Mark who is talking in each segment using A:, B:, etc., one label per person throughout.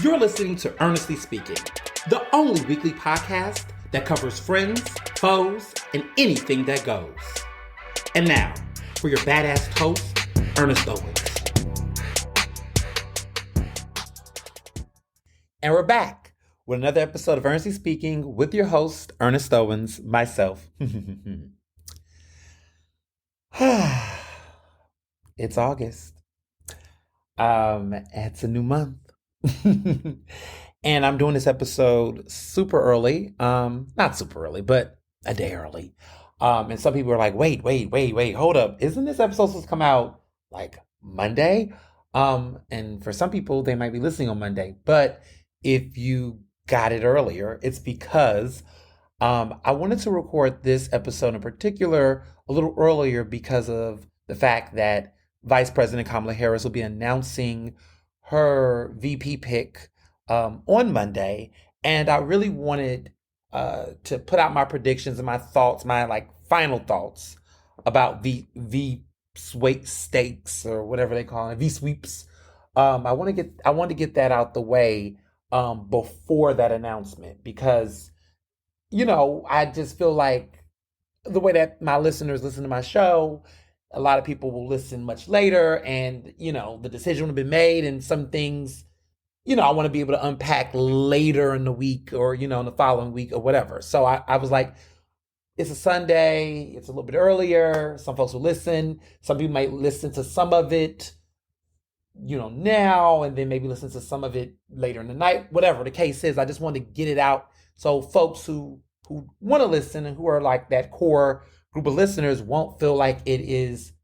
A: You're listening to Ernestly Speaking, the only weekly podcast that covers friends, foes, and anything that goes. And now, for your badass host, Ernest Owens. And we're back with another episode of Ernestly Speaking with your host, Ernest Owens, myself. It's August. It's a new month. And I'm doing this episode super early. Not super early, but a day early. And some people are like, wait, hold up. Isn't this episode supposed to come out like Monday? And for some people, they might be listening on Monday. But if you got it earlier, it's because I wanted to record this episode in particular a little earlier because of the fact that Vice President Kamala Harris will be announcing her VP pick on Monday, and I really wanted to put out my predictions and my thoughts, my final thoughts about V stakes or whatever they call it, V sweeps. I wanted to get that out the way before that announcement because I just feel like the way that my listeners listen to my show, a lot of people will listen much later and, the decision will have been made and some things, I want to be able to unpack later in the week or, in the following week or whatever. So I was like, it's a Sunday. It's a little bit earlier. Some folks will listen. Some people might listen to some of it, now, and then maybe listen to some of it later in the night, whatever the case is. I just wanted to get it out. So folks who want to listen and who are like that core group of listeners won't feel like it is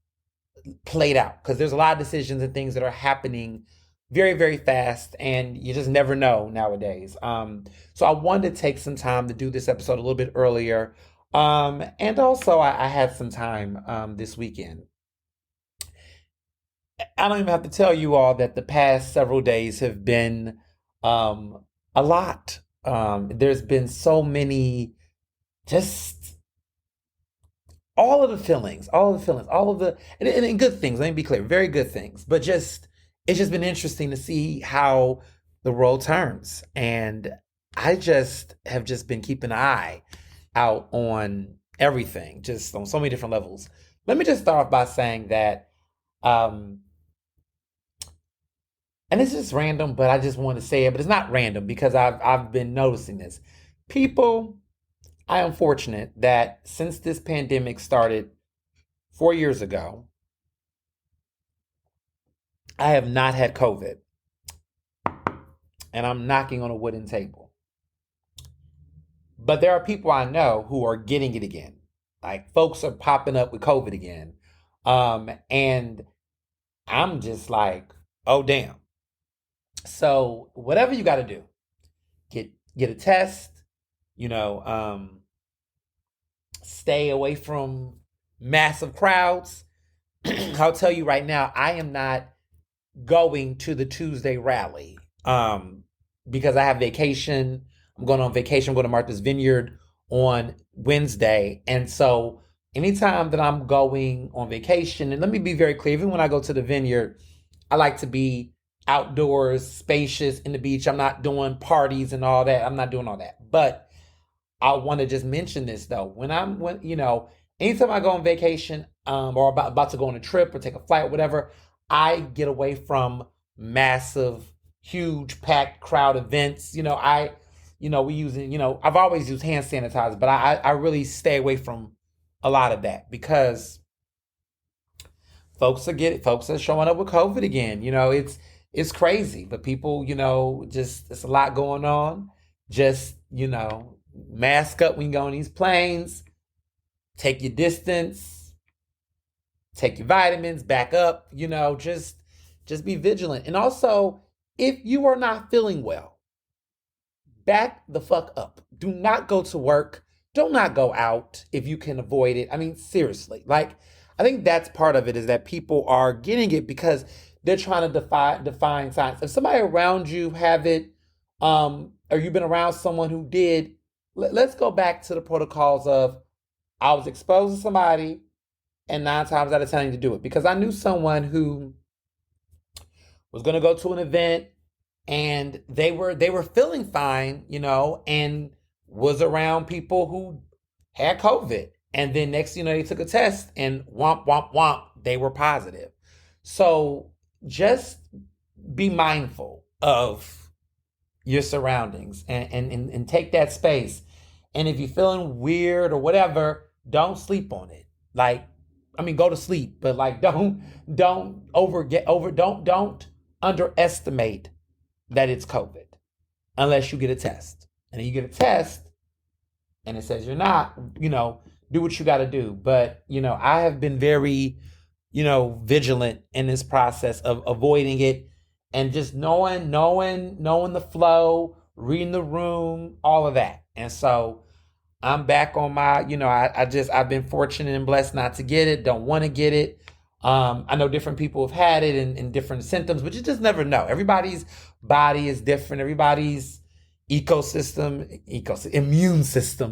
A: played out because there's a lot of decisions and things that are happening very, very fast and you just never know nowadays. So I wanted to take some time to do this episode a little bit earlier. And also I had some time this weekend. I don't even have to tell you all that the past several days have been a lot. There's been so many, just all of the feelings, and good things. Let me be clear, very good things. But it's just been interesting to see how the world turns. And I have been keeping an eye out on everything, just on so many different levels. Let me just start off by saying that, and it's just random, but I just want to say it, but it's not random because I've been noticing this. People, I am fortunate that since this pandemic started 4 years ago, I have not had COVID. And I'm knocking on a wooden table. But there are people I know who are getting it again. Like folks are popping up with COVID again. And I'm just like, oh damn. So whatever you got to do, get a test, stay away from massive crowds. I'll tell you right now, I am not going to the Tuesday rally because I have vacation. I'm going on vacation. I'm going to Martha's Vineyard on Wednesday. And so anytime that I'm going on vacation, and let me be very clear, even when I go to the vineyard, I like to be outdoors, spacious in the beach. I'm not doing parties and all that. I'm not doing all that. But I want to just mention this though. Anytime I go on vacation or about to go on a trip or take a flight, whatever, I get away from massive, huge, packed crowd events. We using, I've always used hand sanitizer, but I really stay away from a lot of that because folks are showing up with COVID again. It's crazy, but people, it's a lot going on. Just, mask up when you go on these planes, take your distance, take your vitamins, back up, just be vigilant. And also, if you are not feeling well, back the fuck up. Do not go to work. Do not go out if you can avoid it. I mean, seriously, I think that's part of it is that people are getting it because they're trying to define science. If somebody around you have it, or you've been around someone who did, let's go back to the protocols of I was exposed to somebody and 9 times out of 10 I need to do it because I knew someone who was going to go to an event and they were feeling fine, and was around people who had COVID. And then next, they took a test and womp, womp, womp, they were positive. So just be mindful of your surroundings and take that space. And if you're feeling weird or whatever, don't sleep on it. Like, I mean, go to sleep, but like, don't underestimate that it's COVID unless you get a test. And then you get a test and it says you're not, do what you got to do. But, I have been very, vigilant in this process of avoiding it and just knowing the flow, reading the room, all of that. And so I'm back on my, I've been fortunate and blessed not to get it, don't want to get it. I know different people have had it and different symptoms, but you just never know. Everybody's body is different. Everybody's immune system,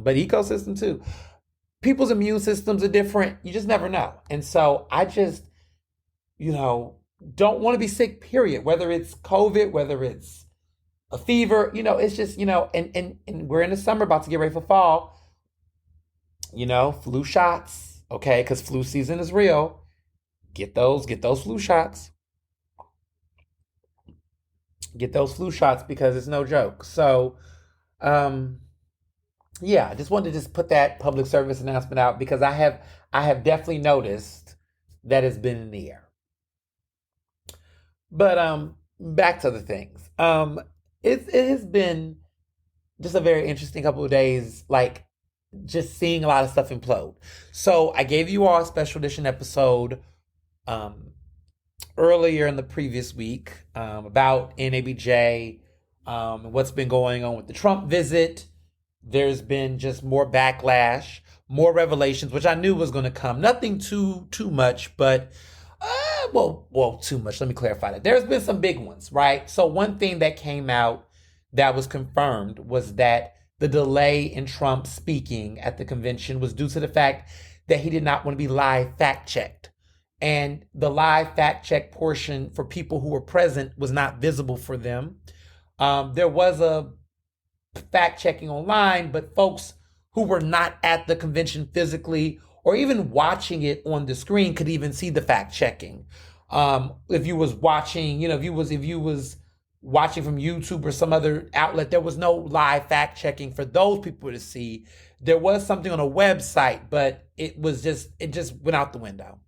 A: but ecosystem too. People's immune systems are different. You just never know. And so I just, don't want to be sick, period. Whether it's COVID, whether it's a fever, it's just, and we're in the summer about to get ready for fall, flu shots, okay? Because flu season is real. Get those flu shots. Get those flu shots because it's no joke. So, yeah, I just wanted to just put that public service announcement out because I have definitely noticed that it's been in the air. But back to the things. It has been just a very interesting couple of days, like just seeing a lot of stuff implode. So I gave you all a special edition episode earlier in the previous week about NABJ, what's been going on with the Trump visit. There's been just more backlash, more revelations, which I knew was going to come. Nothing too much, but too much. Let me clarify that. There's been some big ones, right? So one thing that came out that was confirmed was that the delay in Trump speaking at the convention was due to the fact that he did not want to be live fact checked. And the live fact check portion for people who were present was not visible for them. There was a fact checking online, but folks who were not at the convention physically or even watching it on the screen could even see the fact checking. If you was watching, if you was watching from YouTube or some other outlet, there was no live fact checking for those people to see. There was something on a website, but it just went out the window.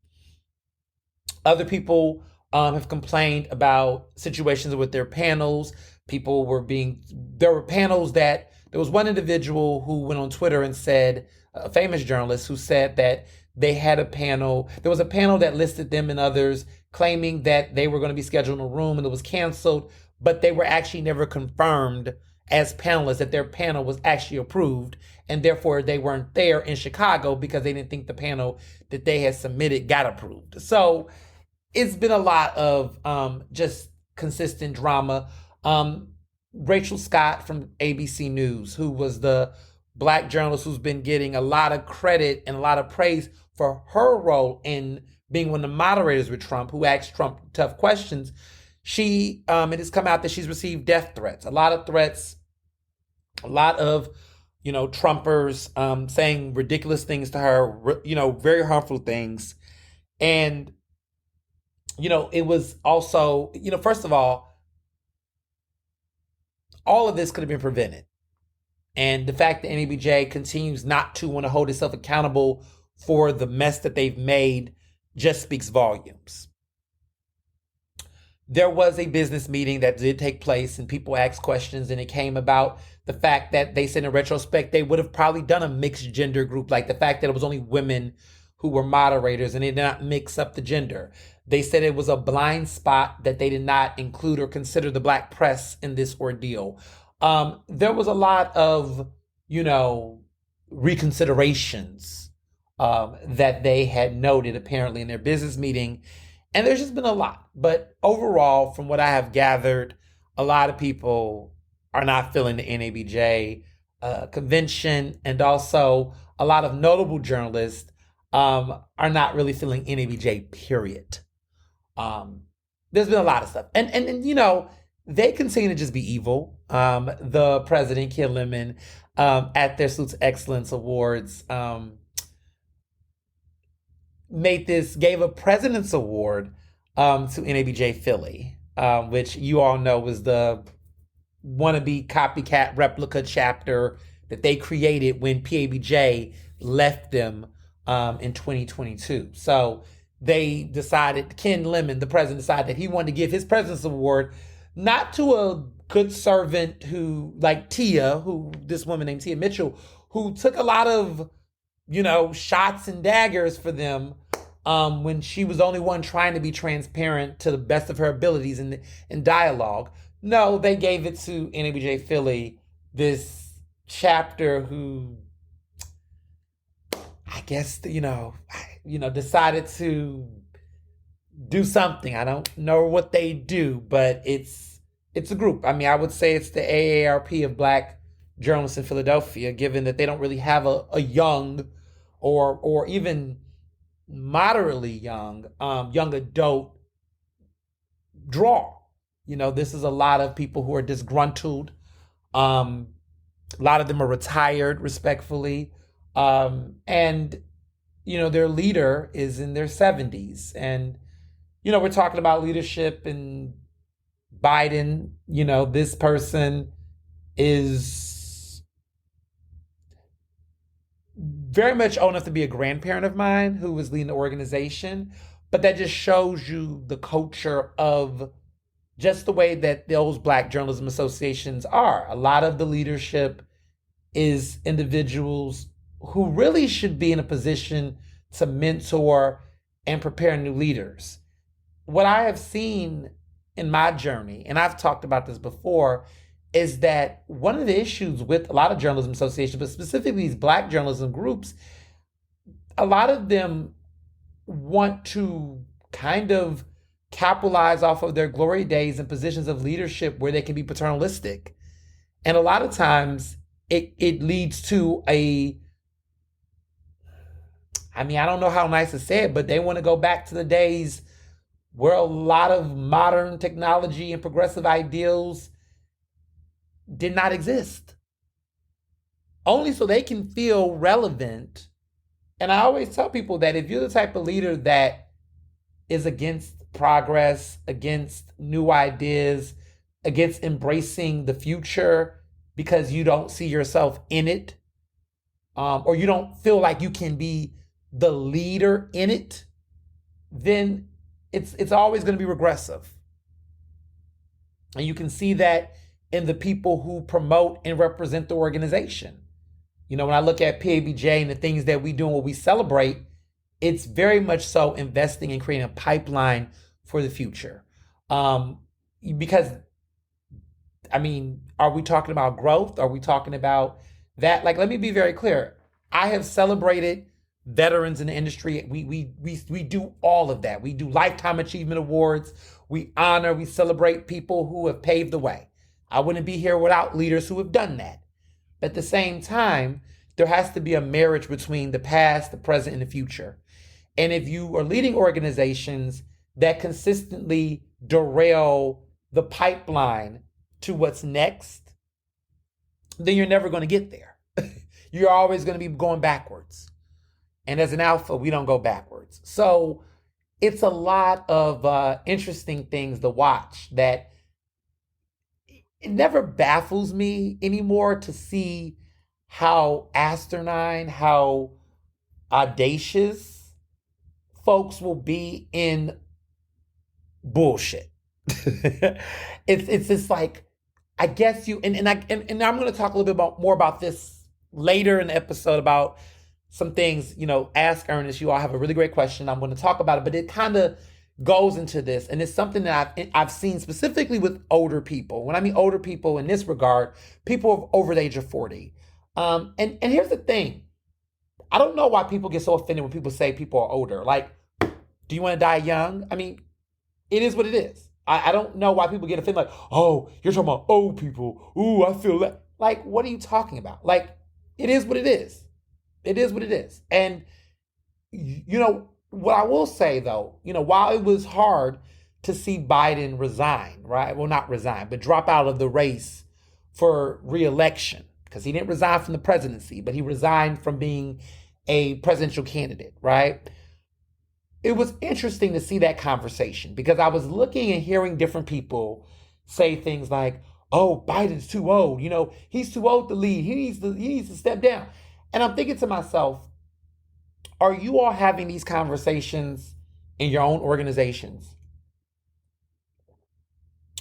A: Other people have complained about situations with their panels. There were panels there was one individual who went on Twitter and said, a famous journalist who said that they had a panel. There was a panel that listed them and others claiming that they were going to be scheduled in a room and it was canceled, but they were actually never confirmed as panelists, that their panel was actually approved. And therefore they weren't there in Chicago because they didn't think the panel that they had submitted got approved. So it's been a lot of just consistent drama. Rachel Scott from ABC News, who was the Black journalist who's been getting a lot of credit and a lot of praise for her role in being one of the moderators with Trump, who asked Trump tough questions. It has come out that she's received death threats, a lot of threats, a lot of, Trumpers saying ridiculous things to her, very harmful things. And, it was also, first of all of this could have been prevented. And the fact that NABJ continues not to want to hold itself accountable for the mess that they've made just speaks volumes. There was a business meeting that did take place and people asked questions, and it came about the fact that they said in retrospect they would have probably done a mixed gender group, like the fact that it was only women who were moderators and they did not mix up the gender. They said it was a blind spot that they did not include or consider the Black press in this ordeal. There was a lot of, reconsiderations that they had noted apparently in their business meeting. And there's just been a lot. But overall, from what I have gathered, a lot of people are not feeling the NABJ convention. And also a lot of notable journalists are not really feeling NABJ, period. There's been a lot of stuff. And they continue to just be evil. The president, Ken Lemon, at their Salute to Excellence Awards, gave a President's Award to NABJ Philly, which you all know was the wannabe copycat replica chapter that they created when PABJ left them in 2022. So they decided, Ken Lemon, the president, decided that he wanted to give his President's Award not to a good servant who, like Tia, this woman named Tia Mitchell, who took a lot of, shots and daggers for them when she was the only one trying to be transparent to the best of her abilities in dialogue. No, they gave it to NABJ Philly, this chapter who, I guess, decided to do something. I don't know what they do, but it's a group. I mean, I would say it's the AARP of Black journalists in Philadelphia, given that they don't really have a young or even moderately young adult draw. This is a lot of people who are disgruntled. A lot of them are retired, respectfully. And their leader is in their 70s. And, we're talking about leadership and Biden. This person is very much old enough to be a grandparent of mine who was leading the organization. But that just shows you the culture of just the way that those Black journalism associations are. A lot of the leadership is individuals who really should be in a position to mentor and prepare new leaders. What I have seen in my journey, and I've talked about this before, is that one of the issues with a lot of journalism associations, but specifically these Black journalism groups, a lot of them want to kind of capitalize off of their glory days and positions of leadership where they can be paternalistic. And a lot of times it leads to I don't know how nice to say it, but they want to go back to the days where a lot of modern technology and progressive ideals did not exist. Only so they can feel relevant. And I always tell people that if you're the type of leader that is against progress, against new ideas, against embracing the future because you don't see yourself in it, or you don't feel like you can be the leader in it, then it's always going to be regressive. And you can see that in the people who promote and represent the organization. When I look at PABJ and the things that we do and what we celebrate, it's very much so investing in creating a pipeline for the future. Because, are we talking about growth? Are we talking about that? Let me be very clear. I have celebrated veterans in the industry. We do all of that. We do lifetime achievement awards. We honor, we celebrate people who have paved the way. I wouldn't be here without leaders who have done that. But at the same time, there has to be a marriage between the past, the present, and the future. And if you are leading organizations that consistently derail the pipeline to what's next, then you're never going to get there. You're always going to be going backwards. And as an alpha, we don't go backwards. So it's a lot of interesting things to watch that it never baffles me anymore to see how asinine, how audacious folks will be in bullshit. It's just like, I guess you, and I'm going to talk a little bit more about this later in the episode about some things, Ask Ernest. You all have a really great question. I'm going to talk about it, but it kind of goes into this. And it's something that I've seen specifically with older people. When I mean older people in this regard, people over the age of 40. And here's the thing. I don't know why people get so offended when people say people are older. Like, do you want to die young? It is what it is. I don't know why people get offended. Like, oh, you're talking about old people. Ooh, I feel that. Like, what are you talking about? Like, it is what it is. It is what it is. And, what I will say, though, while it was hard to see Biden resign, right? Well, not resign, but drop out of the race for re-election, because he didn't resign from the presidency, but he resigned from being a presidential candidate, right? It was interesting to see that conversation because I was looking and hearing different people say things like, oh, Biden's too old. He's too old to lead. He needs to step down. And I'm thinking to myself, are you all having these conversations in your own organizations?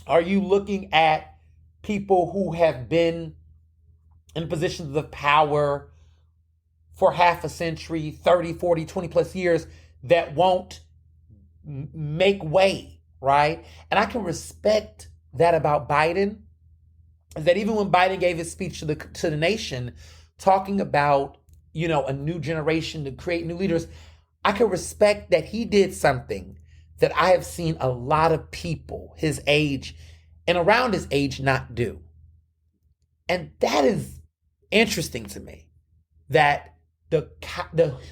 A: Are you looking at people who have been in positions of power for half a century, 30, 40, 20 plus years that won't make way, right? And I can respect that about Biden, is that even when Biden gave his speech to the nation, talking about, a new generation to create new leaders, I can respect that he did something that I have seen a lot of people his age and around his age not do. And that is interesting to me, that the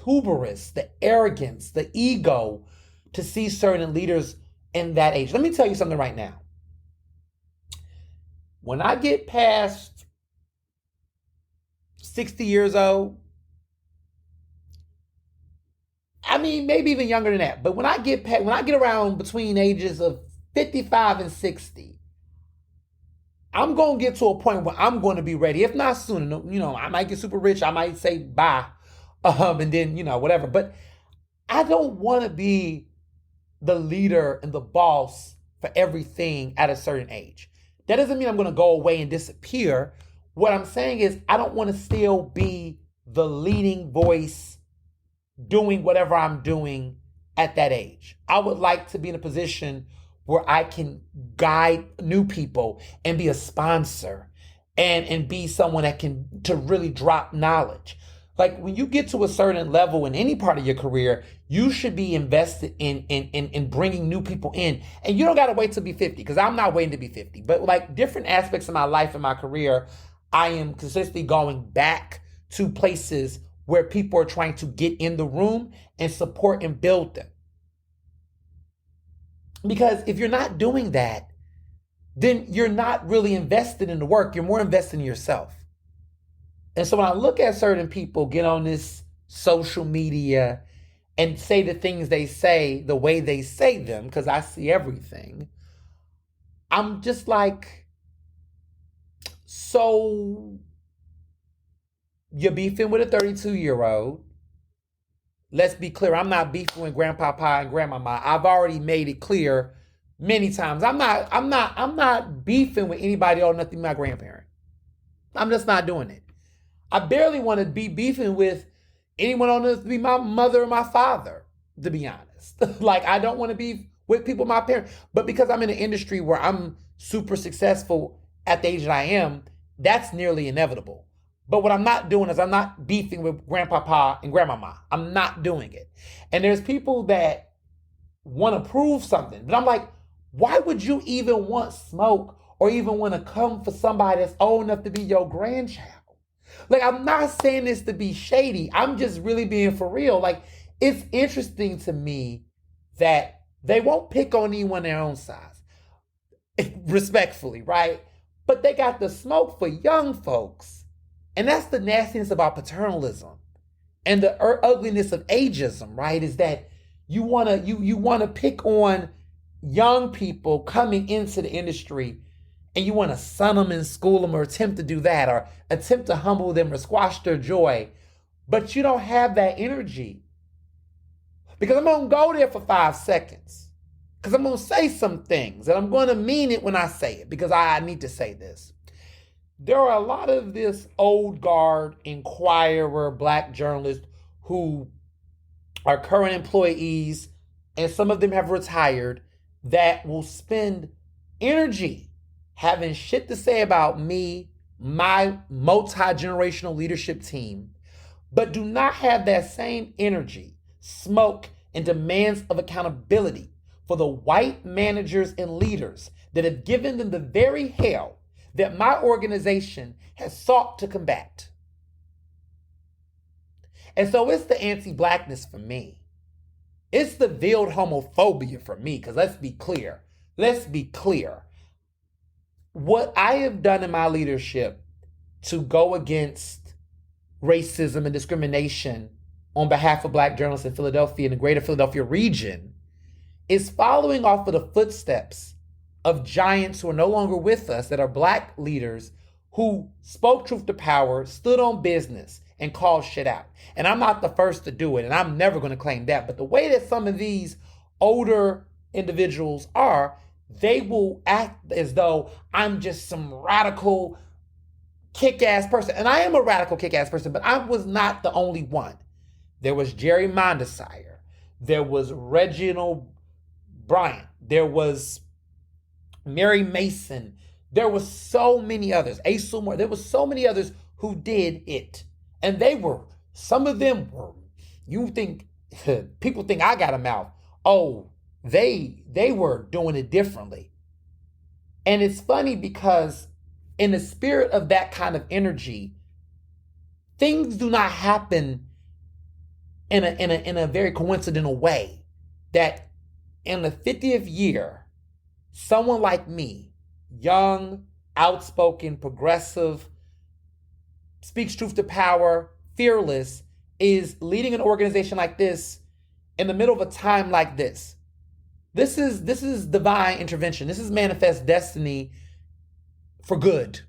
A: hubris, the arrogance, the ego to see certain leaders in that age. Let me tell you something right now. When I get past 60 years old, I mean, maybe even younger than that, but when I get around between ages of 55 and 60, I'm going to get to a point where I'm going to be ready. If not soon, I might get super rich. I might say bye. And then, whatever. But I don't want to be the leader and the boss for everything at a certain age. That doesn't mean I'm going to go away and disappear. What I'm saying is I don't want to still be the leading voice doing whatever I'm doing at that age. I would like to be in a position where I can guide new people and be a sponsor and be someone that to really drop knowledge. Like when you get to a certain level in any part of your career, you should be invested in bringing new people in. And you don't got to wait to be 50, because I'm not waiting to be 50. But like different aspects of my life and my career, I am consistently going back to places where people are trying to get in the room and support and build them. Because if you're not doing that, then you're not really invested in the work. You're more invested in yourself. And so when I look at certain people get on this social media and say the things they say the way they say them, because I see everything, I'm just like, so you're beefing with a 32-year-old. Let's be clear, I'm not beefing with grandpapa and grandmama. I've already made it clear many times. I'm not beefing with anybody or nothing my grandparent. I'm just not doing it. I barely want to be beefing with anyone on this to be my mother or my father, to be honest. Like, I don't want to be with people my parents. But because I'm in an industry where I'm super successful at the age that I am, that's nearly inevitable. But what I'm not doing is I'm not beefing with grandpapa and grandmama. I'm not doing it. And there's people that want to prove something. But I'm like, why would you even want smoke or even want to come for somebody that's old enough to be your grandchild? Like, I'm not saying this to be shady. I'm just really being for real. Like, it's interesting to me that they won't pick on anyone their own size. Respectfully, right? But they got the smoke for young folks. And that's the nastiness about paternalism and the ugliness of ageism, right? Is that you wanna pick on young people coming into the industry, and you want to sun them and school them or attempt to do that or attempt to humble them or squash their joy. But you don't have that energy. Because I'm going to go there for 5 seconds. Because I'm going to say some things and I'm going to mean it when I say it, because I need to say this. There are a lot of this old guard, inquirer, black journalists who are current employees, and some of them have retired, that will spend energy having shit to say about me, my multi-generational leadership team, but do not have that same energy, smoke, and demands of accountability for the white managers and leaders that have given them the very hell that my organization has sought to combat. And so it's the anti-blackness for me. It's the veiled homophobia for me, because let's be clear. Let's be clear. What I have done in my leadership to go against racism and discrimination on behalf of Black journalists in Philadelphia and the greater Philadelphia region is following off of the footsteps of giants who are no longer with us, that are Black leaders who spoke truth to power, stood on business, and called shit out. And I'm not the first to do it, and I'm never going to claim that. But the way that some of these older individuals are, they will act as though I'm just some radical, kick-ass person. And I am a radical, kick-ass person, but I was not the only one. There was Jerry Mondesire. There was Reginald Bryant. There was Mary Mason. There was so many others. Asa Moore. There was so many others who did it. And they were, some of them were, you think, people think I got a mouth. Oh, they were doing it differently. And it's funny because in the spirit of that kind of energy, things do not happen in a very coincidental way. That in the 50th year, someone like me, young, outspoken, progressive, speaks truth to power, fearless, is leading an organization like this in the middle of a time like this. This is divine intervention. This is manifest destiny for good.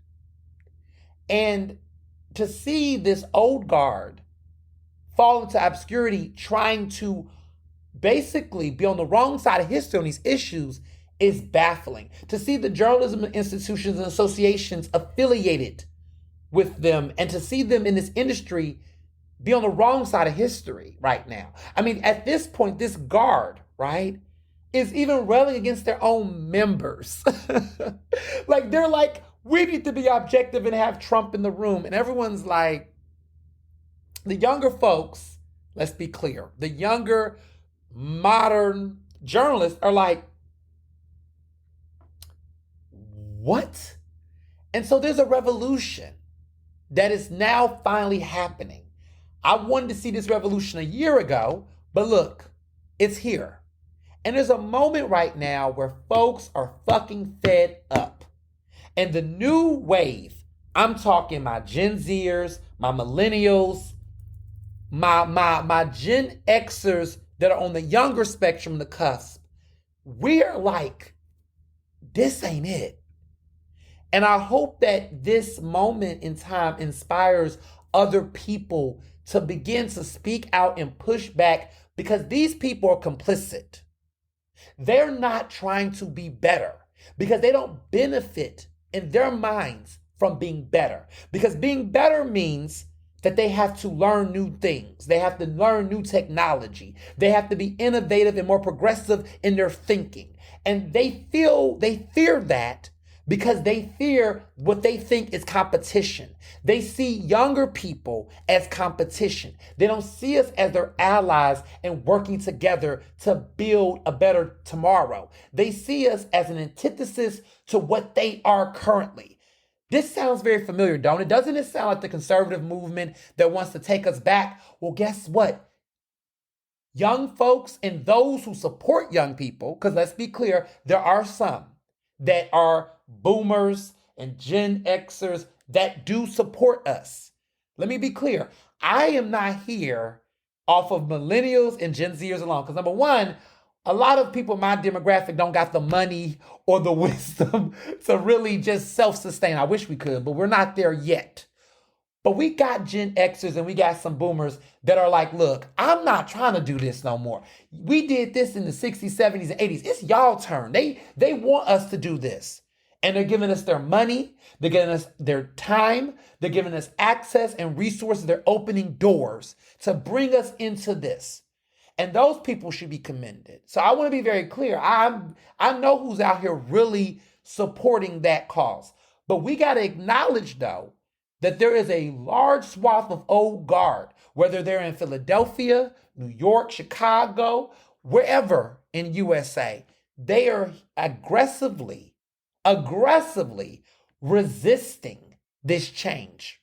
A: And to see this old guard fall into obscurity, trying to basically be on the wrong side of history on these issues, is baffling. To see the journalism institutions and associations affiliated with them, and to see them in this industry be on the wrong side of history right now. I mean, at this point, this guard, right, is even railing against their own members. Like, they're like, we need to be objective and have Trump in the room. And everyone's like, the younger folks, let's be clear, the younger modern journalists are like, what? And so there's a revolution that is now finally happening. I wanted to see this revolution a year ago, but look, it's here. And there's a moment right now where folks are fucking fed up. And the new wave, I'm talking my Gen Zers, my millennials, my Gen Xers that are on the younger spectrum, the cusp, we're like, this ain't it. And I hope that this moment in time inspires other people to begin to speak out and push back, because these people are complicit. They're not trying to be better because they don't benefit in their minds from being better. Because being better means that they have to learn new things. They have to learn new technology. They have to be innovative and more progressive in their thinking. And they fear that because they fear what they think is competition. They see younger people as competition. They don't see us as their allies and working together to build a better tomorrow. They see us as an antithesis to what they are currently. This sounds very familiar, don't it? Doesn't it sound like the conservative movement that wants to take us back? Well, guess what? Young folks and those who support young people, because let's be clear, there are some that are boomers and Gen Xers that do support us. Let me be clear. I am not here off of millennials and Gen Zers alone. Because number one, a lot of people in my demographic don't got the money or the wisdom to really just self-sustain. I wish we could, but we're not there yet. But we got Gen Xers and we got some boomers that are like, look, I'm not trying to do this no more. We did this in the 60s, 70s, and 80s. It's y'all turn. They want us to do this. And they're giving us their money. They're giving us their time. They're giving us access and resources. They're opening doors to bring us into this. And those people should be commended. So I want to be very clear. I know who's out here really supporting that cause. But we got to acknowledge, though, that there is a large swath of old guard, whether they're in Philadelphia, New York, Chicago, wherever in USA, they are aggressively resisting this change.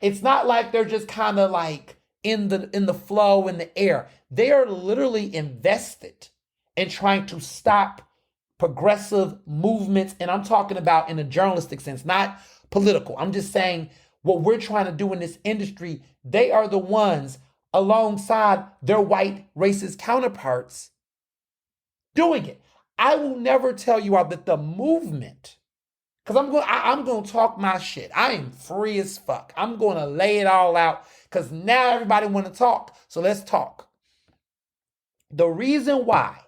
A: It's not like they're just kind of like in the flow, in the air. They are literally invested in trying to stop progressive movements. And I'm talking about in a journalistic sense, not political. I'm just saying what we're trying to do in this industry, they are the ones alongside their white racist counterparts doing it. I will never tell you all that the movement, because I'm going to talk my shit. I am free as fuck. I'm going to lay it all out because now everybody want to talk. So let's talk. The reason why,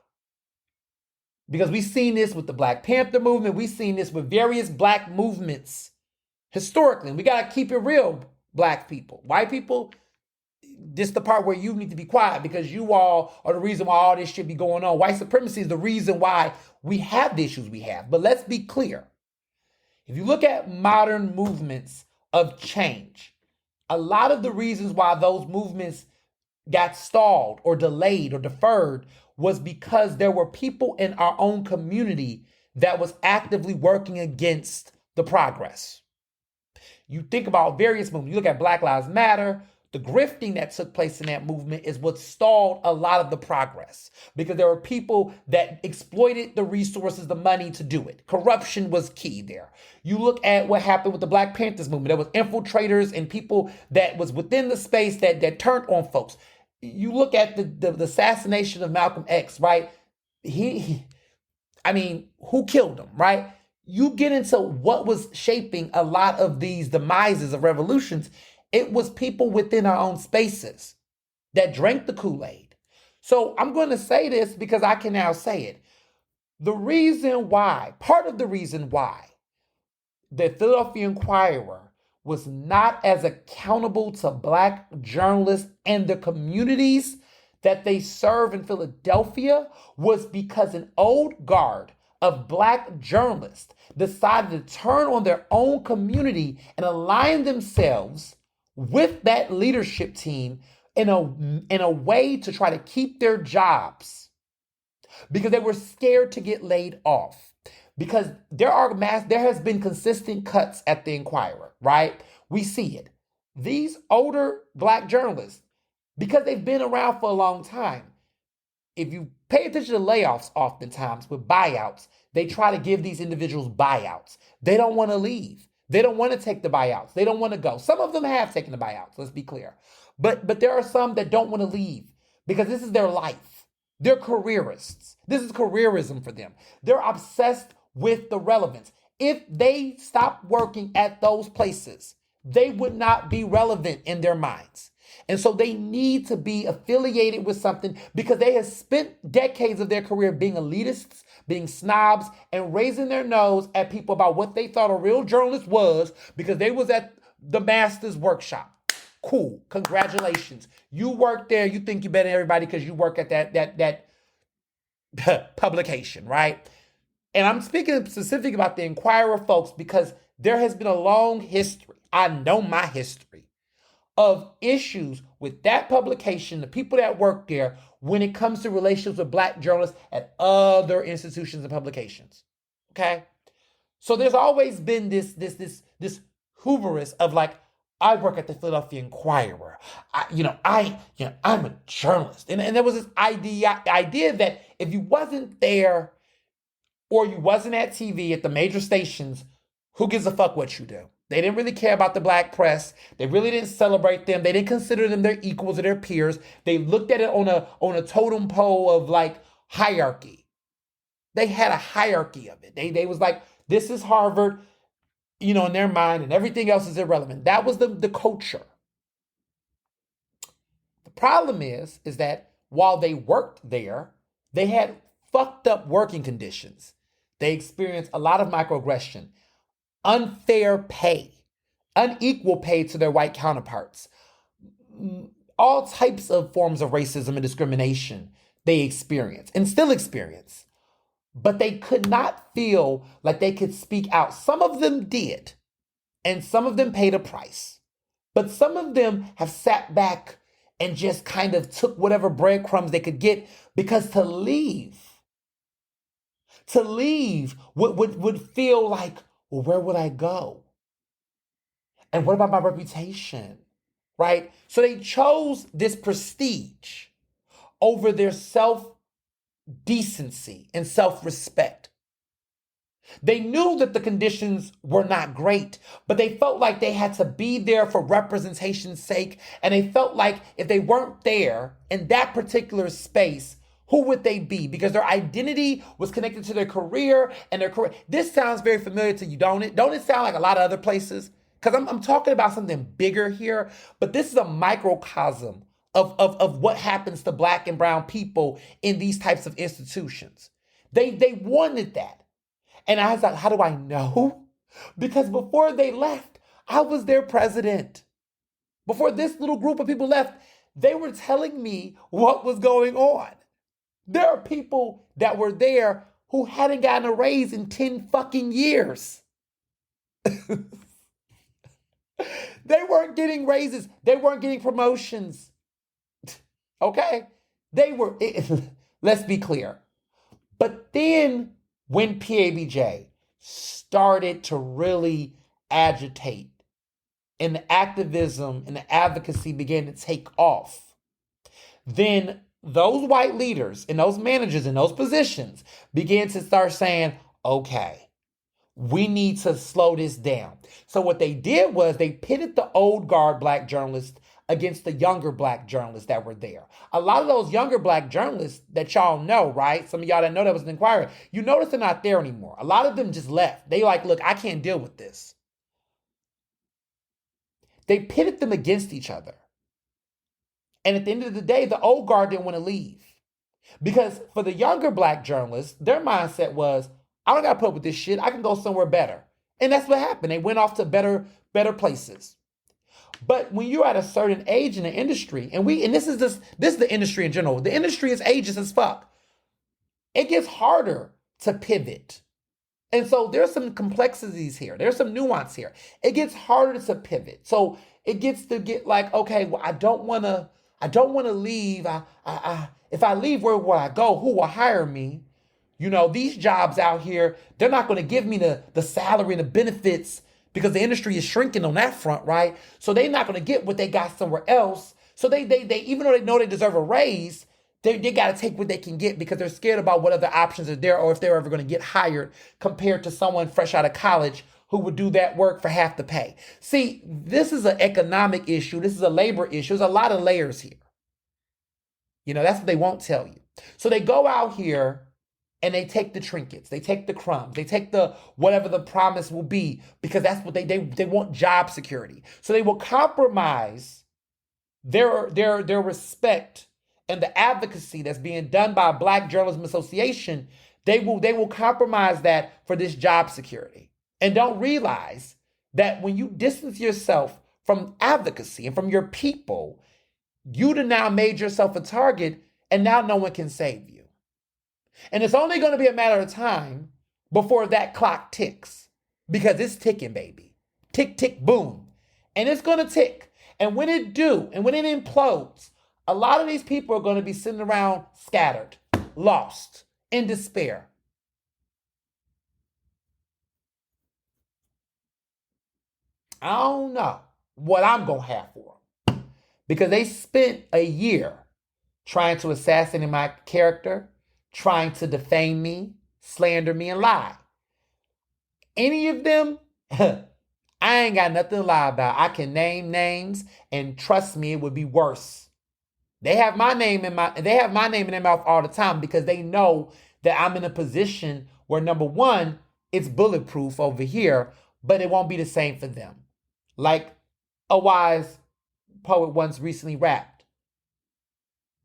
A: because we've seen this with the Black Panther movement, we've seen this with various black movements historically. And we got to keep it real, black people. White people, this is the part where you need to be quiet because you all are the reason why all this shit be going on. White supremacy is the reason why we have the issues we have. But let's be clear. If you look at modern movements of change, a lot of the reasons why those movements got stalled or delayed or deferred was because there were people in our own community that was actively working against the progress. You think about various movements. You look at Black Lives Matter. The grifting that took place in that movement is what stalled a lot of the progress because there were people that exploited the resources, the money to do it. Corruption was key there. You look at what happened with the Black Panthers movement. There was infiltrators and people that was within the space that turned on folks. You look at the assassination of Malcolm X, right? Who killed him, right? You get into what was shaping a lot of these demises of revolutions. It was people within our own spaces that drank the Kool-Aid. So I'm going to say this because I can now say it. Part of the reason why the Philadelphia Inquirer was not as accountable to black journalists and the communities that they serve in Philadelphia was because an old guard of black journalists decided to turn on their own community and align themselves with that leadership team in a way to try to keep their jobs because they were scared to get laid off. Because there has been consistent cuts at the Inquirer, right? We see it. These older black journalists, because they've been around for a long time, if you pay attention to layoffs oftentimes with buyouts, they try to give these individuals buyouts. They don't want to leave. They don't want to take the buyouts. They don't want to go. Some of them have taken the buyouts, let's be clear. But there are some that don't want to leave because this is their life. They're careerists. This is careerism for them. They're obsessed with the relevance. If they stopped working at those places, they would not be relevant in their minds. And so they need to be affiliated with something because they have spent decades of their career being elitists, being snobs, and raising their nose at people about what they thought a real journalist was because they was at the master's workshop. Cool. Congratulations. You work there. You think you're better than everybody because you work at that publication, right? And I'm speaking specifically about the Inquirer folks because there has been a long history. I know my history of issues with that publication, the people that work there, when it comes to relationships with black journalists at other institutions and publications. Okay? So there's always been this hubris of like, I work at the Philadelphia Inquirer. I'm a journalist. And there was this idea that if you wasn't there or you wasn't at TV at the major stations, who gives a fuck what you do? They didn't really care about the black press. They really didn't celebrate them. They didn't consider them their equals or their peers. They looked at it on a totem pole of like hierarchy. They had a hierarchy of it. They was like, this is Harvard, in their mind, and everything else is irrelevant. That was the culture. The problem is that while they worked there, they had fucked up working conditions. They experienced a lot of microaggression, unfair pay, unequal pay to their white counterparts, all types of forms of racism and discrimination they experience and still experience. But they could not feel like they could speak out. Some of them did, and some of them paid a price. But some of them have sat back and just kind of took whatever breadcrumbs they could get because to leave would feel like, well, where would I go? And what about my reputation? right? So they chose this prestige over their self-decency and self-respect. They knew that the conditions were not great, but they felt like they had to be there for representation's sake. And they felt like if they weren't there in that particular space, who would they be? Because their identity was connected to their career and their career. This sounds very familiar to you, don't it? Don't it sound like a lot of other places? Because I'm talking about something bigger here, but this is a microcosm of what happens to Black and brown people in these types of institutions. They wanted that. And I was like, how do I know? Because before they left, I was their president. Before this little group of people left, they were telling me what was going on. There are people that were there who hadn't gotten a raise in 10 fucking years. They weren't getting raises. They weren't getting promotions. Okay? They were, let's be clear. But then when PABJ started to really agitate and the activism and the advocacy began to take off, then those white leaders and those managers in those positions began to start saying, okay, we need to slow this down. So what they did was they pitted the old guard Black journalists against the younger Black journalists that were there. A lot of those younger Black journalists that y'all know, right? Some of y'all that know that was an Inquirer, you notice they're not there anymore. A lot of them just left. They like, look, I can't deal with this. They pitted them against each other. And at the end of the day, the old guard didn't want to leave. Because for the younger Black journalists, their mindset was, I don't got to put up with this shit. I can go somewhere better. And that's what happened. They went off to better places. But when you're at a certain age in the industry, and this is the industry in general. The industry is ageist as fuck. It gets harder to pivot. And so there's some complexities here. There's some nuance here. It gets harder to pivot. So it gets to get like, okay, well, I don't want to leave. If I leave, where will I go? Who will hire me? You know, these jobs out here, they're not going to give me the salary and the benefits because the industry is shrinking on that front, right? So they're not going to get what they got somewhere else. So they even though they know they deserve a raise, they got to take what they can get because they're scared about what other options are there or if they're ever going to get hired compared to someone fresh out of college who would do that work for half the pay. See, this is an economic issue. This is a labor issue. There's a lot of layers here. You know, that's what they won't tell you. So they go out here and they take the trinkets, they take the crumbs, they take the whatever the promise will be because that's what they want job security. So they will compromise their respect and the advocacy that's being done by Black Journalism Association. They will compromise that for this job security and don't realize that when you distance yourself from advocacy and from your people, you'd have now made yourself a target and now no one can save you. And it's only going to be a matter of time before that clock ticks because it's ticking, baby. Tick, tick, boom. And it's going to tick. And when it do, and when it implodes, a lot of these people are going to be sitting around scattered, lost, in despair. I don't know what I'm going to have for them because they spent a year trying to assassinate my character, trying to defame me, slander me, and lie. Any of them, I ain't got nothing to lie about. I can name names, and trust me, it would be worse. They have my name in their mouth all the time because they know that I'm in a position where, number one, it's bulletproof over here, but it won't be the same for them. Like a wise poet once recently rapped,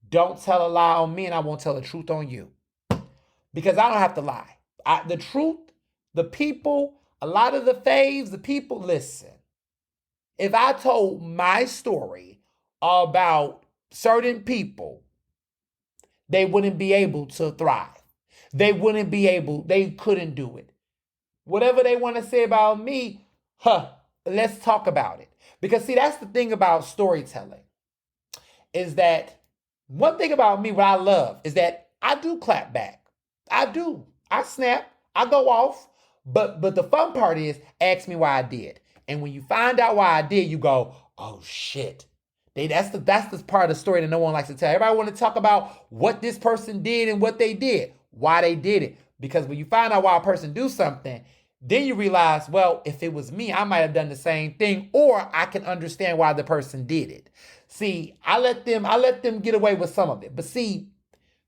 A: don't tell a lie on me and I won't tell the truth on you. Because I don't have to lie. The truth, the people, a lot of the faves, the people, listen. If I told my story about certain people, they wouldn't be able to thrive. They couldn't do it. Whatever they want to say about me, let's talk about it. Because see, that's the thing about storytelling, is that one thing about me, what I love, is that I do clap back. I do. I snap. I go off. But the fun part is, ask me why I did. And when you find out why I did, you go, oh shit, That's the part of the story that no one likes to tell. Everybody want to talk about what this person did and what they did, why they did it. Because when you find out why a person do something, then you realize, well, if it was me, I might have done the same thing, or I can understand why the person did it. See, I let them get away with some of it. But see,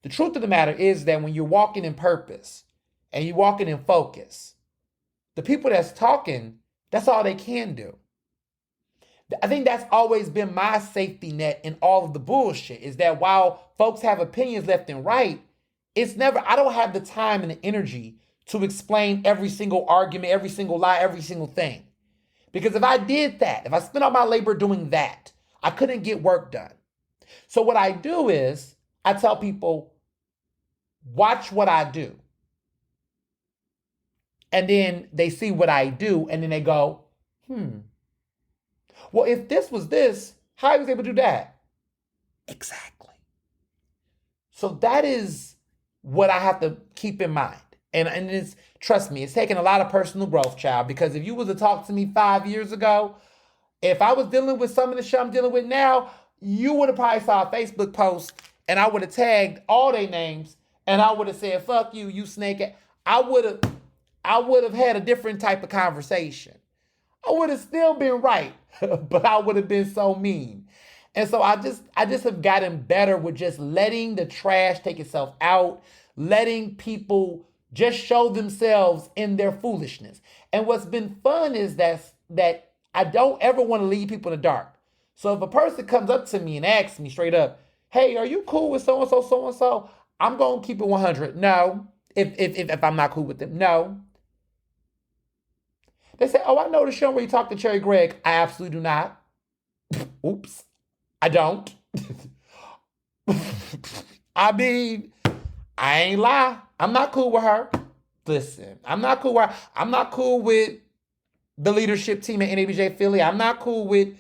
A: the truth of the matter is that when you're walking in purpose and you're walking in focus, the people that's talking, that's all they can do. I think that's always been my safety net in all of the bullshit, is that while folks have opinions left and right, I don't have the time and the energy to explain every single argument, every single lie, every single thing. Because if I did that, if I spent all my labor doing that, I couldn't get work done. So what I do is I tell people, watch what I do. And then they see what I do, and then they go, well, if this was this, how I was able to do that? Exactly. So that is what I have to keep in mind. And it's, trust me, it's taken a lot of personal growth, child, because if you was to talk to me 5 years ago, if I was dealing with some of the shit I'm dealing with now, you would have probably saw a Facebook post and I would have tagged all their names and I would have said, fuck you, you snake. I would have had a different type of conversation. I would have still been right, but I would have been so mean. And so I just have gotten better with just letting the trash take itself out, letting people just show themselves in their foolishness. And what's been fun is that I don't ever want to leave people in the dark. So if a person comes up to me and asks me straight up, hey, are you cool with so-and-so, so-and-so? I'm going to keep it 100. No. If I'm not cool with them, no. They say, oh, I know the show where you talk to Cherry Gregg. I absolutely do not. Oops. I don't. I mean, I ain't lie. I'm not cool with her. Listen, I'm not cool with her. I'm not cool with the leadership team at NABJ Philly. I'm not cool with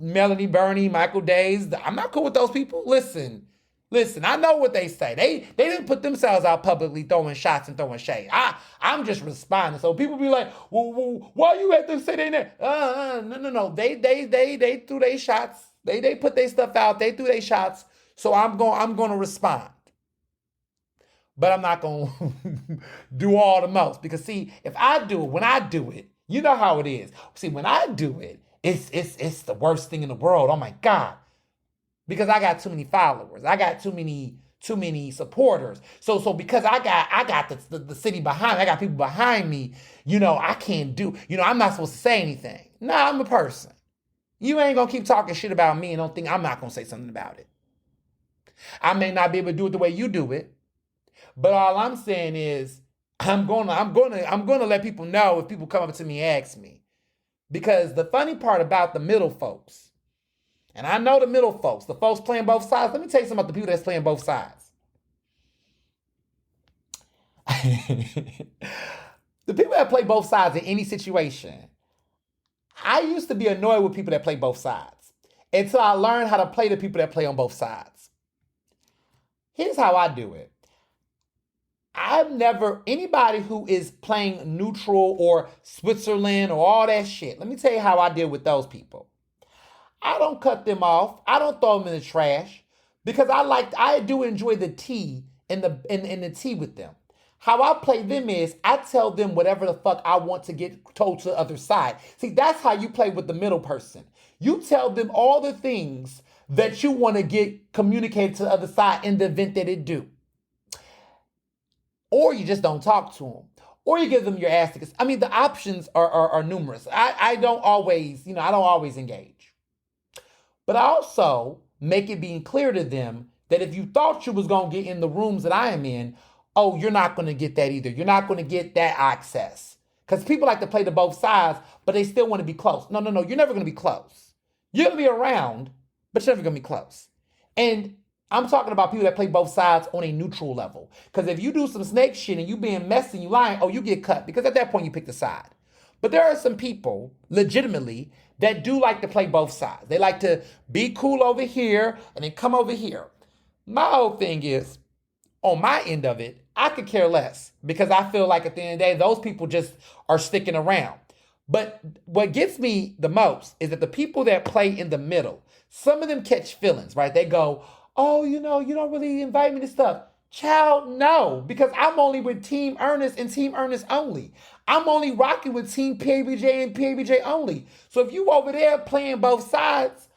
A: Melanie Burney, Michael Days. I'm not cool with those people. Listen, I know what they say. They didn't put themselves out publicly throwing shots and throwing shade. I'm just responding. So people be like, well, why you had to say they there? No. They threw their shots. They put their stuff out. They threw their shots. So I'm going to respond. But I'm not going to do all the most. Because see, if I do it, when I do it, you know how it is. See, when I do it, it's the worst thing in the world. Oh my God. Because I got too many followers. I got too many supporters. So because I got the city behind me, I got people behind me, I can't do, I'm not supposed to say anything. Nah, I'm a person. You ain't gonna keep talking shit about me and don't think I'm not gonna say something about it. I may not be able to do it the way you do it, but all I'm saying is I'm gonna let people know if people come up to me and ask me. Because the funny part about the middle folks, and I know the middle folks, the folks playing both sides. Let me tell you something about the people that's playing both sides. The people that play both sides in any situation. I used to be annoyed with people that play both sides until I learned how to play the people that play on both sides. Here's how I do it. Anybody who is playing neutral or Switzerland or all that shit, let me tell you how I deal with those people. I don't cut them off. I don't throw them in the trash because I do enjoy the tea and the tea with them. How I play them is I tell them whatever the fuck I want to get told to the other side. See, that's how you play with the middle person. You tell them all the things that you want to get communicated to the other side in the event that it do. Or you just don't talk to them. Or you give them your ass tickets. I mean, the options are numerous. I don't always engage. But I also make it being clear to them that if you thought you was going to get in the rooms that I am in, oh, you're not going to get that either. You're not going to get that access. Because people like to play to both sides, but they still want to be close. No. You're never going to be close. You're going to be around, but you're never going to be close. And I'm talking about people that play both sides on a neutral level. Because if you do some snake shit and you being messy and you lying, oh, you get cut. Because at that point, you pick the side. But there are some people, legitimately, that do like to play both sides. They like to be cool over here and then come over here. My whole thing is, on my end of it, I could care less because I feel like at the end of the day, those people just are sticking around. But what gets me the most is that the people that play in the middle, some of them catch feelings, right? They go, oh, you don't really invite me to stuff. Child, no, because I'm only with Team Ernest and Team Ernest only. I'm only rocking with Team PBJ and PBJ only. So if you over there playing both sides,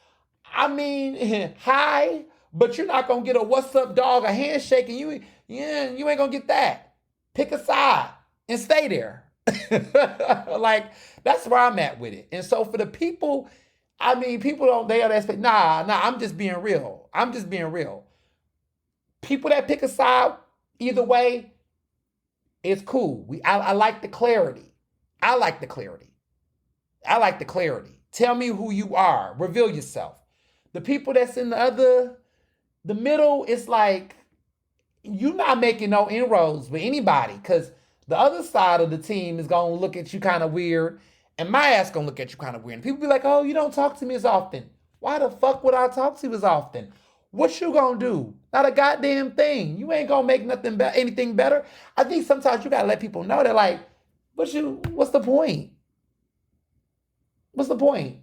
A: I mean, hi, but you're not gonna get a what's up dog, a handshake, and you ain't gonna get that. Pick a side and stay there. Like, that's where I'm at with it. And so for the people, I mean, people they expect, nah, I'm just being real. I'm just being real. People that pick a side either way, it's cool. I like the clarity. I like the clarity. I like the clarity. Tell me who you are. Reveal yourself. The people that's in the middle, it's like you're not making no inroads with anybody, because the other side of the team is going to look at you kind of weird, and my ass going to look at you kind of weird. And people be like, oh, you don't talk to me as often. Why the fuck would I talk to you as often? What you going to do? Not a goddamn thing. You ain't going to make anything better. I think sometimes you got to let people know that, like, what's the point? What's the point?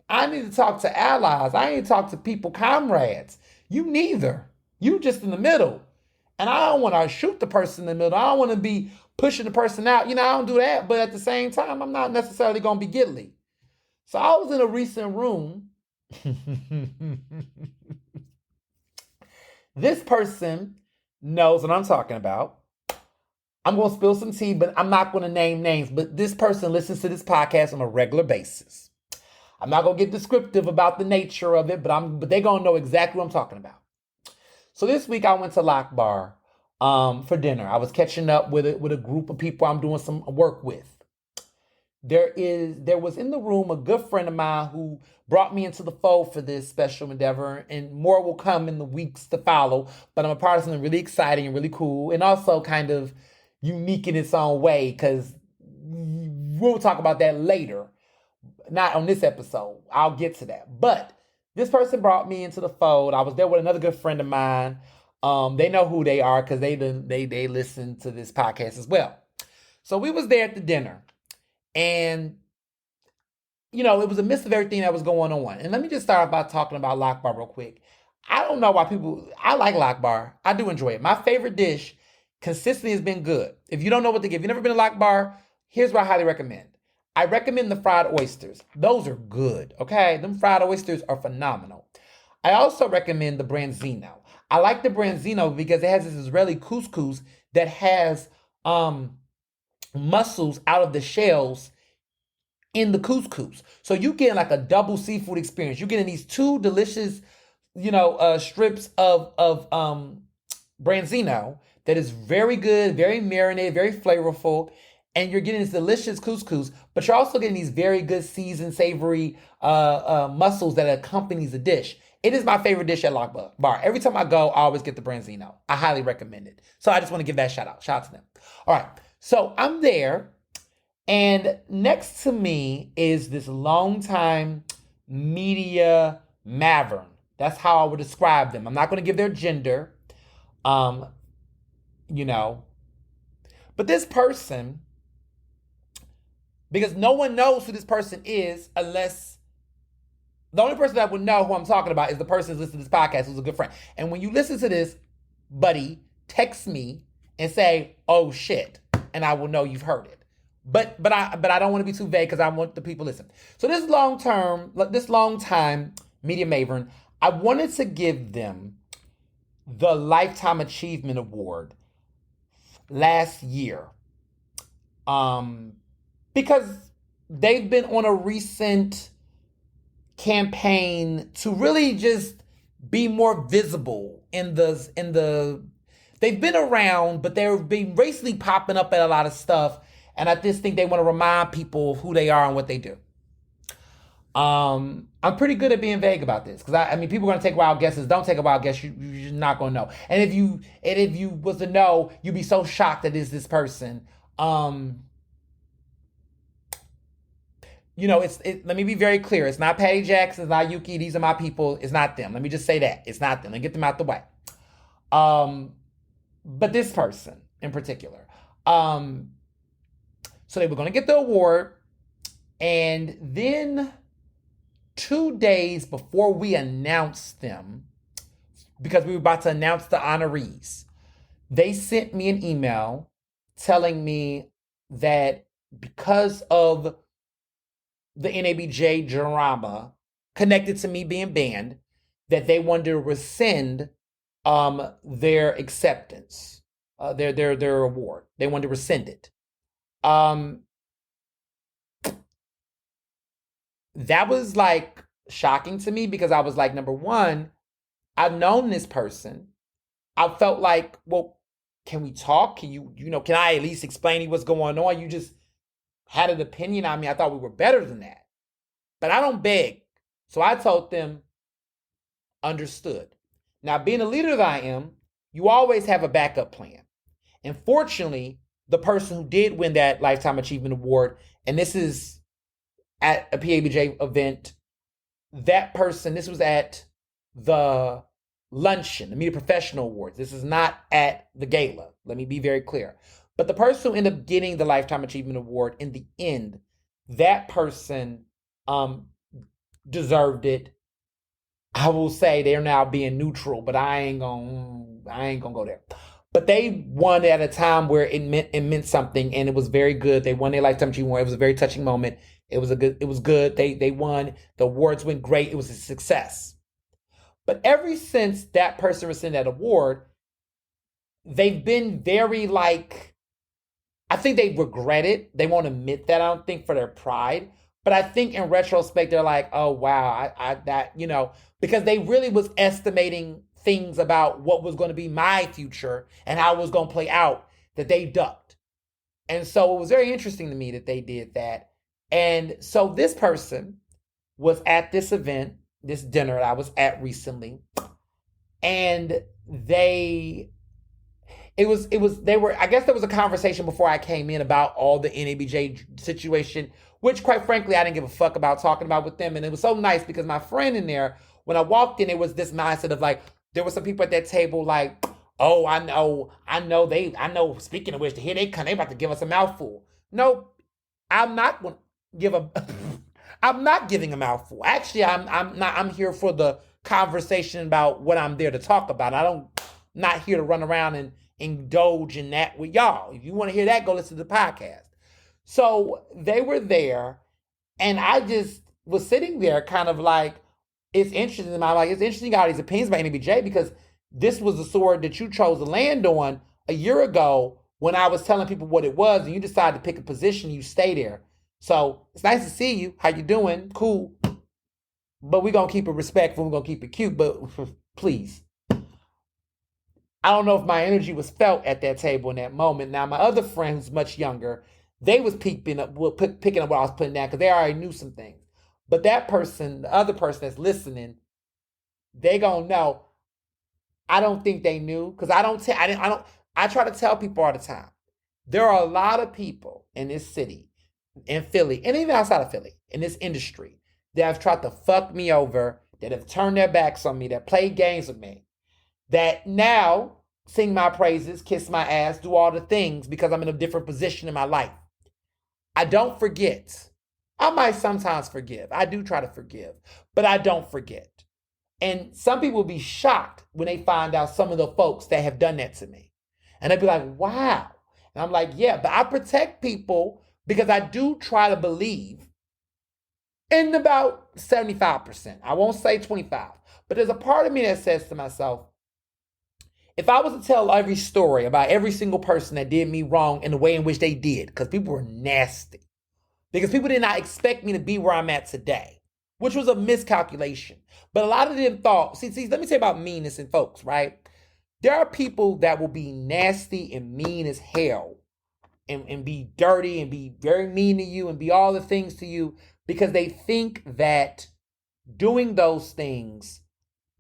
A: I need to talk to allies. I need to talk to people, comrades. You neither. You just in the middle. And I don't want to shoot the person in the middle. I don't want to be pushing the person out. I don't do that. But at the same time, I'm not necessarily going to be giddly. So I was in a recent room. This person knows what I'm talking about. I'm going to spill some tea, but I'm not going to name names. But this person listens to this podcast on a regular basis. I'm not going to get descriptive about the nature of it, but they're going to know exactly what I'm talking about. So this week I went to Lock Bar for dinner. I was catching up with a group of people I'm doing some work with. There was in the room a good friend of mine who brought me into the fold for this special endeavor, and more will come in the weeks to follow. But I'm a part of something really exciting and really cool, and also kind of unique in its own way, because we'll talk about that later. Not on this episode. I'll get to that. But this person brought me into the fold. I was there with another good friend of mine. They know who they are because they listen to this podcast as well. So we was there at the dinner. And, it was a mix of everything that was going on. And let me just start by talking about Lock Bar real quick. I don't know why I like Lock Bar. I do enjoy it. My favorite dish consistently has been good. If you don't know what to give, if you've never been to Lock Bar, here's what I highly recommend. I recommend the fried oysters. Those are good, okay? Them fried oysters are phenomenal. I also recommend the branzino. I like the branzino because it has this Israeli couscous that has mussels out of the shells in the couscous. So you get like a double seafood experience. You're getting these two delicious, strips of branzino that is very good, very marinated, very flavorful. And you're getting this delicious couscous, but you're also getting these very good seasoned, savory mussels that accompanies the dish. It is my favorite dish at Lock Bar. Every time I go, I always get the branzino. I highly recommend it. So I just want to give that shout out. Shout out to them. All right. So I'm there, and next to me is this longtime media maverick. That's how I would describe them. I'm not going to give their gender, but this person, because no one knows who this person is unless the only person that would know who I'm talking about is the person who's listening to this podcast, who's a good friend. And when you listen to this, buddy, text me and say, oh shit, and I will know you've heard it. But I don't want to be too vague because I want the people to listen. So this long time media maven, I wanted to give them the Lifetime Achievement Award last year. Because they've been on a recent campaign to really just be more visible in the they've been around, but they've been recently popping up at a lot of stuff, and I just think they want to remind people of who they are and what they do. I'm pretty good at being vague about this because I mean people are gonna take wild guesses. Don't take a wild guess. You're not gonna know. And if you was to know, you'd be so shocked that it's this person. Let me be very clear. It's not Patty Jackson. It's not Yuki. These are my people. It's not them. Let me just say that. It's not them. Let me get them out the way. But this person in particular. So they were going to get the award. And then 2 days before we announced them, because we were about to announce the honorees, they sent me an email telling me that because of the NABJ drama connected to me being banned, that they wanted to rescind their acceptance, their award. They wanted to rescind it. That was like shocking to me because I was like, number one, I've known this person. I felt like, well, can we talk? Can I at least explain to you what's going on? You just had an opinion on me. I thought we were better than that. But I don't beg. So I told them, understood. Now, being a leader that I am, you always have a backup plan. And fortunately, the person who did win that Lifetime Achievement Award, and this is at a PABJ event, that person, this was at the luncheon, the Media Professional Awards. This is not at the gala. Let me be very clear. But the person who ended up getting the Lifetime Achievement Award in the end, that person deserved it. I will say they're now being neutral, but I ain't gonna go there. But they won at a time where it meant something, and it was very good. They won their Lifetime Achievement Award. It was a very touching moment. It was good. They won. The awards went great. It was a success. But ever since that person received that award, they've been very I think they regret it. They won't admit that, I don't think, for their pride. But I think in retrospect, they're like, oh, wow, because they really was estimating things about what was going to be my future and how it was going to play out, that they ducked. And so it was very interesting to me that they did that. And so this person was at this event, this dinner that I was at recently, and I guess there was a conversation before I came in about all the NABJ situation, which quite frankly, I didn't give a fuck about talking about with them. And it was so nice because my friend in there, when I walked in, it was this mindset of there were some people at that table oh, I know, speaking of which, here they come, they about to give us a mouthful. No, I'm not going to I'm not giving a mouthful. Actually, I'm here for the conversation about what I'm there to talk about. Not here to run around and indulge in that with y'all. If you want to hear that, go listen to the podcast. So they were there, and I just was sitting there kind of it's interesting. I'm like, it's interesting all these opinions about NBJ, because this was the sword that you chose to land on a year ago when I was telling people what it was, and you decided to pick a position, you stay there. So it's nice to see you. How you doing? Cool. But we're going to keep it respectful. We're going to keep it cute, but please. I don't know if my energy was felt at that table in that moment. Now, my other friend who's much younger, they was picking up what I was putting down because they already knew some things. But that person, the other person that's listening, they gonna know. I don't think they knew, because I try to tell people all the time. There are a lot of people in this city, in Philly, and even outside of Philly, in this industry, that have tried to fuck me over, that have turned their backs on me, that played games with me, that now sing my praises, kiss my ass, do all the things because I'm in a different position in my life. I don't forget. I might sometimes forgive. I do try to forgive, but I don't forget. And some people will be shocked when they find out some of the folks that have done that to me. And they'll be like, wow. And I'm like, yeah, but I protect people because I do try to believe in about 75%. I won't say 25, but there's a part of me that says to myself, if I was to tell every story about every single person that did me wrong in the way in which they did, because people were nasty, because people did not expect me to be where I'm at today, which was a miscalculation. But a lot of them thought, see, let me say about meanness in folks, right? There are people that will be nasty and mean as hell and be dirty and be very mean to you and be all the things to you because they think that doing those things,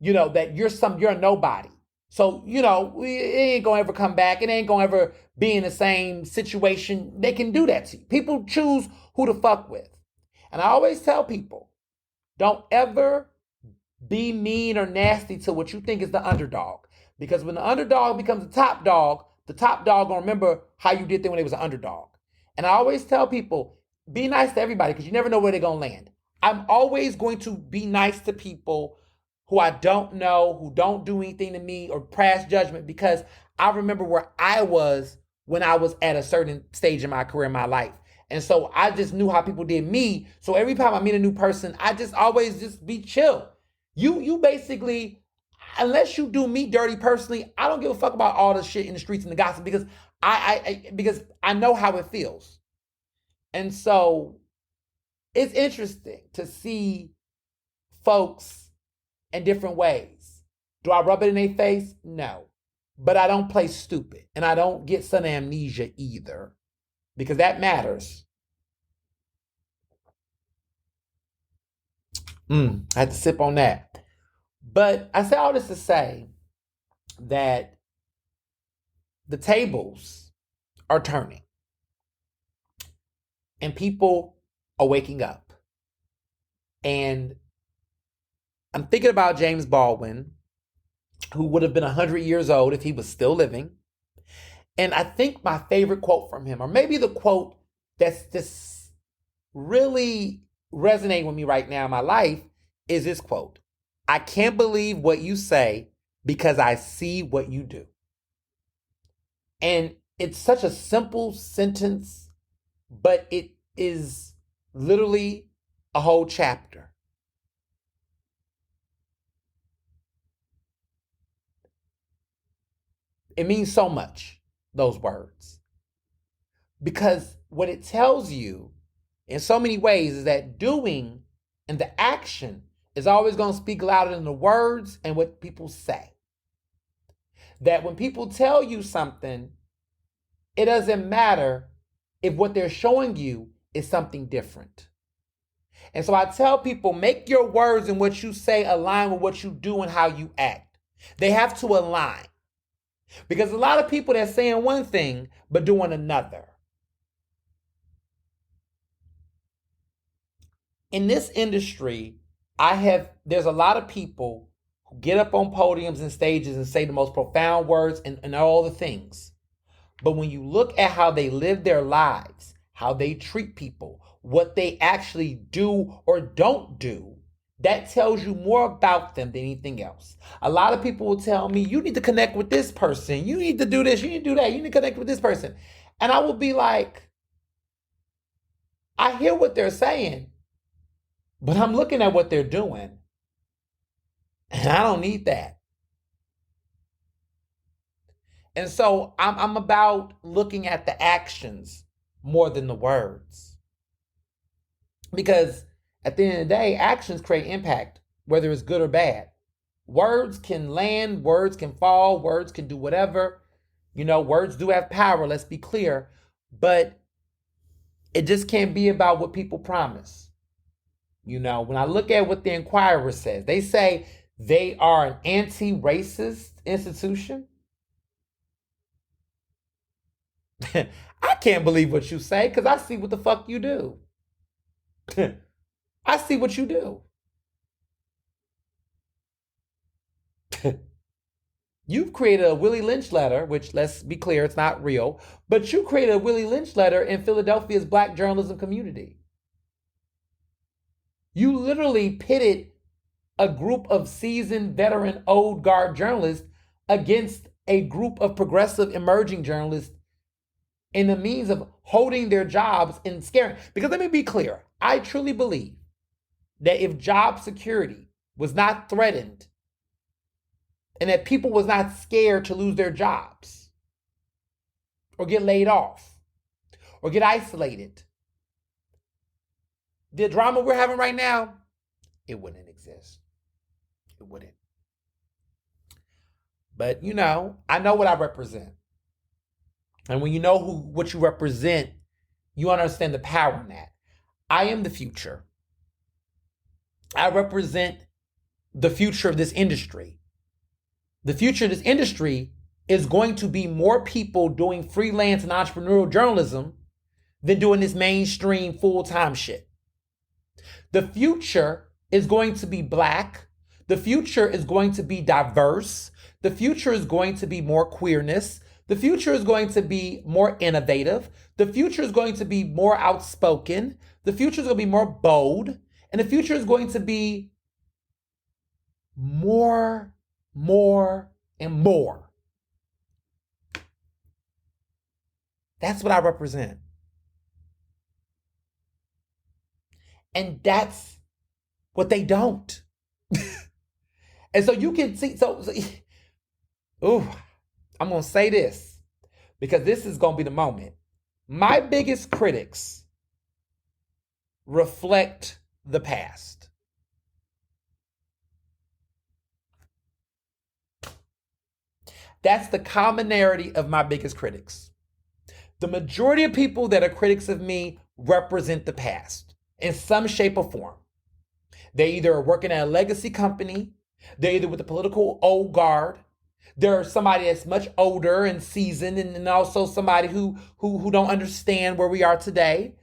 A: that you're a nobody. So, it ain't going to ever come back. It ain't going to ever be in the same situation. They can do that to you. People choose who to fuck with. And I always tell people, don't ever be mean or nasty to what you think is the underdog. Because when the underdog becomes the top dog going to remember how you did them when they was an underdog. And I always tell people, be nice to everybody because you never know where they're going to land. I'm always going to be nice to people who I don't know, who don't do anything to me or pass judgment, because I remember where I was when I was at a certain stage in my career, in my life. And so I just knew how people did me. So every time I meet a new person, I just always just be chill. You basically, unless you do me dirty personally, I don't give a fuck about all the shit in the streets and the gossip, because because I know how it feels. And so it's interesting to see folks in different ways. Do I rub it in their face? No. But I don't play stupid. And I don't get sudden amnesia either, because that matters. I had to sip on that. But I say all this to say that the tables are turning. And people are waking up. And I'm thinking about James Baldwin, who would have been 100 years old if he was still living. And I think my favorite quote from him, or maybe the quote that's just really resonating with me right now in my life, is this quote: "I can't believe what you say because I see what you do." And it's such a simple sentence, but it is literally a whole chapter. It means so much, those words. Because what it tells you in so many ways is that doing and the action is always going to speak louder than the words and what people say. That when people tell you something, it doesn't matter if what they're showing you is something different. And so I tell people, make your words and what you say align with what you do and how you act. They have to align. Because a lot of people that's saying one thing but doing another. In this industry, there's a lot of people who get up on podiums and stages and say the most profound words and all the things. But when you look at how they live their lives, how they treat people, what they actually do or don't do, that tells you more about them than anything else. A lot of people will tell me, you need to connect with this person. You need to do this. You need to do that. You need to connect with this person. And I will be like, I hear what they're saying, but I'm looking at what they're doing. And I don't need that. And so I'm about looking at the actions more than the words. Because at the end of the day, actions create impact, whether it's good or bad. Words can land, words can fall, words can do whatever. You know, words do have power, let's be clear. But it just can't be about what people promise. You know, when I look at what the Inquirer says, they say they are an anti-racist institution. I can't believe what you say because I see what the fuck you do. I see what you do. You've created a Willie Lynch letter, which, let's be clear, it's not real, but you created a Willie Lynch letter in Philadelphia's black journalism community. You literally pitted a group of seasoned, veteran, old guard journalists against a group of progressive emerging journalists in the means of holding their jobs and scaring. Because let me be clear, I truly believe that if job security was not threatened and that people was not scared to lose their jobs or get laid off or get isolated, the drama we're having right now, it wouldn't exist. It wouldn't. But, you know, I know what I represent. And when you know what you represent, you understand the power in that. I am the future. I represent the future of this industry. The future of this industry is going to be more people doing freelance and entrepreneurial journalism than doing this mainstream full-time shit. The future is going to be black. The future is going to be diverse. The future is going to be more queerness. The future is going to be more innovative. The future is going to be more outspoken. The future is going to be more bold. And the future is going to be more, and more. That's what I represent. And that's what they don't. And so you can see, I'm going to say this because this is going to be the moment. My biggest critics reflect the past. That's the commonality of my biggest critics. The majority of people that are critics of me represent the past in some shape or form. They either are working at a legacy company, they're either with the political old guard, they're somebody that's much older and seasoned, and also somebody who don't understand where we are today.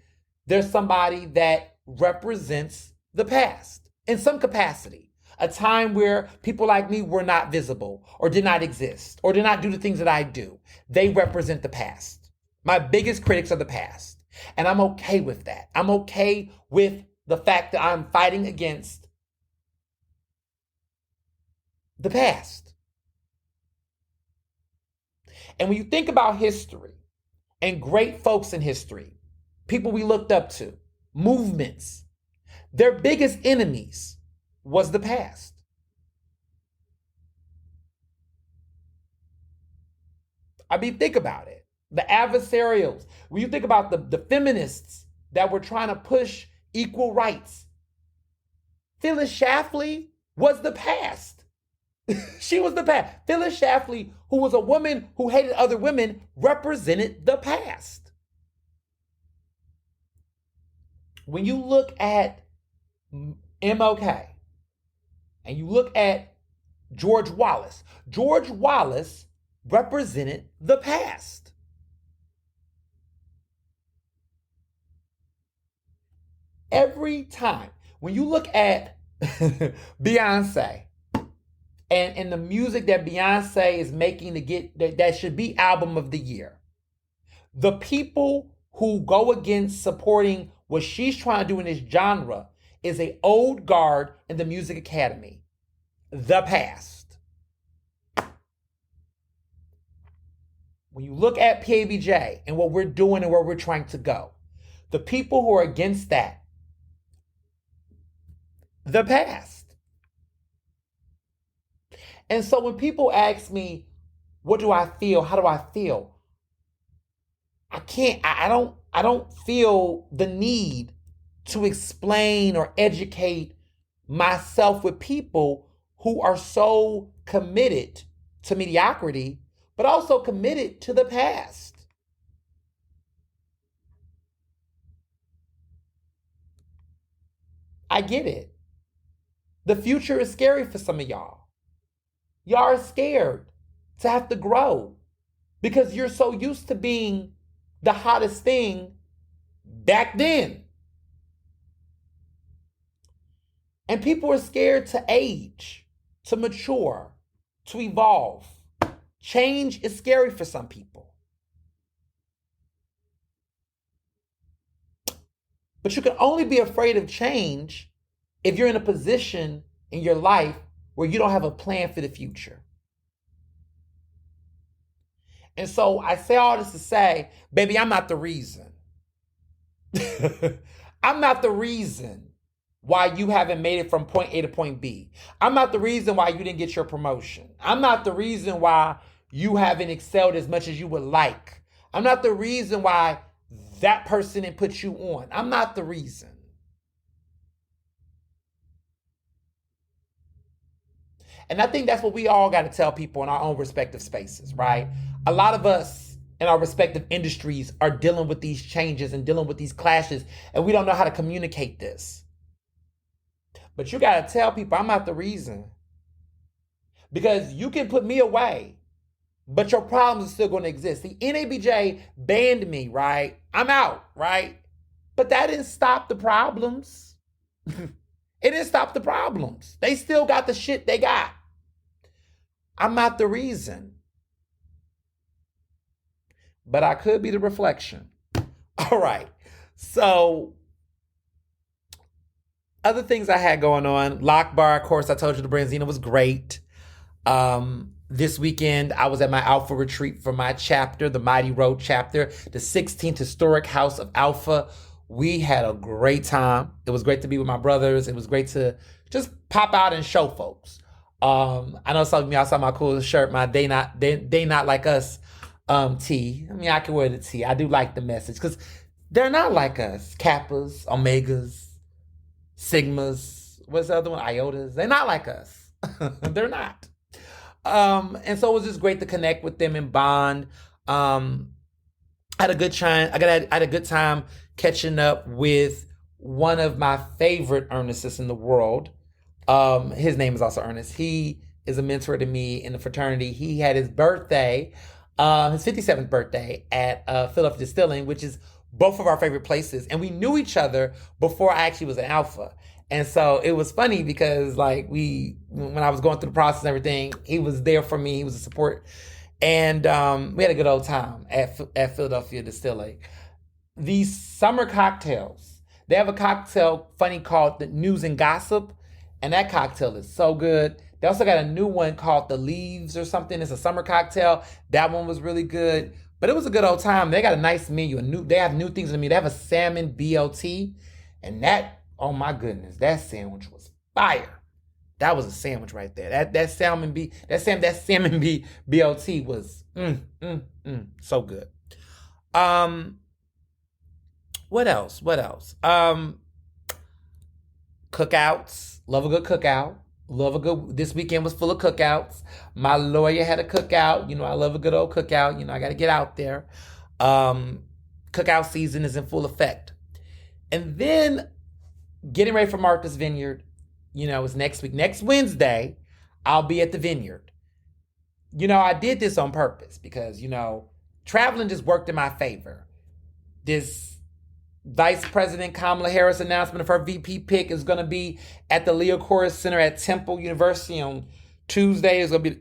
A: There's somebody that represents the past in some capacity. A time where people like me were not visible or did not exist or did not do the things that I do. They represent the past. My biggest critics are the past. And I'm okay with that. I'm okay with the fact that I'm fighting against the past. And when you think about history and great folks in history, people we looked up to, movements, their biggest enemies was the past. I mean, think about it. The adversarials. When you think about the feminists that were trying to push equal rights, Phyllis Schlafly was the past. She was the past. Phyllis Schlafly, who was a woman who hated other women, represented the past. When you look at MLK and you look at George Wallace represented the past. Every time when you look at Beyonce and the music that Beyonce is making to get that should be album of the year, the people who go against supporting what she's trying to do in this genre is a old guard in the Music Academy, the past. When you look at PABJ and what we're doing and where we're trying to go, the people who are against that, the past. And so when people ask me, what do I feel? How do I feel? I don't feel the need to explain or educate myself with people who are so committed to mediocrity, but also committed to the past. I get it. The future is scary for some of y'all. Y'all are scared to have to grow because you're so used to being the hottest thing back then. And people are scared to age, to mature, to evolve. Change is scary for some people. But you can only be afraid of change if you're in a position in your life where you don't have a plan for the future. And so I say all this to say, baby, I'm not the reason. I'm not the reason why you haven't made it from point A to point B. I'm not the reason why you didn't get your promotion. I'm not the reason why you haven't excelled as much as you would like. I'm not the reason why that person didn't put you on. I'm not the reason. And I think that's what we all got to tell people in our own respective spaces, right? A lot of us in our respective industries are dealing with these changes and dealing with these clashes, and we don't know how to communicate this. But you got to tell people I'm not the reason. Because you can put me away, but your problems are still going to exist. The NABJ banned me, right? I'm out, right? But that didn't stop the problems. It didn't stop the problems. They still got the shit they got. I'm not the reason. But I could be the reflection. All right. So other things I had going on, Lock Bar, of course, I told you the Branzina was great. This weekend, I was at my Alpha retreat for my chapter, the Mighty Road chapter, the 16th Historic House of Alpha. We had a great time. It was great to be with my brothers. It was great to just pop out and show folks. I know some of y'all saw my cool shirt, my they not like us tee. I mean, I can wear the tee. I do like the message because they're not like us. Kappas, Omegas, Sigmas, what's the other one? Iotas. They're not like us. They're not. And so it was just great to connect with them and bond. I had a good time. I had a good time catching up with one of my favorite Ernests in the world. His name is also Ernest. He is a mentor to me in the fraternity. He had his birthday, his 57th birthday at Philadelphia Distilling, which is both of our favorite places. And we knew each other before I actually was an Alpha. And so it was funny because like when I was going through the process and everything, he was there for me. He was a support. And we had a good old time at Philadelphia Distilling. These summer cocktails, they have a cocktail funny called the News and Gossip. And that cocktail is so good. They also got a new one called the Leaves or something. It's a summer cocktail. That one was really good. But it was a good old time. They got a nice menu. They have new things in the menu. They have a salmon BLT. And that, oh my goodness, that sandwich was fire. That was a sandwich right there. That salmon BLT was so good. What else? Cookouts. Love a good cookout. This weekend was full of cookouts. My lawyer had a cookout. You know, I love a good old cookout. You know, I got to get out there. Cookout season is in full effect. And then getting ready for Martha's Vineyard, you know, is next week. Next Wednesday, I'll be at the Vineyard. You know, I did this on purpose because, you know, traveling just worked in my favor. This Vice President Kamala Harris announcement of her VP pick is going to be at the Leo Corus Center at Temple University on Tuesday. It's going to be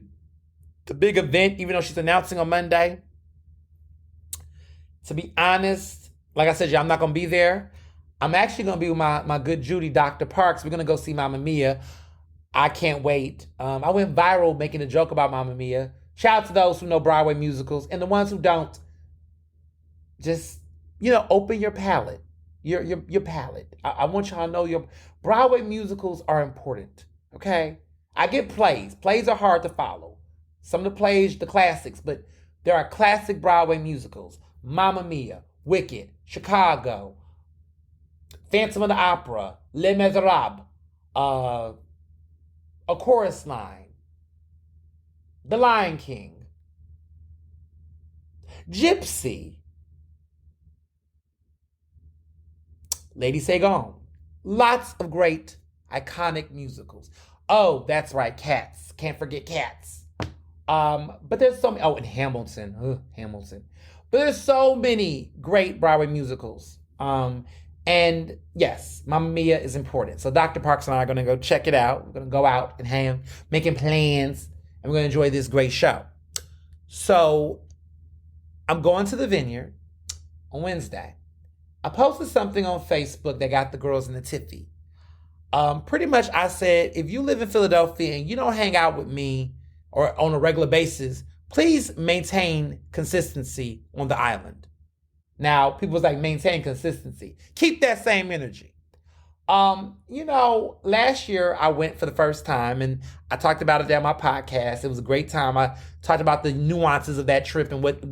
A: the big event, even though she's announcing on Monday. To be honest, like I said, I'm not going to be there. I'm actually going to be with my good Judy, Dr. Parks. We're going to go see Mamma Mia. I can't wait. I went viral making a joke about Mamma Mia. Shout out to those who know Broadway musicals. And the ones who don't, just, you know, open your palette. Your palette. I want y'all to know your Broadway musicals are important. Okay? I get plays. Plays are hard to follow. Some of the plays, the classics, but there are classic Broadway musicals. Mamma Mia, Wicked, Chicago, Phantom of the Opera, Les Miserables, A Chorus Line, The Lion King, Gypsy, Lady Saigon. Lots of great, iconic musicals. Oh, that's right, Cats. Can't forget Cats. But there's so many. Oh, and Hamilton. Hamilton. But there's so many great Broadway musicals. And yes, Mamma Mia is important. So Dr. Parks and I are going to go check it out. We're going to go out and hang, making plans, and we're going to enjoy this great show. So I'm going to the Vineyard on Wednesday. I posted something on Facebook that got the girls in the tiffy. Pretty much I said, if you live in Philadelphia and you don't hang out with me or on a regular basis, please maintain consistency on the island. Now, people was like, maintain consistency. Keep that same energy. You know, last year I went for the first time and I talked about it on my podcast. It was a great time. I talked about the nuances of that trip and what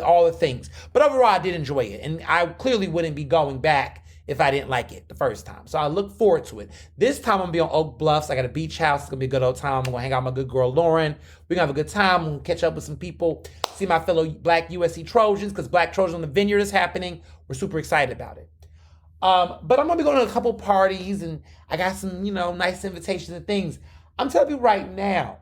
A: all the things. But overall, I did enjoy it. And I clearly wouldn't be going back if I didn't like it the first time. So I look forward to it. This time I'm going to be on Oak Bluffs. I got a beach house. It's going to be a good old time. I'm going to hang out with my good girl, Lauren. We're going to have a good time. I'm going to catch up with some people, see my fellow Black USC Trojans, because Black Trojans on the Vineyard is happening. We're super excited about it. But I'm going to be going to a couple parties, and I got some, you know, nice invitations and things. I'm telling you right now,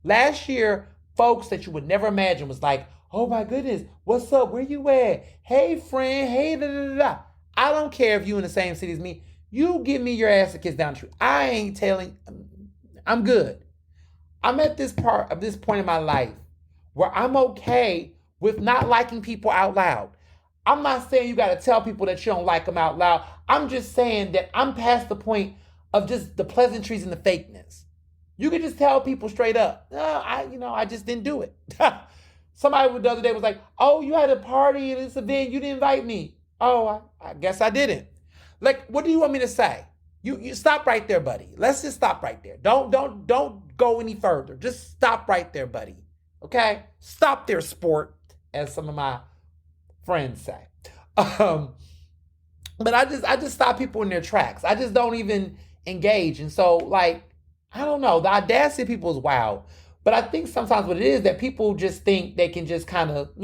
A: last year, folks that you would never imagine was like, oh my goodness, what's up? Where you at? Hey, friend. Hey, da da da da. I don't care if you in the same city as me. You give me your ass a kiss down the street. I ain't telling. I'm good. I'm at this point in my life where I'm okay with not liking people out loud. I'm not saying you got to tell people that you don't like them out loud. I'm just saying that I'm past the point of just the pleasantries and the fakeness. You can just tell people straight up, no, I just didn't do it. Somebody the other day was like, oh, you had a party at this event, you didn't invite me. Oh, I guess I didn't. Like, what do you want me to say? You stop right there, buddy. Let's just stop right there. Don't go any further. Just stop right there, buddy. Okay? Stop there, sport, as some of my friends say. But I just stop people in their tracks. I just don't even engage. And so, like, I don't know. The audacity of people is wild. But I think sometimes what it is that people just think they can just kind of,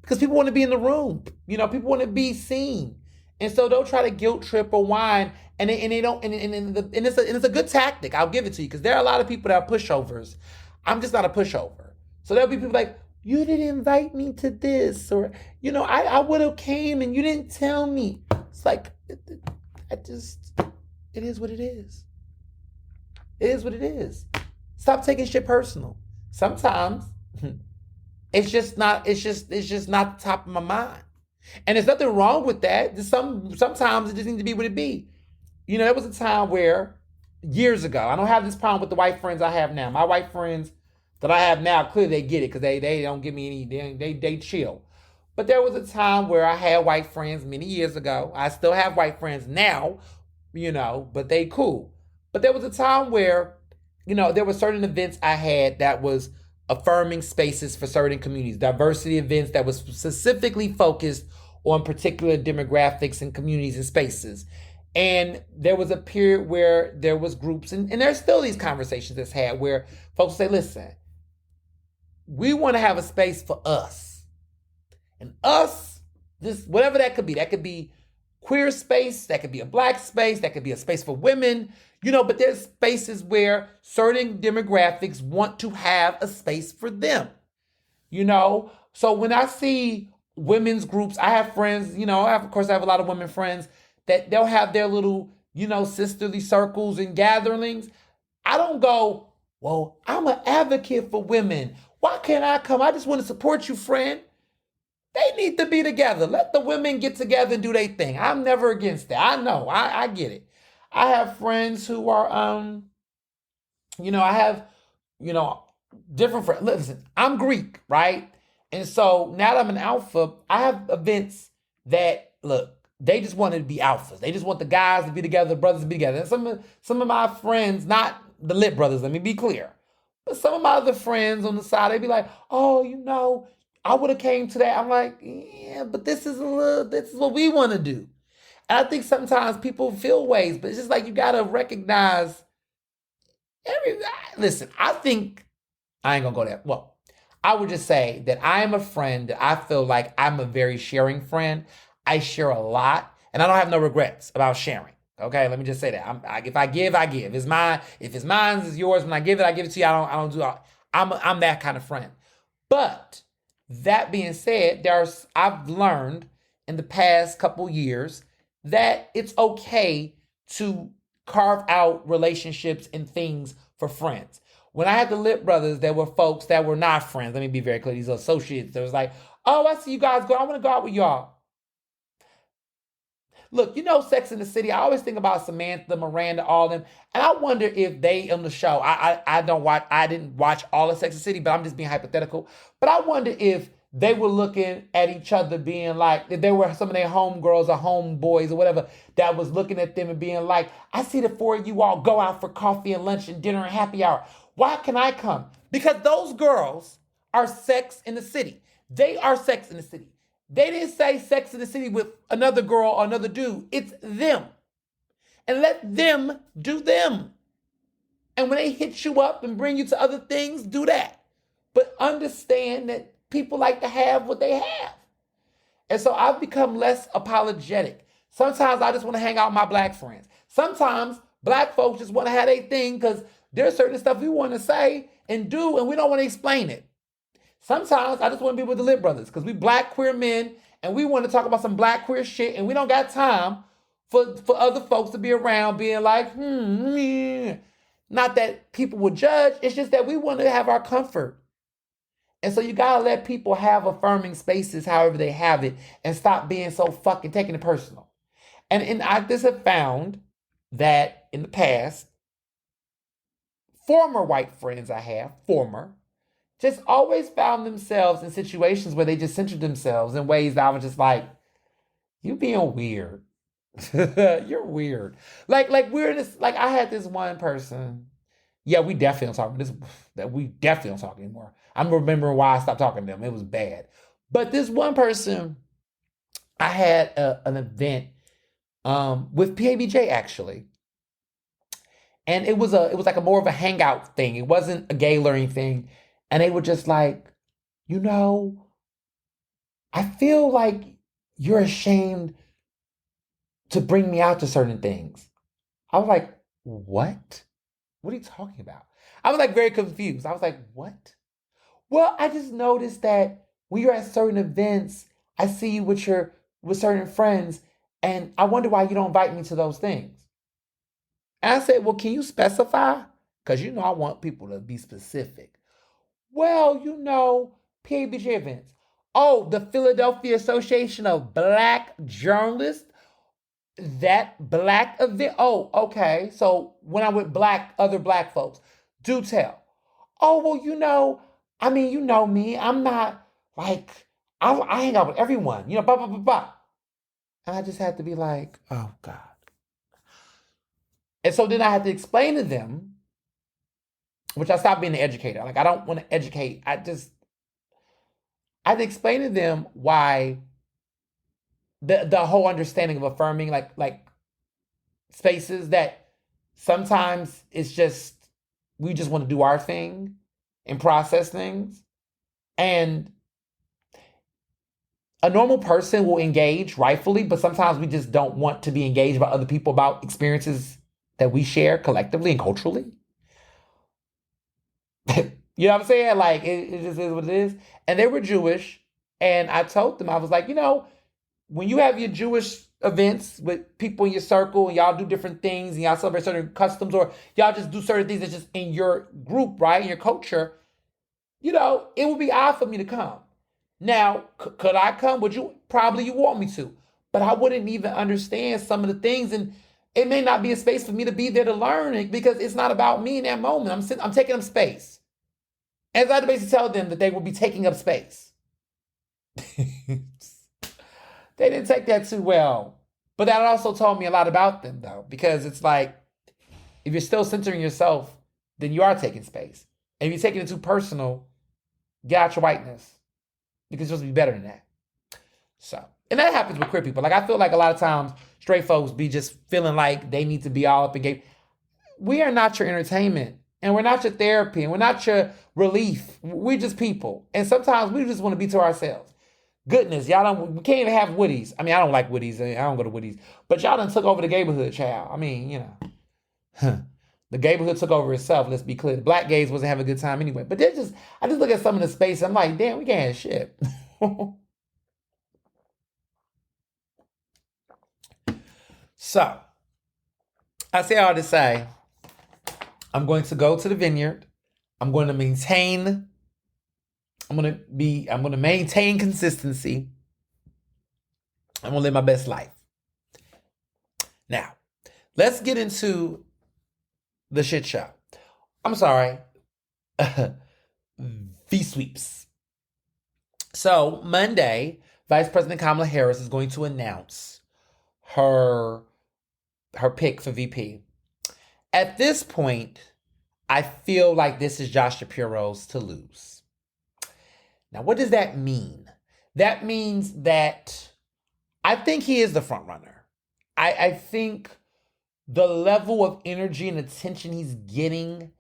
A: because people want to be in the room. People want to be seen. And so they'll try to guilt trip or whine, and they don't. And it's a good tactic. I'll give it to you, because there are a lot of people that are pushovers. I'm just not a pushover. So there'll be people like, you didn't invite me to this, or I would have came and you didn't tell me. It's like, it is what it is. It is what it is. Stop taking shit personal. Sometimes it's just not the top of my mind. And there's nothing wrong with that. Sometimes it just needs to be what it be. There was a time where, years ago, I don't have this problem with the white friends I have now. My white friends that I have now, clearly they get it, because they don't give me any, they chill. But there was a time where I had white friends many years ago. I still have white friends now, but they cool. But there was a time where, there were certain events I had that was affirming spaces for certain communities, diversity events that was specifically focused on particular demographics and communities and spaces. And there was a period where there was groups, and there's still these conversations that's had where folks say, listen, we want to have a space for us. And us, just whatever that could be. That could be queer space, that could be a black space, that could be a space for women, but there's spaces where certain demographics want to have a space for them, So when I see women's groups, I have friends, of course I have a lot of women friends that they'll have their little, sisterly circles and gatherings. I don't go, well, I'm an advocate for women. Why can't I come? I just want to support you, friend. They need to be together. Let the women get together and do their thing. I'm never against that. I know. I get it. I have friends who are, I have, different friends. Listen, I'm Greek, right? And so now that I'm an alpha, I have events that, look, they just want to be alphas. They just want the guys to be together, the brothers to be together. And some of my friends, not the lit brothers, let me be clear, but some of my other friends on the side, they be like, oh, I would have came to that. I'm like, yeah, but this is what we want to do. And I think sometimes people feel ways, but it's just like you got to recognize listen, I think, I ain't going to go there. Well, I would just say that I am a friend that I feel like I'm a very sharing friend. I share a lot, and I don't have no regrets about sharing. Okay, let me just say that. If I give, I give. It's mine. If it's mine, it's yours. When I give it to you. I don't do. I'm that kind of friend. But that being said, I've learned in the past couple years that it's okay to carve out relationships and things for friends. When I had the Lit Brothers, there were folks that were not friends. Let me be very clear. These are associates. There was like, oh, I see you guys go. I want to go out with y'all. Look, Sex in the City. I always think about Samantha, Miranda, all of them. And I wonder if they on the show, I didn't watch all of Sex in the City, but I'm just being hypothetical. But I wonder if they were looking at each other being like, if there were some of their homegirls or homeboys or whatever that was looking at them and being like, I see the four of you all go out for coffee and lunch and dinner and happy hour. Why can I come? Because those girls are Sex in the City. They are Sex in the City. They didn't say Sex in the City with another girl or another dude. It's them. And let them do them. And when they hit you up and bring you to other things, do that. But understand that people like to have what they have. And so I've become less apologetic. Sometimes I just want to hang out with my black friends. Sometimes black folks just want to have their thing because there's certain stuff we want to say and do, and we don't want to explain it. Sometimes I just want to be with the Lit Brothers because we black queer men and we want to talk about some black queer shit and we don't got time for other folks to be around being like, Not that people will judge. It's just that we want to have our comfort. And so you gotta let people have affirming spaces however they have it and stop being so fucking taking it personal. And I just have found that in the past, former white friends I have, just always found themselves in situations where they just centered themselves in ways that I was just like, you being weird. You're weird. Like weirdness. Like I had this one person. Yeah, we definitely don't talk. That we definitely don't talk anymore. I'm remembering why I stopped talking to them. It was bad. But this one person, I had an event with PABJ actually, and it was like a more of a hangout thing. It wasn't a gala or anything. And they were just like, you know, I feel like you're ashamed to bring me out to certain things. I was like, what? What are you talking about? I was like very confused. I was like, what? Well, I just noticed that when you're at certain events, I see you with certain friends, and I wonder why you don't invite me to those things. And I said, well, can you specify? Because you know I want people to be specific. Well, PABJ events. Oh, the Philadelphia Association of Black Journalists. That black event. Oh, okay. So when I'm with other black folks, do tell. Oh, well, you know me. I'm not like, I hang out with everyone, blah, blah, blah, blah. And I just had to be like, oh, God. And so then I had to explain to them, which I stopped being an educator. Like, I don't want to educate. I had to explain to them why the whole understanding of affirming like spaces that sometimes it's just we just want to do our thing and process things. And a normal person will engage rightfully, but sometimes we just don't want to be engaged by other people about experiences that we share collectively and culturally. You know what I'm saying? Like it just is what it is. And they were Jewish. And I told them, I was like, when you have your Jewish events with people in your circle and y'all do different things and y'all celebrate certain customs or y'all just do certain things that's just in your group, right? In your culture, it would be odd for me to come. Now, could I come? Would you? Probably you want me to, but I wouldn't even understand some of the things, and it may not be a space for me to be there to learn it because it's not about me in that moment. I'm taking up space. And I had to basically tell them that they would be taking up space. They didn't take that too well. But that also told me a lot about them, though, because it's like, if you're still centering yourself, then you are taking space. And if you're taking it too personal, get out your whiteness. Because you're supposed to be better than that. So, and that happens with queer people. Like, I feel like a lot of times, straight folks be just feeling like they need to be all up in game. We are not your entertainment. And we're not your therapy. And we're not your relief. We're just people. And sometimes we just want to be to ourselves. Goodness, we can't even have Woodies. I mean, I don't like Woodies. I don't go to Woodies. But y'all done took over the gayborhood, child. I mean, the gayborhood took over itself, let's be clear. The black gays wasn't having a good time anyway. But I just look at some of the space, I'm like, damn, we can't have shit. So, I say all to say, I'm going to go to the vineyard. I'm going to maintain consistency. I'm going to live my best life. Now, let's get into the shit show. I'm sorry. V-sweeps. So, Monday, Vice President Kamala Harris is going to announce her pick for VP. At this point, I feel like this is Josh Shapiro's to lose. Now, what does that mean? That means that I think he is the front runner. I think the level of energy and attention he's getting,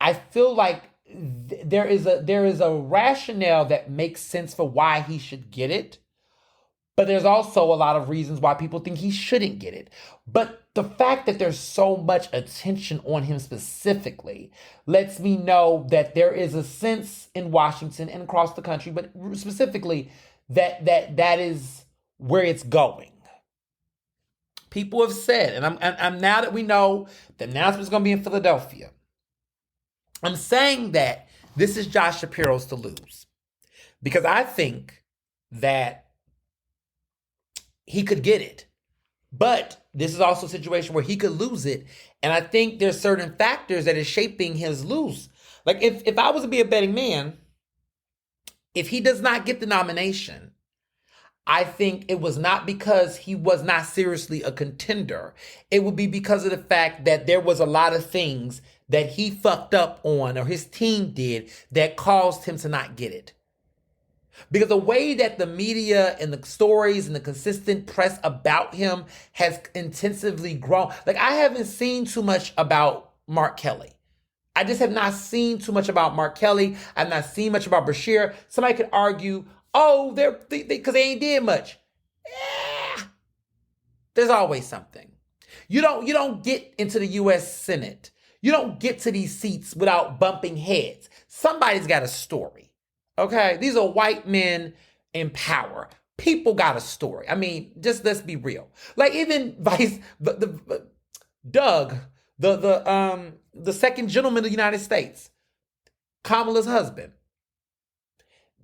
A: I feel like there is a rationale that makes sense for why he should get it. But there's also a lot of reasons why people think he shouldn't get it. But the fact that there's so much attention on him specifically lets me know that there is a sense in Washington and across the country, but specifically that is where it's going. People have said, and I'm now that we know the announcement is going to be in Philadelphia, I'm saying that This is Josh Shapiro's to lose. Because I think that he could get it. But this is also a situation where he could lose it. And I think there's certain factors that is shaping his lose. Like if I was to be a betting man, if he does not get the nomination, I think it was not because he was not seriously a contender. It would be because of the fact that there was a lot of things that he fucked up on or his team did that caused him to not get it. Because the way that the media and the stories and the consistent press about him has intensively grown. Like, I haven't seen too much about Mark Kelly. I just have not seen too much about Mark Kelly. I've not seen much about Bashir. Somebody could argue, oh, because they ain't did much. Yeah. There's always something. You don't get into the U.S. Senate. You don't get to these seats without bumping heads. Somebody's got a story. Okay, these are white men in power. People got a story. I mean, just let's be real. Like even Doug, the second gentleman of the United States, Kamala's husband.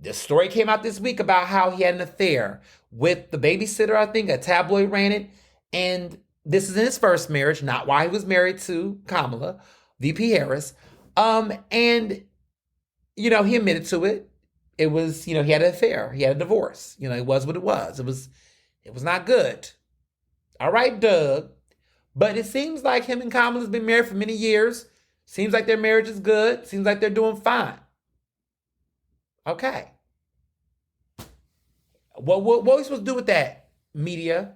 A: The story came out this week about how he had an affair with the babysitter. I think a tabloid ran it, and this is in his first marriage, not while he was married to Kamala, VP Harris. And he admitted to it. It was, he had an affair. He had a divorce. It was what it was. It was not good. All right, Doug. But it seems like him and Kamala's been married for many years. Seems like their marriage is good. Seems like they're doing fine. Okay. What are we supposed to do with that, media?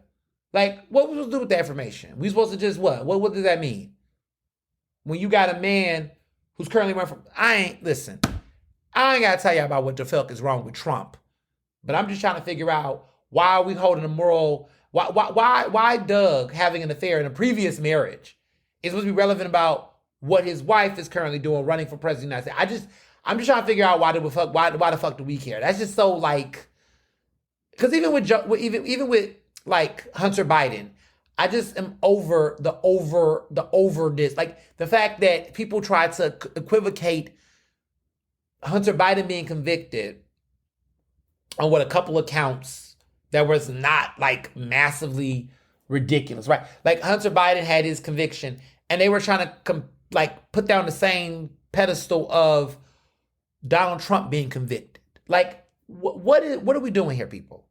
A: Like, what are we supposed to do with that information? We supposed to just what? What does that mean? When you got a man who's currently running for... Listen... I ain't got to tell you about what the fuck is wrong with Trump. But I'm just trying to figure out why are we holding a moral... Why Doug having an affair in a previous marriage is supposed to be relevant about what his wife is currently doing running for president of the United States. I'm just trying to figure out why the fuck do we care? That's just so like... Because even with like Hunter Biden, I just am over this. Like the fact that people try to equivocate Hunter Biden being convicted on what a couple of counts that was not like massively ridiculous, right? Like Hunter Biden had his conviction and they were trying to put down the same pedestal of Donald Trump being convicted. Like what are we doing here, people?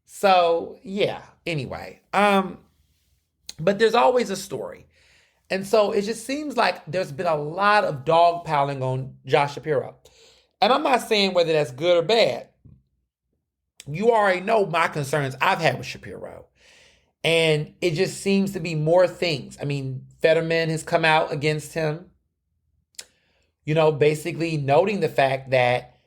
A: So yeah, anyway, but there's always a story. And so it just seems like there's been a lot of dogpiling on Josh Shapiro. And I'm not saying whether that's good or bad. You already know my concerns I've had with Shapiro. And it just seems to be more things. I mean, Fetterman has come out against him, basically noting the fact that,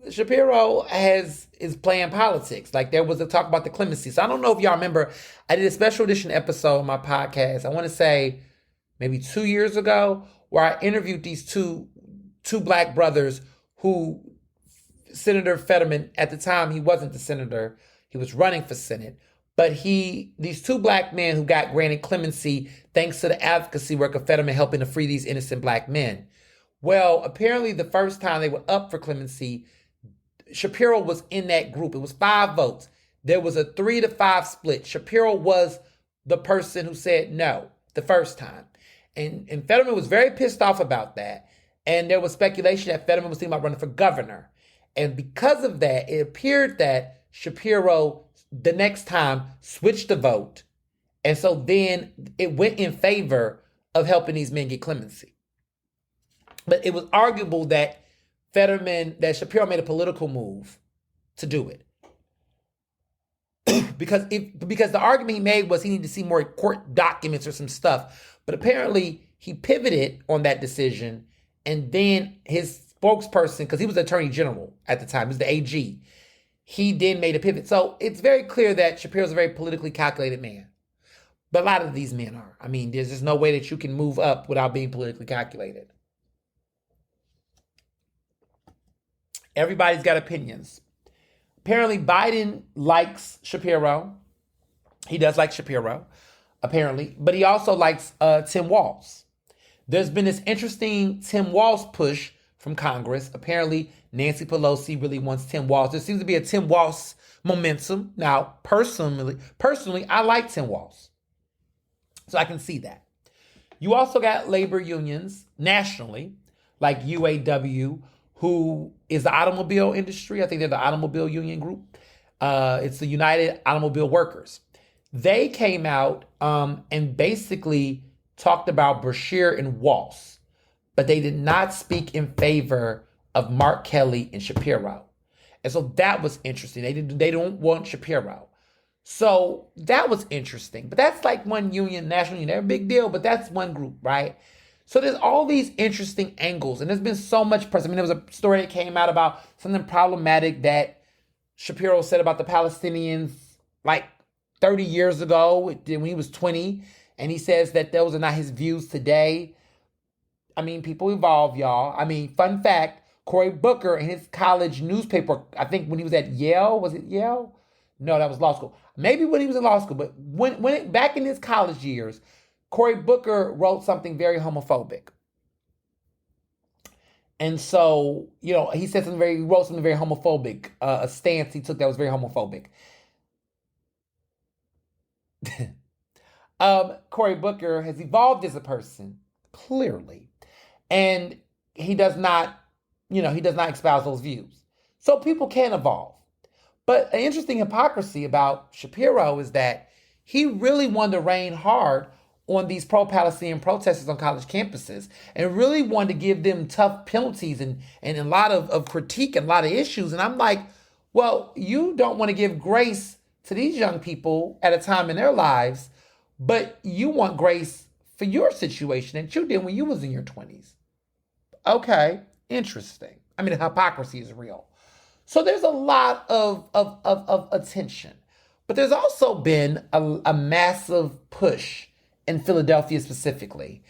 A: Shapiro is playing politics. Like there was a talk about the clemency. So I don't know if y'all remember, I did a special edition episode on my podcast. I want to say maybe 2 years ago, where I interviewed these two black brothers who Senator Fetterman, at the time, he wasn't the senator. He was running for Senate. But these two black men who got granted clemency thanks to the advocacy work of Fetterman helping to free these innocent black men. Well, apparently the first time they were up for clemency, Shapiro was in that group. It was 5 votes. There was a 3-5 split. Shapiro was the person who said no the first time. And Fetterman was very pissed off about that. And there was speculation that Fetterman was thinking about running for governor. And because of that, it appeared that Shapiro, the next time, switched the vote. And so then it went in favor of helping these men get clemency. But it was arguable that Shapiro made a political move to do it. because the argument he made was he needed to see more court documents or some stuff. But apparently he pivoted on that decision, and then his spokesperson, because he was the attorney general at the time, he was the AG, he then made a pivot. So it's very clear that Shapiro's a very politically calculated man. But a lot of these men are. I mean, there's just no way that you can move up without being politically calculated. Everybody's got opinions. Apparently, Biden likes Shapiro. He does like Shapiro, apparently. But he also likes Tim Walz. There's been this interesting Tim Walz push from Congress. Apparently, Nancy Pelosi really wants Tim Walz. There seems to be a Tim Walz momentum. Now, personally, I like Tim Walz. So I can see that. You also got labor unions nationally, like UAW, who is the automobile industry. I think they're the automobile union group. It's the United Automobile Workers. They came out and basically talked about Brashear and Walz, but they did not speak in favor of Mark Kelly and Shapiro. And so that was interesting. They don't want Shapiro. So that was interesting. But that's like one union, national union. They're a big deal, but that's one group, right? So there's all these interesting angles. And there's been so much press. I mean, there was a story that came out about something problematic that Shapiro said about the Palestinians like 30 years ago when he was 20. And he says that those are not his views today. I mean, people evolve, y'all. I mean, fun fact, Cory Booker in his college newspaper, I think when he was at Yale, was it Yale? No, that was law school. Maybe when he was in law school, but back in his college years, Cory Booker wrote something very homophobic. And so, you know, he wrote something very homophobic, a stance he took that was very homophobic. Cory Booker has evolved as a person, clearly. And he does not espouse those views. So people can evolve. But an interesting hypocrisy about Shapiro is that he really wanted to rain hard on these pro-Palestinian protesters on college campuses and really wanted to give them tough penalties and a lot of critique and a lot of issues. And I'm like, well, you don't want to give grace to these young people at a time in their lives, but you want grace for your situation that you did when you was in your 20s. Okay, interesting. I mean, the hypocrisy is real. So there's a lot of attention. But there's also been a massive push in Philadelphia specifically.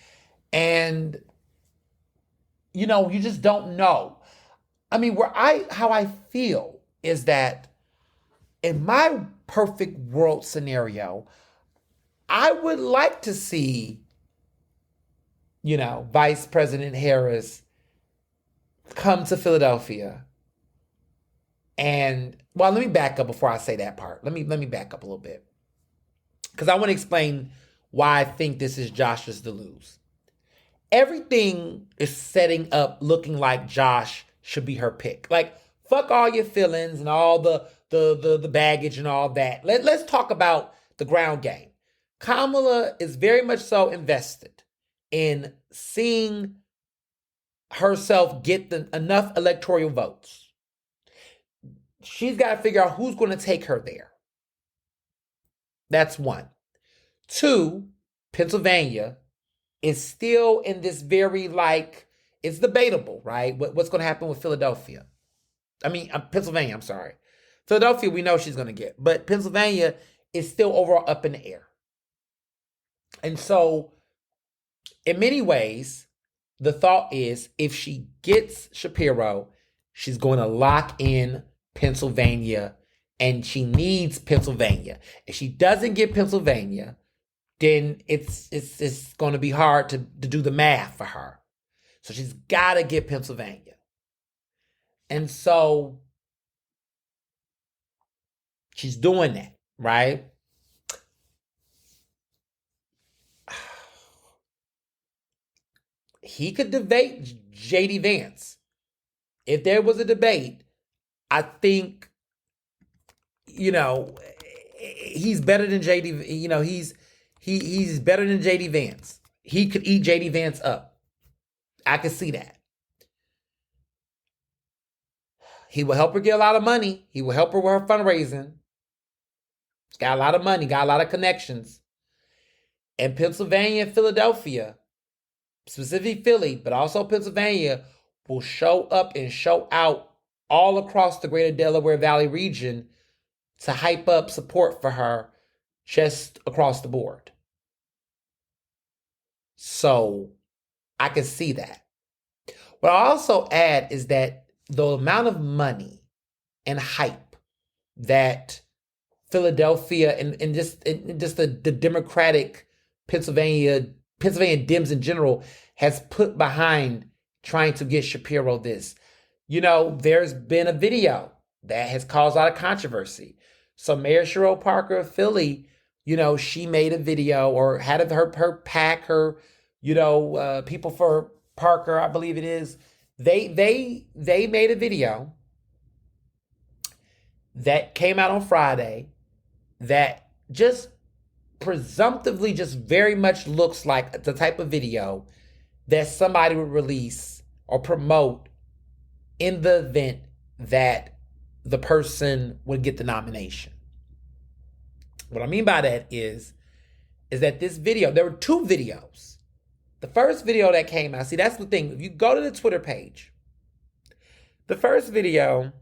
A: And, you know, you just don't know. I mean, how I feel is that in my perfect world scenario, I would like to see, you know, Vice President Harris come to Philadelphia. And, well, let me back up before I say that part. Let me back up a little bit. Because I want to explain why I think this is Josh's to lose. Everything is setting up looking like Josh should be her pick. Like, fuck all your feelings and all the baggage and all that. Let's talk about the ground game. Kamala is very much so invested in seeing herself get enough electoral votes. She's got to figure out who's going to take her there. That's one. Two, Pennsylvania is still in this very, like, it's debatable, right? What's going to happen with Philadelphia? Pennsylvania, I'm sorry. Philadelphia, we know she's going to get. But Pennsylvania is still overall up in the air. And so, in many ways, the thought is if she gets Shapiro, she's going to lock in Pennsylvania, and she needs Pennsylvania. If she doesn't get Pennsylvania, then it's going to be hard to do the math for her. So she's got to get Pennsylvania. And so she's doing that, right? He could debate J.D. Vance. If there was a debate, I think, you know, he's better than J.D. You know, he's better than J.D. Vance. He could eat J.D. Vance up. I could see that. He will help her get a lot of money. He will help her with her fundraising. He's got a lot of money, got a lot of connections. And Pennsylvania and Philadelphia, specifically Philly, but also Pennsylvania, will show up and show out all across the greater Delaware Valley region to hype up support for her just across the board. So I can see that. What I also add is that the amount of money and hype that Philadelphia and just the Democratic Pennsylvania Pennsylvania Dems in general has put behind trying to get Shapiro this. There's been a video that has caused a lot of controversy. So Mayor Cheryl Parker of Philly, she made a video, or had her PAC, her, People for Parker, I believe it is. They made a video that came out on Friday that just presumptively just very much looks like the type of video that somebody would release or promote in the event that the person would get the nomination. What I mean by that is that this video, there were two videos. The first video that came out, see, that's the thing. If you go to the Twitter page, the first video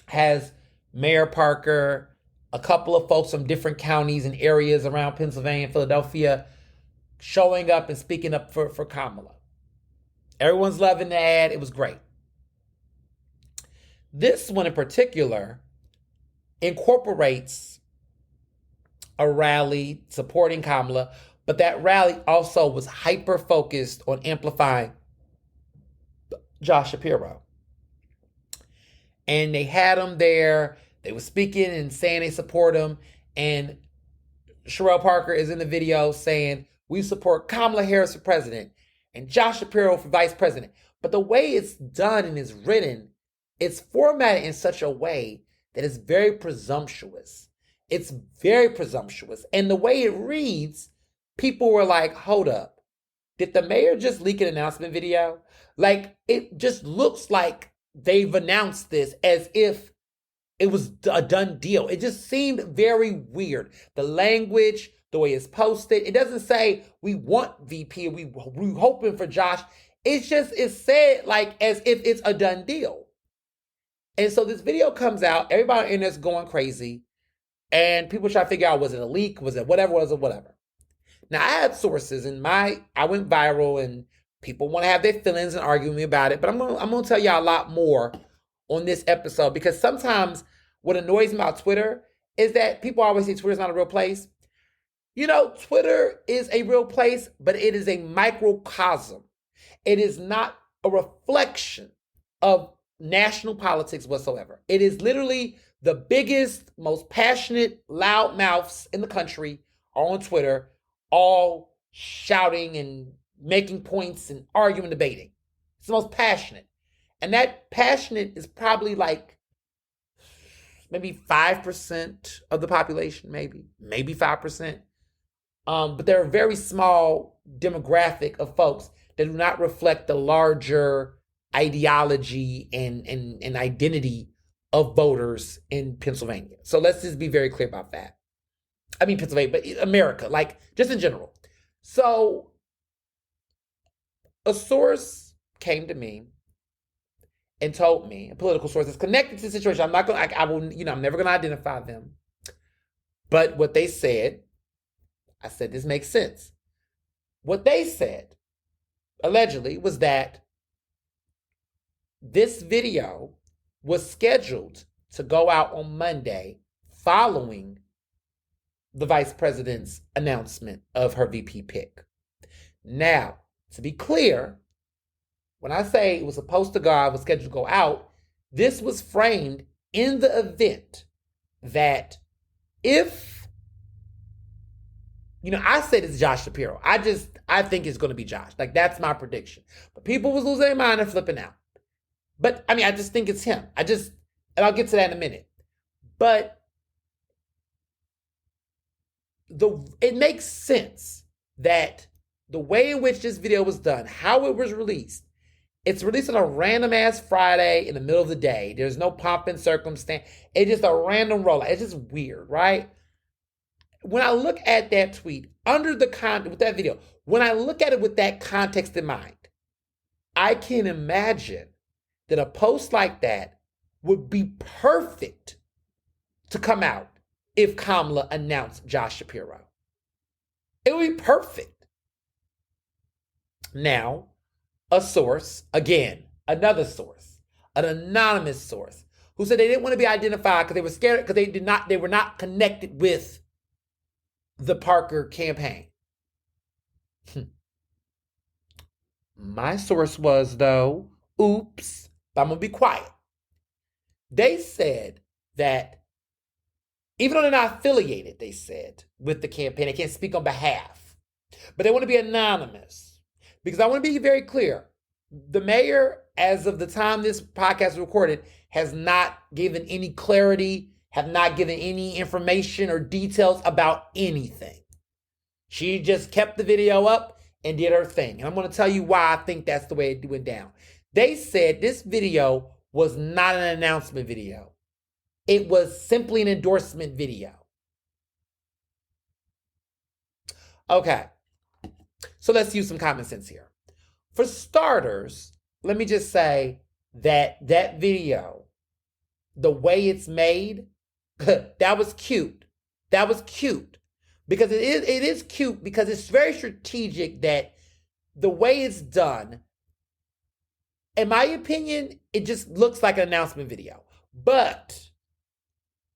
A: has Mayor Parker, a couple of folks from different counties and areas around Pennsylvania and Philadelphia showing up and speaking up for Kamala. Everyone's loving the ad. It was great. This one in particular incorporates a rally supporting Kamala, but that rally also was hyper-focused on amplifying Josh Shapiro. And they had him there. They were speaking and saying they support him. And Cheryl Parker is in the video saying, we support Kamala Harris for president and Josh Shapiro for vice president. But the way it's done and is written, it's formatted in such a way that it's very presumptuous. It's very presumptuous. And the way it reads, people were like, hold up. Did the mayor just leak an announcement video? Like, it just looks like they've announced this as if it was a done deal. It just seemed very weird. The language, the way it's posted, it doesn't say we want VP, we hoping for Josh. It's said like as if it's a done deal. And so this video comes out, everybody on the internet's going crazy, and people try to figure out, was it a leak? Was it whatever? Now, I had sources, and I went viral, and people want to have their feelings and argue with me about it, but I'm gonna tell y'all a lot more on this episode, because sometimes what annoys me about Twitter is that people always say Twitter's not a real place. Twitter is a real place, but it is a microcosm. It is not a reflection of national politics whatsoever. It is literally the biggest, most passionate, loud mouths in the country are on Twitter, all shouting and making points and arguing, debating. It's the most passionate. And that passionate is probably like maybe 5% of the population, maybe 5%. But they're a very small demographic of folks that do not reflect the larger ideology and identity of voters in Pennsylvania. So let's just be very clear about that. I mean, Pennsylvania, but America, like just in general. So a source came to me and told me, a political source that's connected to the situation. I'm not going to, I'm never going to identify them. But what they said, I said, this makes sense. What they said, allegedly, was that this video was scheduled to go out on Monday following the vice president's announcement of her VP pick. Now, to be clear, when I say it was supposed to go out, was scheduled to go out, this was framed in the event that if, I said it's Josh Shapiro. I think it's going to be Josh. Like, that's my prediction. But people was losing their mind and flipping out. But, I just think it's him. And I'll get to that in a minute. But it makes sense that the way in which this video was done, how it was released, it's released on a random-ass Friday in the middle of the day. There's no pomp and circumstance. It's just a random rollout. It's just weird, right? When I look at that tweet, with that video, when I look at it with that context in mind, I can imagine that a post like that would be perfect to come out if Kamala announced Josh Shapiro. It would be perfect. Now, a source, again, another source, an anonymous source, who said they didn't want to be identified because they were scared, because they were not connected with the Parker campaign. My source was, though, oops, but I'm going to be quiet. They said that even though they're not affiliated, they said, with the campaign, they can't speak on behalf, but they want to be anonymous. Because I want to be very clear. The mayor, as of the time this podcast is recorded, has not given any clarity, have not given any information or details about anything. She just kept the video up and did her thing. And I'm going to tell you why I think that's the way it went down. They said this video was not an announcement video. It was simply an endorsement video. Okay. So let's use some common sense here. For starters, let me just say that video, the way it's made, that was cute. That was cute. Because it is cute because it's very strategic that the way it's done, in my opinion, it just looks like an announcement video. But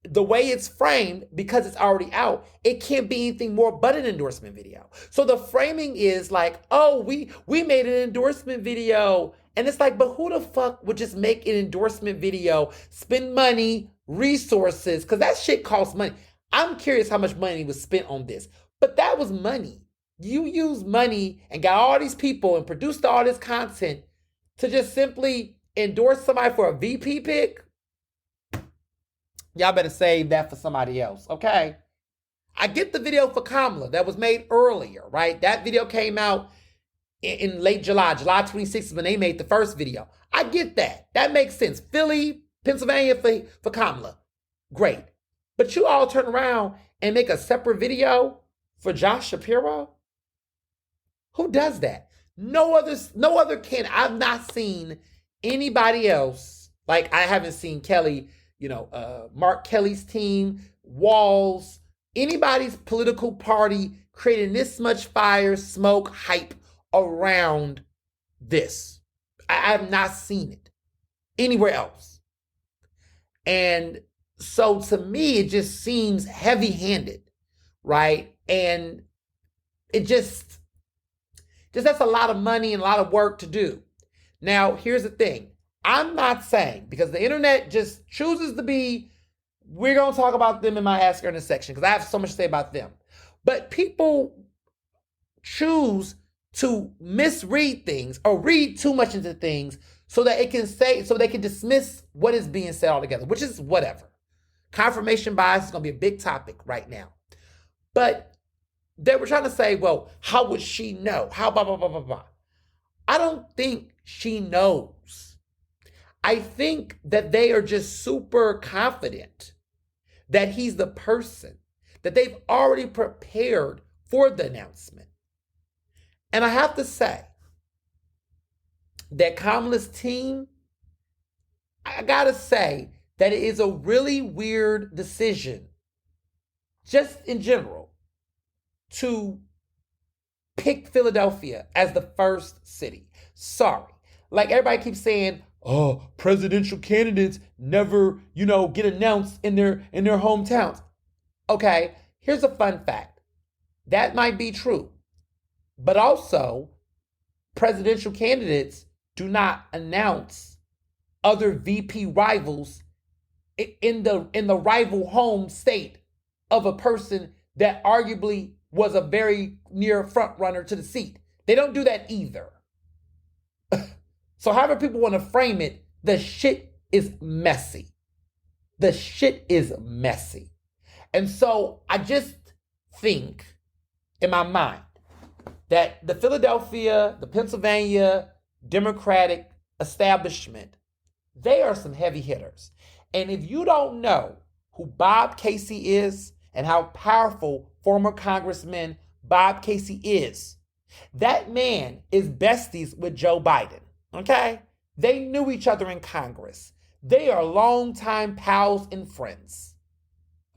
A: the way it's framed, because it's already out, it can't be anything more but an endorsement video. So the framing is like, oh, we made an endorsement video. And it's like, but who the fuck would just make an endorsement video, spend money, resources, because that shit costs money. I'm curious how much money was spent on this, but that was money. You used money and got all these people and produced all this content to just simply endorse somebody for a VP pick. Y'all better save that for somebody else, okay? I get the video for Kamala that was made earlier, right? That video came out in late July 26th is when they made the first video. I get that. That makes sense. Philly, Pennsylvania for Kamala. Great. But you all turn around and make a separate video for Josh Shapiro? Who does that? No other can. I've not seen anybody else. Like, I haven't seen Kelly, Mark Kelly's team, Walls, anybody's political party creating this much fire, smoke, hype around this. I have not seen it anywhere else. And so to me, it just seems heavy-handed, right? And it just that's a lot of money and a lot of work to do. Now, here's the thing. I'm not saying, because the internet just chooses to be, we're going to talk about them in my Ask Ernest section, because I have so much to say about them. But people choose to misread things or read too much into things so that they can dismiss what is being said altogether, which is whatever. Confirmation bias is going to be a big topic right now. But they were trying to say, well, how would she know? How blah, blah, blah, blah, blah. I don't think she knows. I think that they are just super confident that he's the person, that they've already prepared for the announcement. And I have to say that Kamala's team, I gotta say that it is a really weird decision, just in general, to pick Philadelphia as the first city. Sorry. Like everybody keeps saying, oh, presidential candidates never, get announced in their hometowns. Okay, here's a fun fact. That might be true. But also, presidential candidates do not announce other VP rivals in the rival home state of a person that arguably was a very near front runner to the seat. They don't do that either. So however people want to frame it, the shit is messy. The shit is messy. And so I just think in my mind that the Philadelphia, the Pennsylvania Democratic establishment, they are some heavy hitters. And if you don't know who Bob Casey is and how powerful former Congressman Bob Casey is, that man is besties with Joe Biden, okay? They knew each other in Congress. They are longtime pals and friends,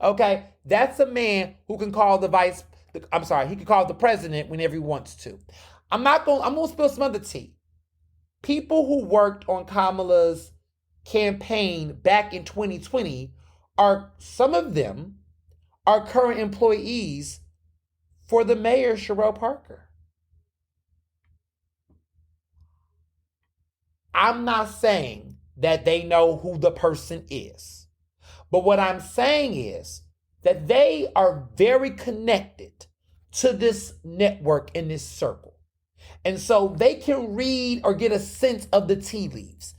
A: okay? That's a man who can call he can call the president whenever he wants to. I'm going to spill some other tea. People who worked on Kamala's campaign back in 2020 some of them are current employees for the mayor, Sherelle Parker. I'm not saying that they know who the person is. But what I'm saying is that they are very connected to this network in this circle. And so they can read or get a sense of the tea leaves.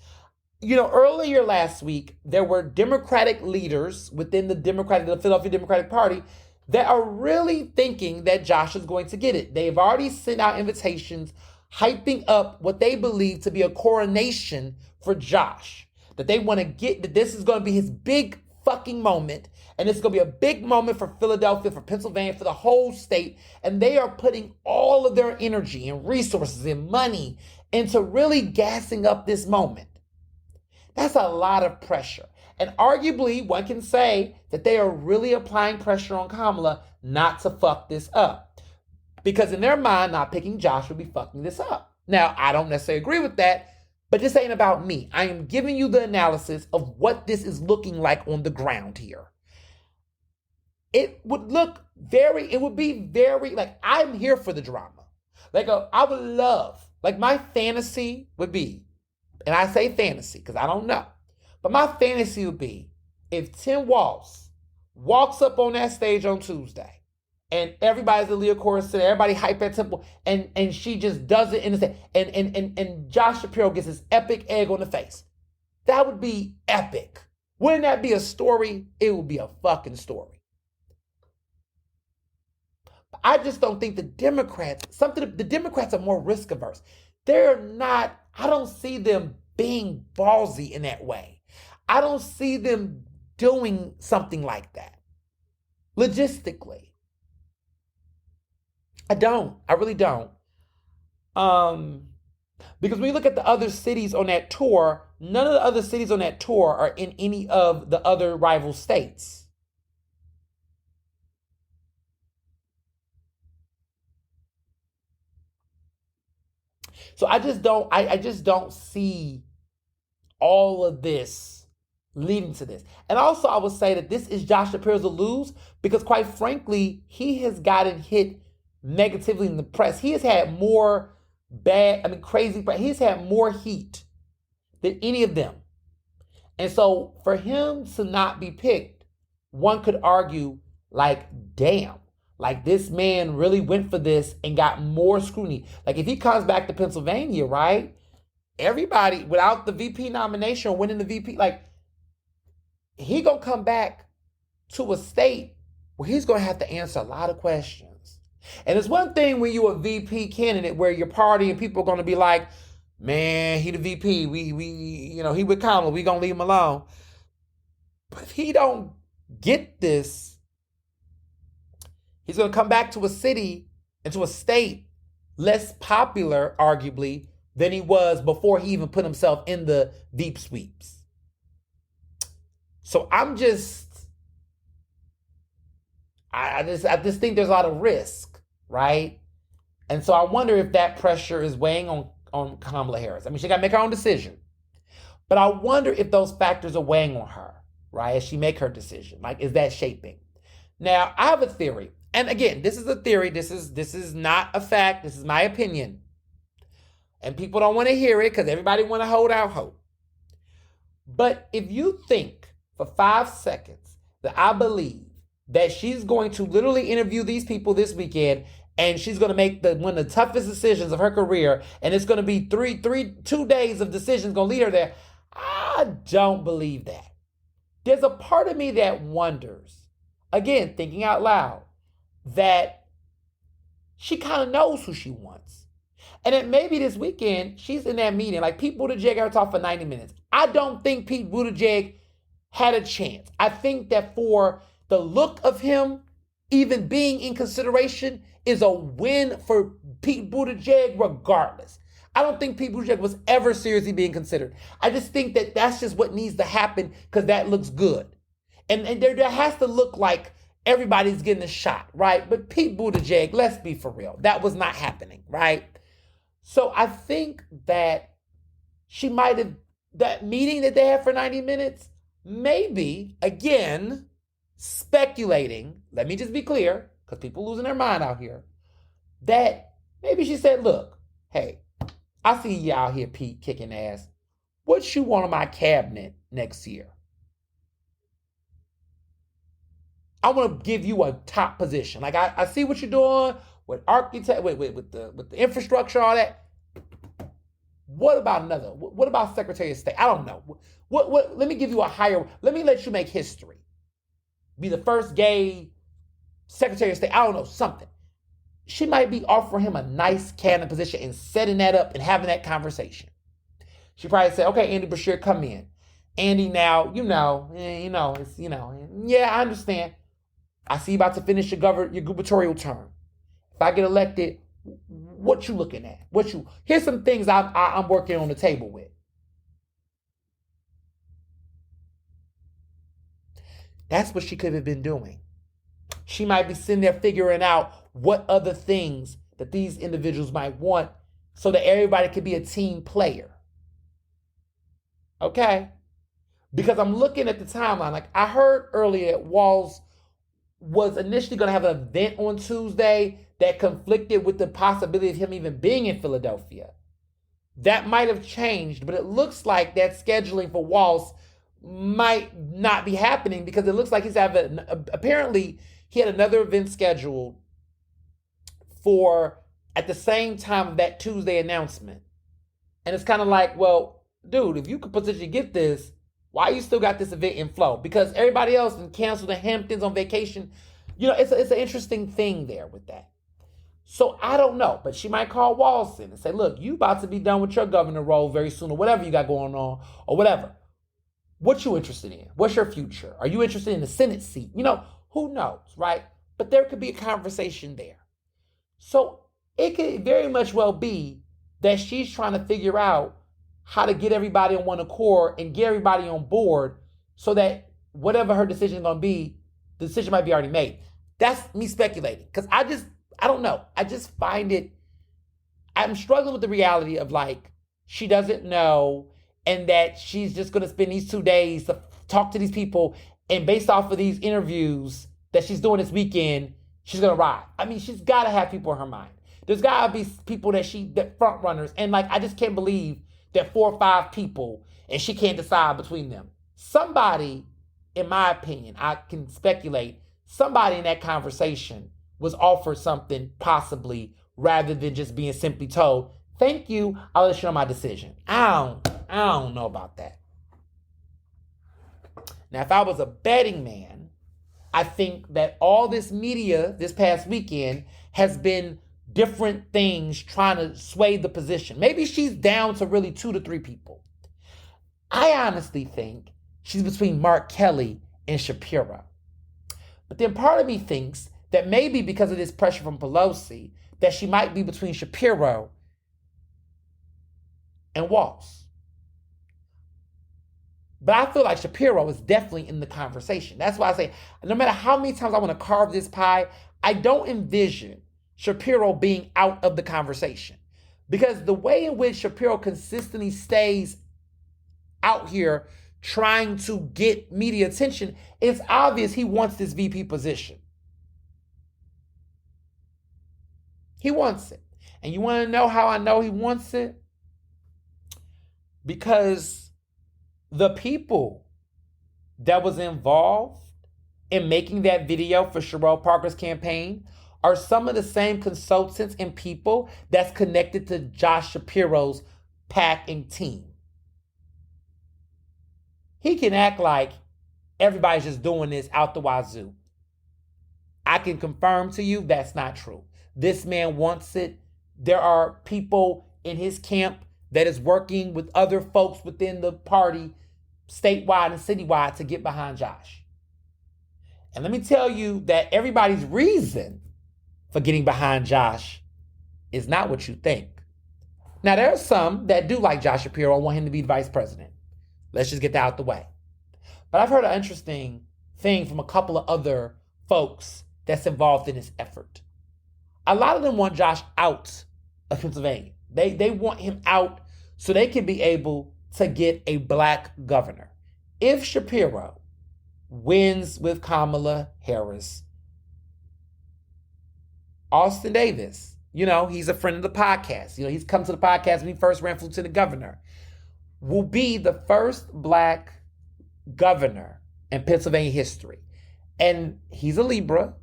A: Earlier last week, there were Democratic leaders within the Philadelphia Democratic Party that are really thinking that Josh is going to get it. They've already sent out invitations hyping up what they believe to be a coronation for Josh. That they want to get, that this is going to be his big fucking moment. And it's going to be a big moment for Philadelphia, for Pennsylvania, for the whole state. And they are putting all of their energy and resources and money into really gassing up this moment. That's a lot of pressure. And arguably, one can say that they are really applying pressure on Kamala not to fuck this up. Because in their mind, not picking Josh would be fucking this up. Now, I don't necessarily agree with that, but this ain't about me. I am giving you the analysis of what this is looking like on the ground here. It would be very, like, I'm here for the drama. I would love, my fantasy would be, and I say fantasy because I don't know, but my fantasy would be if Tim Walz walks up on that stage on Tuesday and everybody's at Leah Chorus, everybody hype at Temple, and she just does it in the and Josh Shapiro gets his epic egg on the face. That would be epic. Wouldn't that be a story? It would be a fucking story. I just don't think the Democrats are more risk averse. They're not, I don't see them being ballsy in that way. I don't see them doing something like that. Logistically. I really don't. Because when you look at the other cities on that tour, none of the other cities on that tour are in any of the other rival states. So I just don't see all of this leading to this. And also I would say that this is Josh Shapiro's to lose because quite frankly, he has gotten hit negatively in the press. He has had more he's had more heat than any of them. And so for him to not be picked, one could argue damn, this man really went for this and got more scrutiny. If he comes back to Pennsylvania, right? Everybody, without the VP nomination or winning the VP, he gonna come back to a state where he's gonna have to answer a lot of questions. And it's one thing when you're a VP candidate where your party and people are gonna be like, man, he the VP, he with Kamala, we gonna leave him alone. But if he don't get this, he's going to come back to a city and to a state less popular, arguably, than he was before he even put himself in the Veep sweeps. So I just think there's a lot of risk, right? And so I wonder if that pressure is weighing on Kamala Harris. I mean, she got to make her own decision. But I wonder if those factors are weighing on her, right? As she make her decision. Is that shaping? Now, I have a theory. And again, this is a theory. This is not a fact. This is my opinion. And people don't want to hear it because everybody want to hold out hope. But if you think for 5 seconds that I believe that she's going to literally interview these people this weekend and she's going to make one of the toughest decisions of her career and it's going to be 2 days of decisions going to lead her there, I don't believe that. There's a part of me that wonders, again, thinking out loud, that she kind of knows who she wants. And then maybe this weekend, she's in that meeting. Pete Buttigieg got to talk for 90 minutes. I don't think Pete Buttigieg had a chance. I think that for the look of him, even being in consideration is a win for Pete Buttigieg regardless. I don't think Pete Buttigieg was ever seriously being considered. I just think that that's just what needs to happen because that looks good. And there has to look like everybody's getting a shot, right? But Pete Buttigieg, let's be for real, that was not happening, right? So I think that she might have, that meeting that they had for 90 minutes, maybe, again, speculating, let me just be clear, because people losing their mind out here, that maybe she said, look, hey, I see you out here, Pete, kicking ass. what you want on my cabinet next year? I want to give you a top position. Like I see what you're doing with architect, with the infrastructure, all that. What about another? What about Secretary of State? I don't know. What? Let me give you a higher. Let me let you make history. Be the first gay Secretary of State. I don't know, something. She might be offering him a nice cabinet position and setting that up and having that conversation. She probably said, "Okay, Andy Bashir, come in. Andy, now yeah, I understand. I see you about to finish your gubernatorial term. If I get elected, what you looking at? Here's some things I'm working on the table with." That's what she could have been doing. She might be sitting there figuring out what other things that these individuals might want so that everybody could be a team player. Okay? Because I'm looking at the timeline. Like I heard earlier that Walz was initially going to have an event on Tuesday that conflicted with the possibility of him even being in Philadelphia. That might have changed, but it looks like that scheduling for Walz might not be happening because it looks like he's having, apparently he had another event scheduled for at the same time of that Tuesday announcement. And it's kind of like, well, dude, if you could potentially get this, why you still got this event in flow? Because everybody else can cancel the Hamptons on vacation. It's an interesting thing there with that. So I don't know, but she might call Walz and say, look, you about to be done with your governor role very soon or whatever you got going on or whatever. What you interested in? What's your future? Are you interested in the Senate seat? Who knows, right? But there could be a conversation there. So it could very much well be that she's trying to figure out how to get everybody on one accord and get everybody on board so that whatever her decision is going to be, the decision might be already made. That's me speculating because I don't know. I just find it, I'm struggling with the reality of like, she doesn't know and that she's just going to spend these 2 days to talk to these people and based off of these interviews that she's doing this weekend, she's going to ride. I mean, she's got to have people in her mind. There's got to be people that front runners. And like, I just can't believe that 4 or 5 people and she can't decide between them. Somebody, in my opinion, I can speculate, somebody in that conversation was offered something possibly rather than just being simply told, thank you, I'll let you know my decision. I don't know about that. Now, if I was a betting man, I think that all this media this past weekend has been different things trying to sway the position. Maybe she's down to really 2 to 3 people. I honestly think she's between Mark Kelly and Shapiro. But then part of me thinks that maybe because of this pressure from Pelosi, that she might be between Shapiro and Walz. But I feel like Shapiro is definitely in the conversation. That's why I say, no matter how many times I want to carve this pie, I don't envision Shapiro being out of the conversation. Because the way in which Shapiro consistently stays out here trying to get media attention, it's obvious he wants this VP position. He wants it. And you want to know how I know he wants it? Because the people that was involved in making that video for Sherelle Parker's campaign are some of the same consultants and people that's connected to Josh Shapiro's PAC and team. He can act like everybody's just doing this out the wazoo. I can confirm to you that's not true. This man wants it. There are people in his camp that is working with other folks within the party, statewide and citywide, to get behind Josh. And let me tell you that everybody's reason for getting behind Josh is not what you think. Now, there are some that do like Josh Shapiro and want him to be the vice president. Let's just get that out the way. But I've heard an interesting thing from a couple of other folks that's involved in this effort. A lot of them want Josh out of Pennsylvania. They want him out so they can be able to get a black governor. If Shapiro wins with Kamala Harris, Austin Davis, he's a friend of the podcast. He's come to the podcast when he first ran for lieutenant governor. will be the first black governor in Pennsylvania history. And he's a Libra.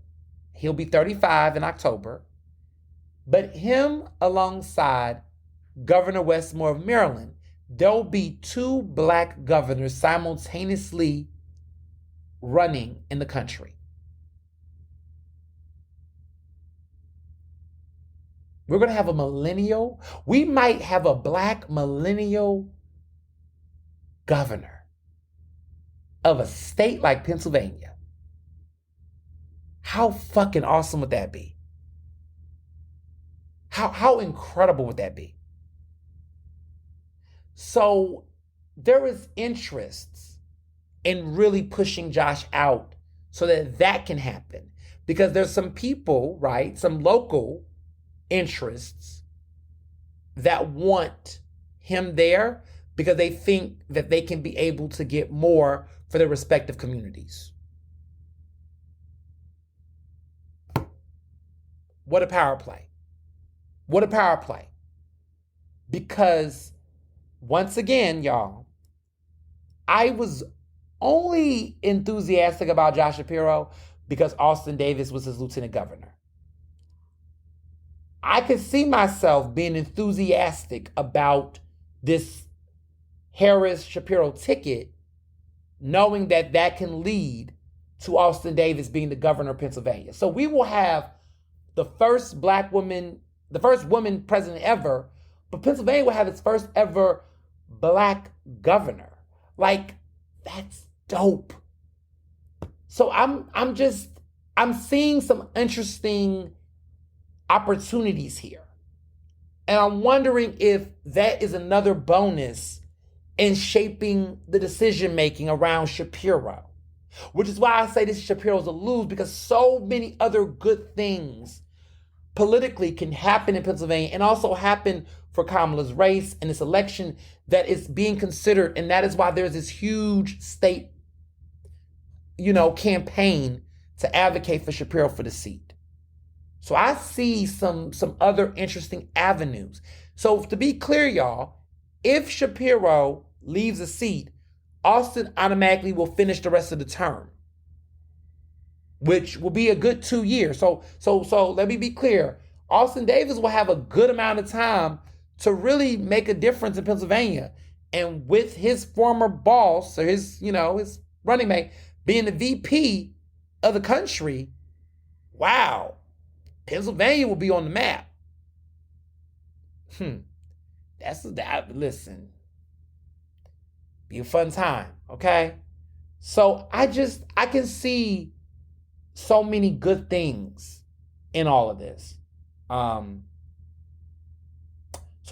A: He'll be 35 in October. But him alongside Governor Westmore of Maryland, there'll be two black governors simultaneously running in the country. We're going to have a millennial. We might have a black millennial governor of a state like Pennsylvania. How fucking awesome would that be? How incredible would that be? So there is interest in really pushing Josh out so that that can happen. Because there's some people, right, some local interests that want him there because they think that they can be able to get more for their respective communities. What a power play. What a power play. Because once again, y'all, I was only enthusiastic about Josh Shapiro because Austin Davis was his lieutenant governor. I could see myself being enthusiastic about this Harris-Shapiro ticket, knowing that that can lead to Austin Davis being the governor of Pennsylvania. So we will have the first black woman, the first woman president ever, but Pennsylvania will have its first ever black governor. Like, that's dope. So I'm seeing some interesting opportunities here. And I'm wondering if that is another bonus in shaping the decision-making around Shapiro. Which is why I say this Shapiro's a lose, because so many other good things politically can happen in Pennsylvania and also happen for Kamala's race and this election that is being considered. And that is why there's this huge state, campaign to advocate for Shapiro for the seat. So I see some other interesting avenues. So to be clear, y'all, if Shapiro leaves a seat, Austin automatically will finish the rest of the term, which will be a good 2 years. So let me be clear. Austin Davis will have a good amount of time to really make a difference in Pennsylvania. And with his former boss, or his running mate, being the VP of the country, wow, Pennsylvania will be on the map. Listen, be a fun time, okay? So I can see so many good things in all of this. So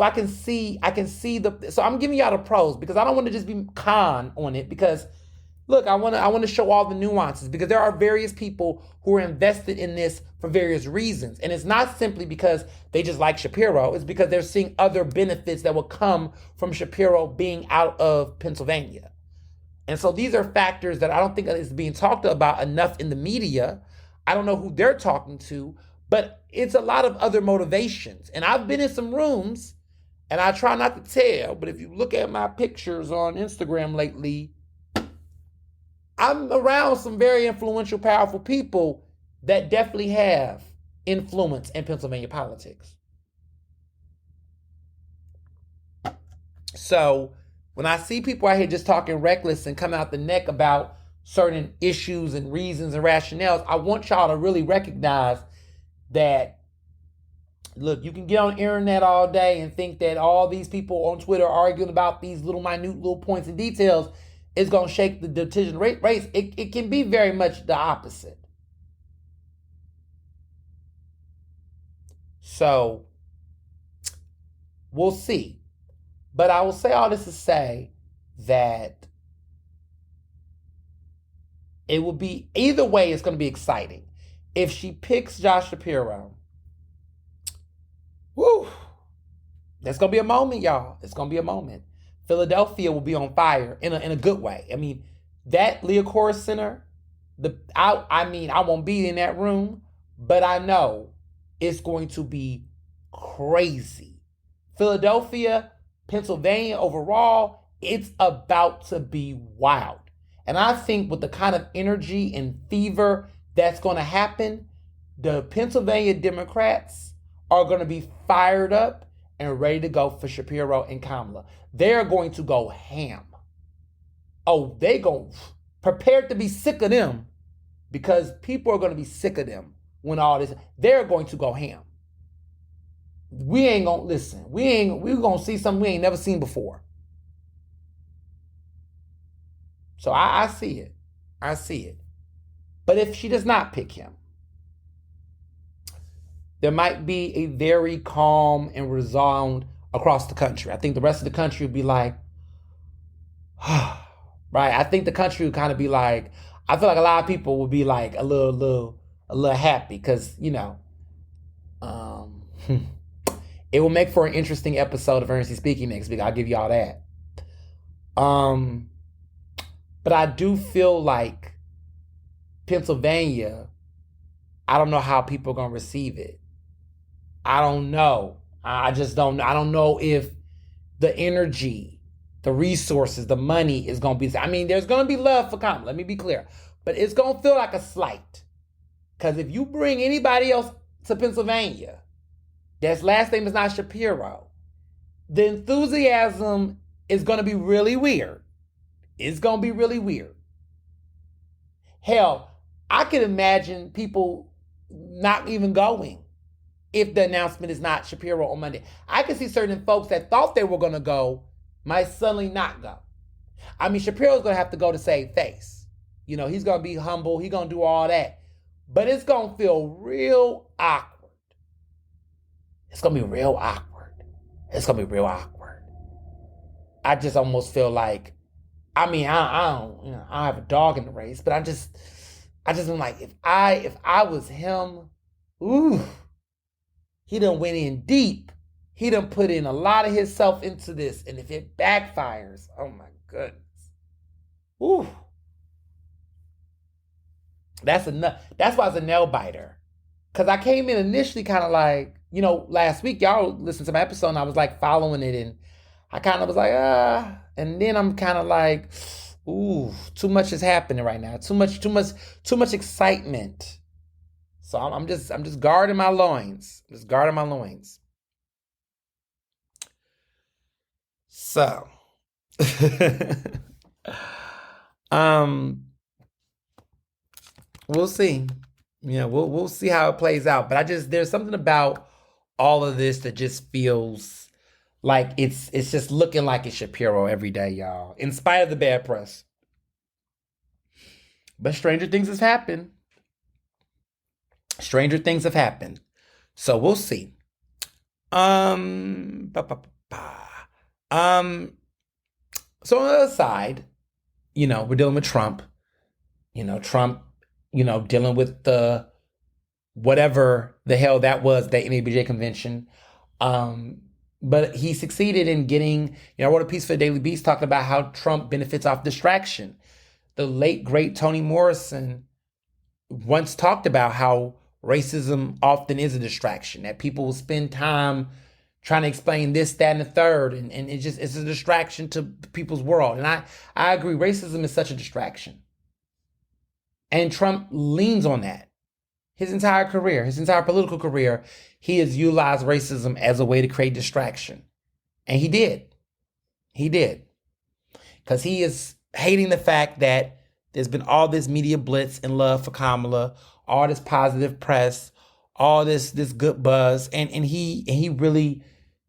A: I can see so I'm giving y'all the pros because I don't want to just be con on it, because look, I want to show all the nuances, because there are various people who are invested in this for various reasons. And it's not simply because they just like Shapiro, it's because they're seeing other benefits that will come from Shapiro being out of Pennsylvania. And so these are factors that I don't think is being talked about enough in the media. I don't know who they're talking to, but it's a lot of other motivations. And I've been in some rooms, and I try not to tell, but if you look at my pictures on Instagram lately, I'm around some very influential, powerful people that definitely have influence in Pennsylvania politics. So when I see people out here just talking reckless and coming out the neck about certain issues and reasons and rationales, I want y'all to really recognize that, look, you can get on the internet all day and think that all these people on Twitter arguing about these minute little points and details is going to shake the decision race. It can be very much the opposite. So we'll see. But I will say all this to say that it will be, either way, it's going to be exciting. If she picks Josh Shapiro, woo, that's going to be a moment, y'all. It's going to be a moment. Philadelphia will be on fire in a good way. I mean, that Leocore Center, I won't be in that room, but I know it's going to be crazy. Philadelphia, Pennsylvania overall, It's about to be wild. And I think with the kind of energy and fever that's going to happen, the Pennsylvania Democrats are going to be fired up and ready to go for Shapiro and Kamala. They're going to go ham. Oh, they go prepared to be sick of them, because people are going to be sick of them when all this. They're going to go ham. We ain't gonna listen. We're gonna see something we ain't never seen before. So I see it. I see it. But if she does not pick him, there might be a very calm and resound across the country. I think the rest of the country would be like, right? I think the country would kind of be like, I feel like a lot of people would be like a little happy, because, it will make for an interesting episode of Ernestly Speaking next week. I'll give you all that. But I do feel like Pennsylvania, I don't know how people are going to receive it. I don't know. I just don't know. I don't know if the energy, the resources, the money is going to be... I mean, there's going to be love for Kamala. Let me be clear. But it's going to feel like a slight. Because if you bring anybody else to Pennsylvania, that's last name is not Shapiro, the enthusiasm is going to be really weird. It's going to be really weird. Hell, I can imagine people not even going if the announcement is not Shapiro on Monday. I can see certain folks that thought they were going to go might suddenly not go. I mean, Shapiro's going to have to go to save face. He's going to be humble. He's going to do all that. But it's going to feel real awkward. It's going to be real awkward. It's going to be real awkward. I just almost feel like, I don't have a dog in the race, but I just am like, if I was him, he done went in deep. He done put in a lot of himself into this. And if it backfires, oh my goodness. That's enough. That's why it's a nail biter. Because I came in initially kind of like, last week, y'all listened to my episode and I was like following it, and I kind of was like, and then I'm kind of like, too much is happening right now. Too much excitement. So I'm just guarding my loins. So, we'll see. We'll see how it plays out. But there's something about all of this that just feels like it's just looking like it's Shapiro every day, y'all. In spite of the bad press. But stranger things have happened. So we'll see. So on the other side, we're dealing with Trump. Trump, dealing with the whatever the hell that was, the NABJ convention. But he succeeded in getting, I wrote a piece for the Daily Beast talking about how Trump benefits off distraction. The late, great Toni Morrison once talked about how racism often is a distraction, that people will spend time trying to explain this, that, and the third, and it's a distraction to people's world. And I agree, racism is such a distraction. And Trump leans on that. His entire political career, he has utilized racism as a way to create distraction. And he did. Because he is hating the fact that there's been all this media blitz and love for Kamala, all this positive press, all this good buzz. And he really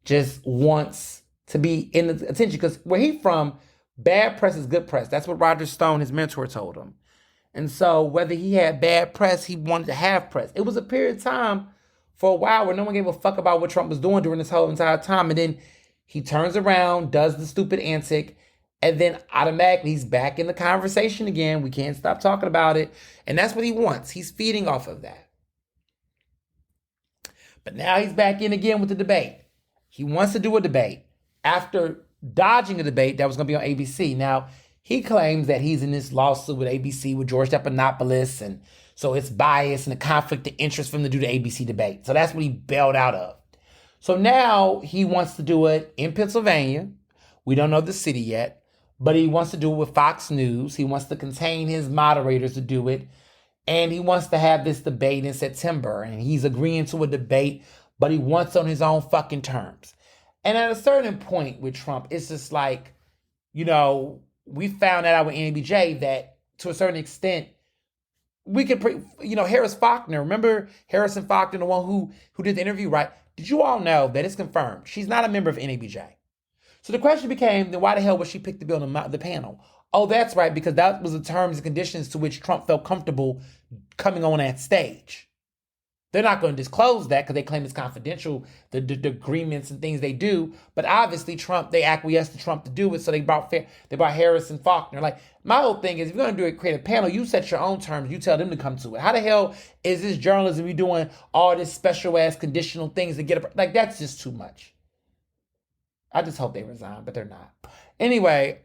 A: just wants to be in the attention. Because where he's from, bad press is good press. That's what Roger Stone, his mentor, told him. And so whether he had bad press, he wanted to have press. It was a period of time for a while where no one gave a fuck about what Trump was doing during this whole entire time. And then he turns around, does the stupid antic, and then automatically he's back in the conversation again. We can't stop talking about it. And that's what he wants. He's feeding off of that. But now he's back in again with the debate. He wants to do a debate after dodging a debate that was going to be on ABC. Now, he claims that he's in this lawsuit with ABC with George Stephanopoulos, and so it's bias and a conflict of interest for him to do the ABC debate. So that's what he bailed out of. So now he wants to do it in Pennsylvania. We don't know the city yet, but he wants to do it with Fox News. He wants to contain his moderators to do it. And he wants to have this debate in September. And he's agreeing to a debate, but he wants on his own fucking terms. And at a certain point with Trump, it's just like, we found that out with NBJ that to a certain extent, we could, Harris Faulkner, remember Harrison Faulkner, the one who did the interview, right? Did you all know that it's confirmed she's not a member of NABJ? So the question became, then why the hell was she picked to be on the panel? Oh, that's right, because that was the terms and conditions to which Trump felt comfortable coming on that stage. They're not going to disclose that because they claim it's confidential, the agreements and things they do. But obviously they acquiesced to Trump to do it, so they brought Harris and Faulkner. Like, my whole thing is, if you're going to do it, create a panel, you set your own terms, you tell them to come to it. How the hell is this journalism, you doing all this special-ass conditional things to get like, that's just too much. I just hope they resign, but they're not. Anyway,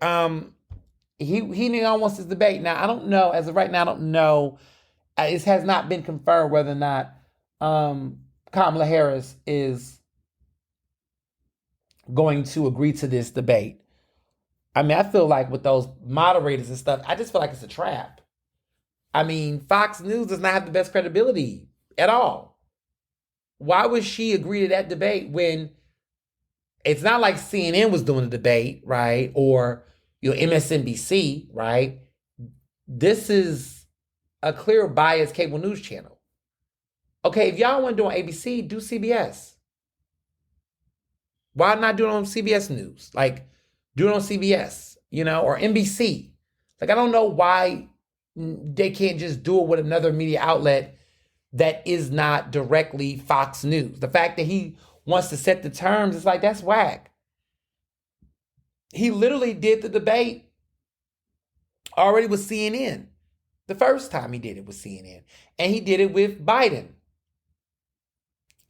A: he wants this debate. Now, I don't know, as of right now, I don't know. It has not been confirmed whether or not Kamala Harris is going to agree to this debate. I mean, I feel like with those moderators and stuff, I just feel like it's a trap. I mean, Fox News does not have the best credibility at all. Why would she agree to that debate when it's not like CNN was doing the debate, right? Or MSNBC, right? This is a clear biased cable news channel. Okay, if y'all want to do on ABC, do CBS. Why not do it on CBS News? Like, do it on CBS, or NBC. Like, I don't know why they can't just do it with another media outlet that is not directly Fox News. The fact that he wants to set the terms, it's like, that's whack. He literally did the debate already with CNN. The first time he did it with CNN. And he did it with Biden.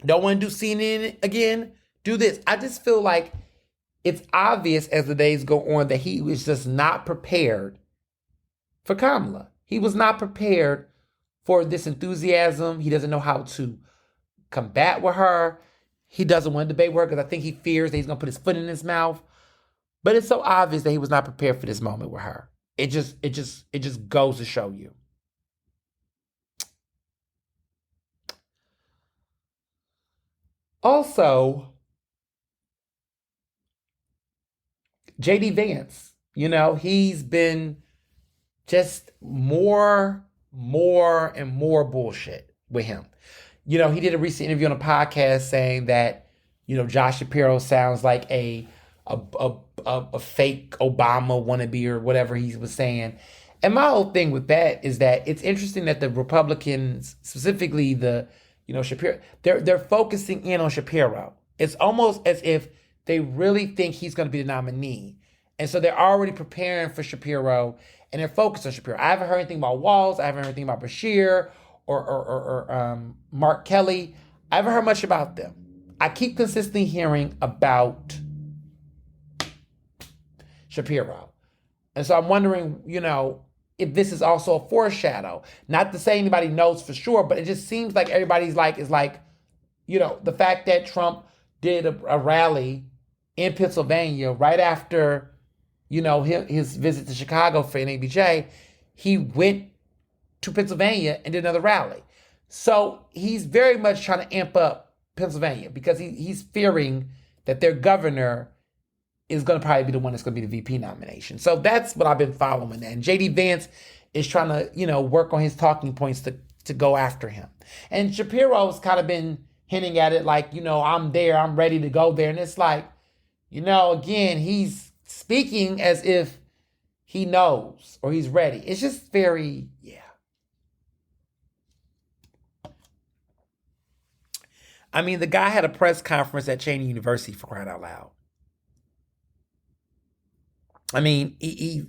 A: Don't want to do CNN again? Do this. I just feel like it's obvious as the days go on that he was just not prepared for Kamala. He was not prepared for this enthusiasm. He doesn't know how to combat with her. He doesn't want to debate with her because I think he fears that he's going to put his foot in his mouth. But it's so obvious that he was not prepared for this moment with her. It just goes to show you. Also, J.D. Vance, he's been just more and more bullshit with him. He did a recent interview on a podcast saying that, Josh Shapiro sounds like a fake Obama wannabe or whatever he was saying. And my whole thing with that is that it's interesting that the Republicans, specifically Shapiro, they're focusing in on Shapiro. It's almost as if they really think he's going to be the nominee. And so they're already preparing for Shapiro and they're focused on Shapiro. I haven't heard anything about Walz. I haven't heard anything about Bashir or Mark Kelly. I haven't heard much about them. I keep consistently hearing about Shapiro. And so I'm wondering, if this is also a foreshadow. Not to say anybody knows for sure, but it just seems like everybody's the fact that Trump did a rally in Pennsylvania right after, his visit to Chicago for NABJ, he went to Pennsylvania and did another rally. So he's very much trying to amp up Pennsylvania because he's fearing that their governor is going to probably be the one that's going to be the VP nomination. So that's what I've been following. And J.D. Vance is trying to, work on his talking points to go after him. And Shapiro's kind of been hinting at it like, I'm there, I'm ready to go there. And it's like, again, he's speaking as if he knows or he's ready. It's just very, I mean, the guy had a press conference at Cheney University, for crying out loud. I mean, he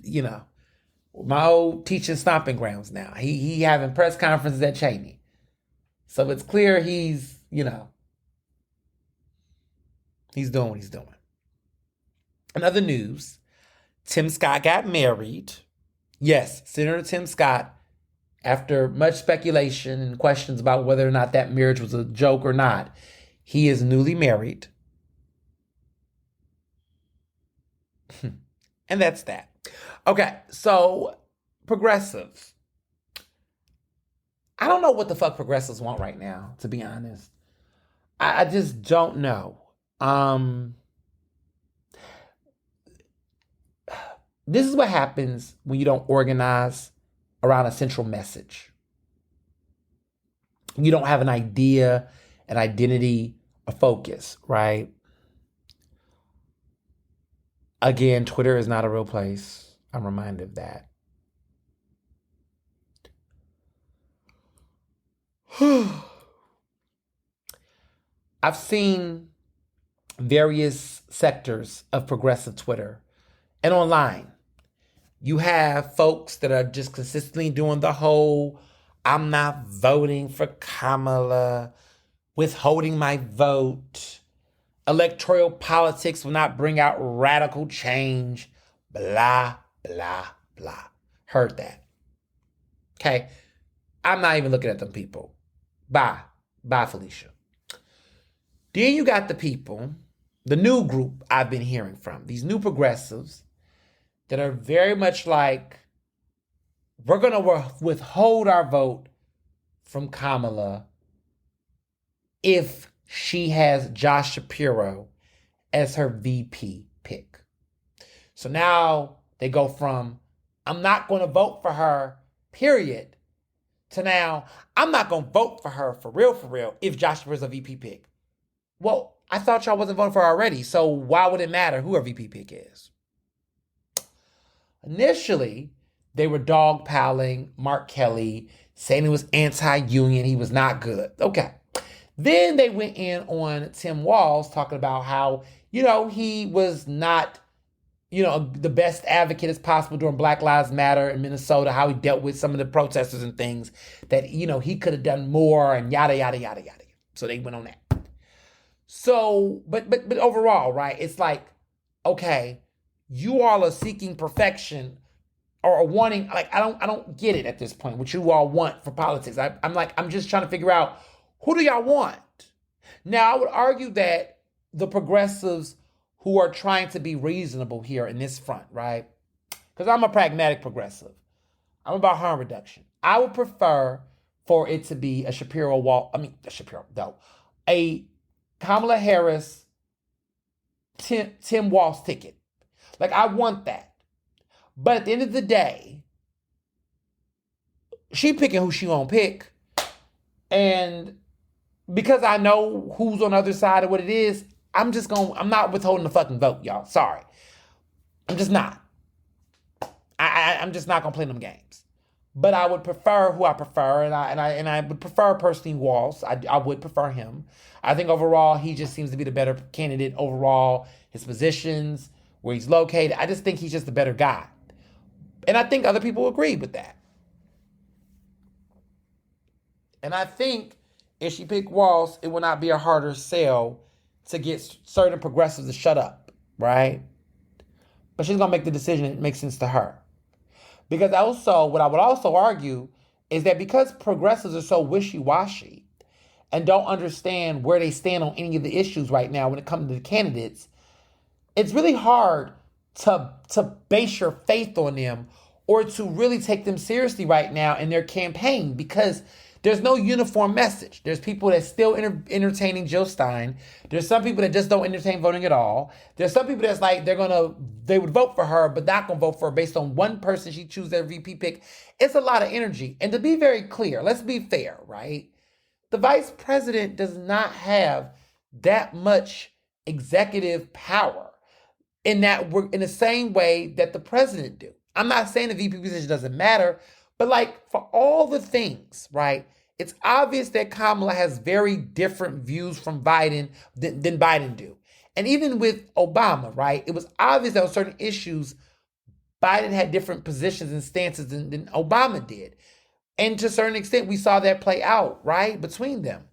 A: my old teaching stomping grounds now. He having press conferences at Cheney. So it's clear he's doing what he's doing. In other news, Tim Scott got married. Yes, Senator Tim Scott, after much speculation and questions about whether or not that marriage was a joke or not, he is newly married. And that's that. Okay, so progressives. I don't know what the fuck progressives want right now, to be honest. I just don't know. This is what happens when you don't organize around a central message. You don't have an idea, an identity, a focus, right? Again, Twitter is not a real place. I'm reminded of that. I've seen various sectors of progressive Twitter and online. You have folks that are just consistently doing the whole, I'm not voting for Kamala, withholding my vote, electoral politics will not bring out radical change, blah, blah, blah. Heard that. Okay. I'm not even looking at them people. Bye. Bye, Felicia. Then you got the people, the new group I've been hearing from, these new progressives that are very much like, we're going to withhold our vote from Kamala if she has Josh Shapiro as her VP pick. So now they go from, I'm not going to vote for her, period, to now, I'm not going to vote for her for real, if Josh Shapiro's a VP pick. Well, I thought y'all wasn't voting for her already, so why would it matter who her VP pick is? Initially, they were dogpiling Mark Kelly, saying he was anti-union, he was not good. Okay. Then they went in on Tim Walz talking about how, he was not, the best advocate as possible during Black Lives Matter in Minnesota, how he dealt with some of the protesters and things that, he could have done more and yada, yada, yada, yada. So they went on that. So, but overall, right, it's like, okay, you all are seeking perfection or wanting, like, I don't get it at this point, what you all want for politics. I'm just trying to figure out, who do y'all want? Now, I would argue that the progressives who are trying to be reasonable here in this front, right? Because I'm a pragmatic progressive. I'm about harm reduction. I would prefer for it to be a a Kamala Harris, Tim Walz ticket. Like, I want that. But at the end of the day, she picking who she gonna pick. And because I know who's on the other side of what it is, I'm not withholding the fucking vote, y'all. Sorry. I'm just not. I'm just not gonna play them games. But I would prefer who I prefer, and I would prefer personally Walz. I would prefer him. I think overall he just seems to be the better candidate overall. His positions, where he's located, I just think he's just the better guy. And I think other people agree with that. And I think if she picked Walz, it will not be a harder sell to get certain progressives to shut up, right? But she's gonna make the decision that makes sense to her. Because also, what I would also argue is that because progressives are so wishy-washy and don't understand where they stand on any of the issues right now when it comes to the candidates, it's really hard to base your faith on them or to really take them seriously right now in their campaign, because there's no uniform message. There's people that still entertaining Jill Stein. There's some people that just don't entertain voting at all. There's some people that's like, they would vote for her, but not gonna vote for her based on one person she chooses their VP pick. It's a lot of energy. And to be very clear, let's be fair, right? The vice president does not have that much executive power in the same way that the president do. I'm not saying the VP position doesn't matter, but like for all the things, right? It's obvious that Kamala has very different views from Biden than Biden do. And even with Obama, right? It was obvious that on certain issues, Biden had different positions and stances than Obama did. And to a certain extent, we saw that play out, right? Between them.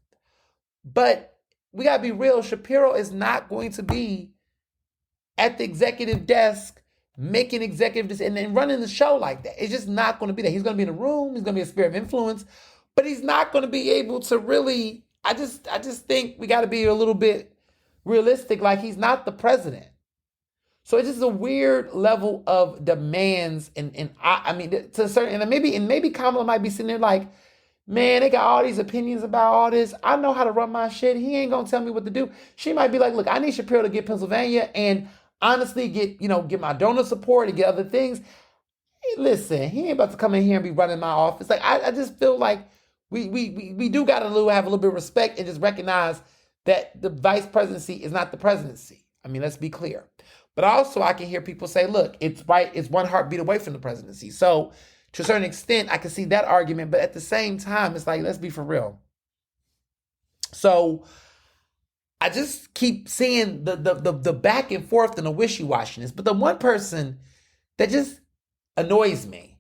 A: But we got to be real. Shapiro is not going to be at the executive desk making executive decisions and running the show like that. It's just not going to be that. He's going to be in the room. He's going to be a sphere of influence. But he's not going to be able to really, I just think we got to be a little bit realistic. Like, he's not the president. So it's just a weird level of demands, and I mean to a certain, and maybe Kamala might be sitting there like, man, they got all these opinions about all this. I know how to run my shit. He ain't gonna tell me what to do. She might be like, look, I need Shapiro to get Pennsylvania and honestly get my donor support and get other things. Hey, listen, he ain't about to come in here and be running my office. Like I just feel like we do gotta have a little bit of respect and just recognize that the vice presidency is not the presidency. I mean, let's be clear. But also I can hear people say, look, it's one heartbeat away from the presidency. So to a certain extent, I can see that argument, but at the same time, it's like, let's be for real. So I just keep seeing the back and forth and the wishy-washiness. But the one person that just annoys me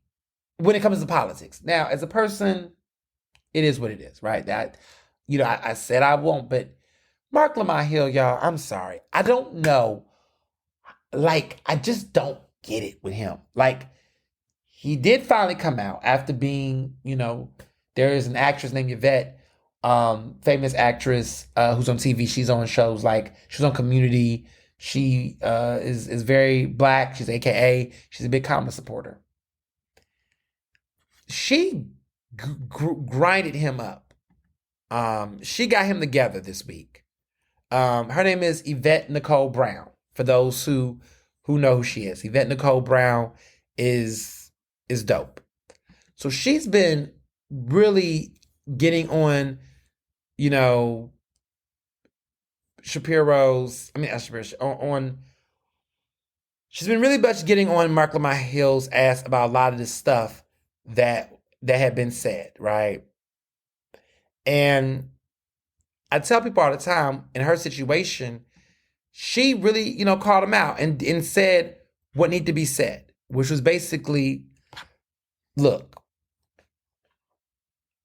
A: when it comes to politics. Now, as a person, it is what it is, right? That, I said I won't, but Mark Lamont Hill, y'all, I'm sorry. I don't know. Like, I just don't get it with him. Like, he did finally come out after being, there is an actress named Yvette, famous actress who's on TV. She's on shows like, she's on Community. She is very Black. She's AKA. She's a big Kamala supporter. She grinded him up. She got him together this week. Her name is Yvette Nicole Brown. For those who know who she is, Yvette Nicole Brown is dope. So she's been really getting on, Shapiro's. I mean, Shapiro on. She's been really much getting on Mark Lamont Hill's ass about a lot of this stuff that had been said, right? And I tell people all the time, in her situation, she really, called him out and said what needed to be said, which was basically, look,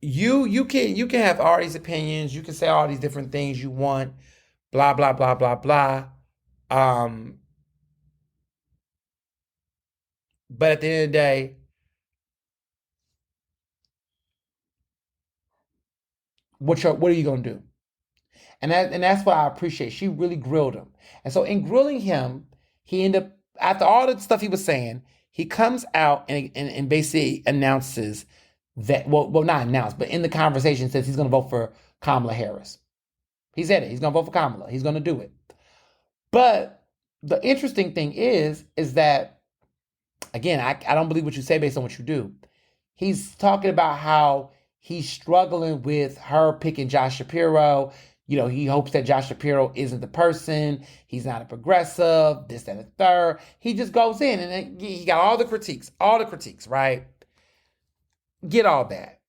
A: you can have all these opinions, you can say all these different things you want, blah blah blah blah blah. But at the end of the day, what are you gonna do? And that's what I appreciate. She really grilled him. And so in grilling him, he ended up, after all the stuff he was saying, he comes out and basically announces that, well, not announced, but in the conversation says he's going to vote for Kamala Harris. He said it. He's going to vote for Kamala. He's going to do it. But the interesting thing is that, again, I don't believe what you say based on what you do. He's talking about how he's struggling with her picking Josh Shapiro. He hopes that Josh Shapiro isn't the person. He's not a progressive, this, that, and the third. He just goes in and he got all the critiques, right? Get all that.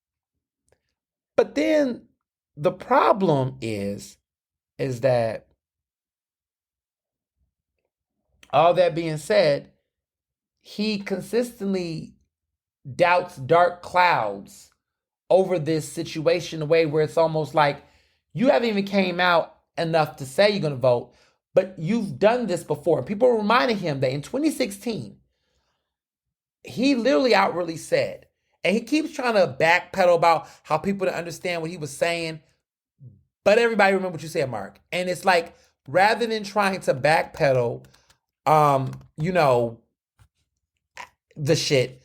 A: But then the problem is that all that being said, he consistently doubts dark clouds over this situation in a way where it's almost like, you haven't even came out enough to say you're going to vote, but you've done this before. People reminded him that in 2016, he literally outwardly said, and he keeps trying to backpedal about how people don't understand what he was saying, but everybody remember what you said, Mark. And it's like, rather than trying to backpedal, the shit,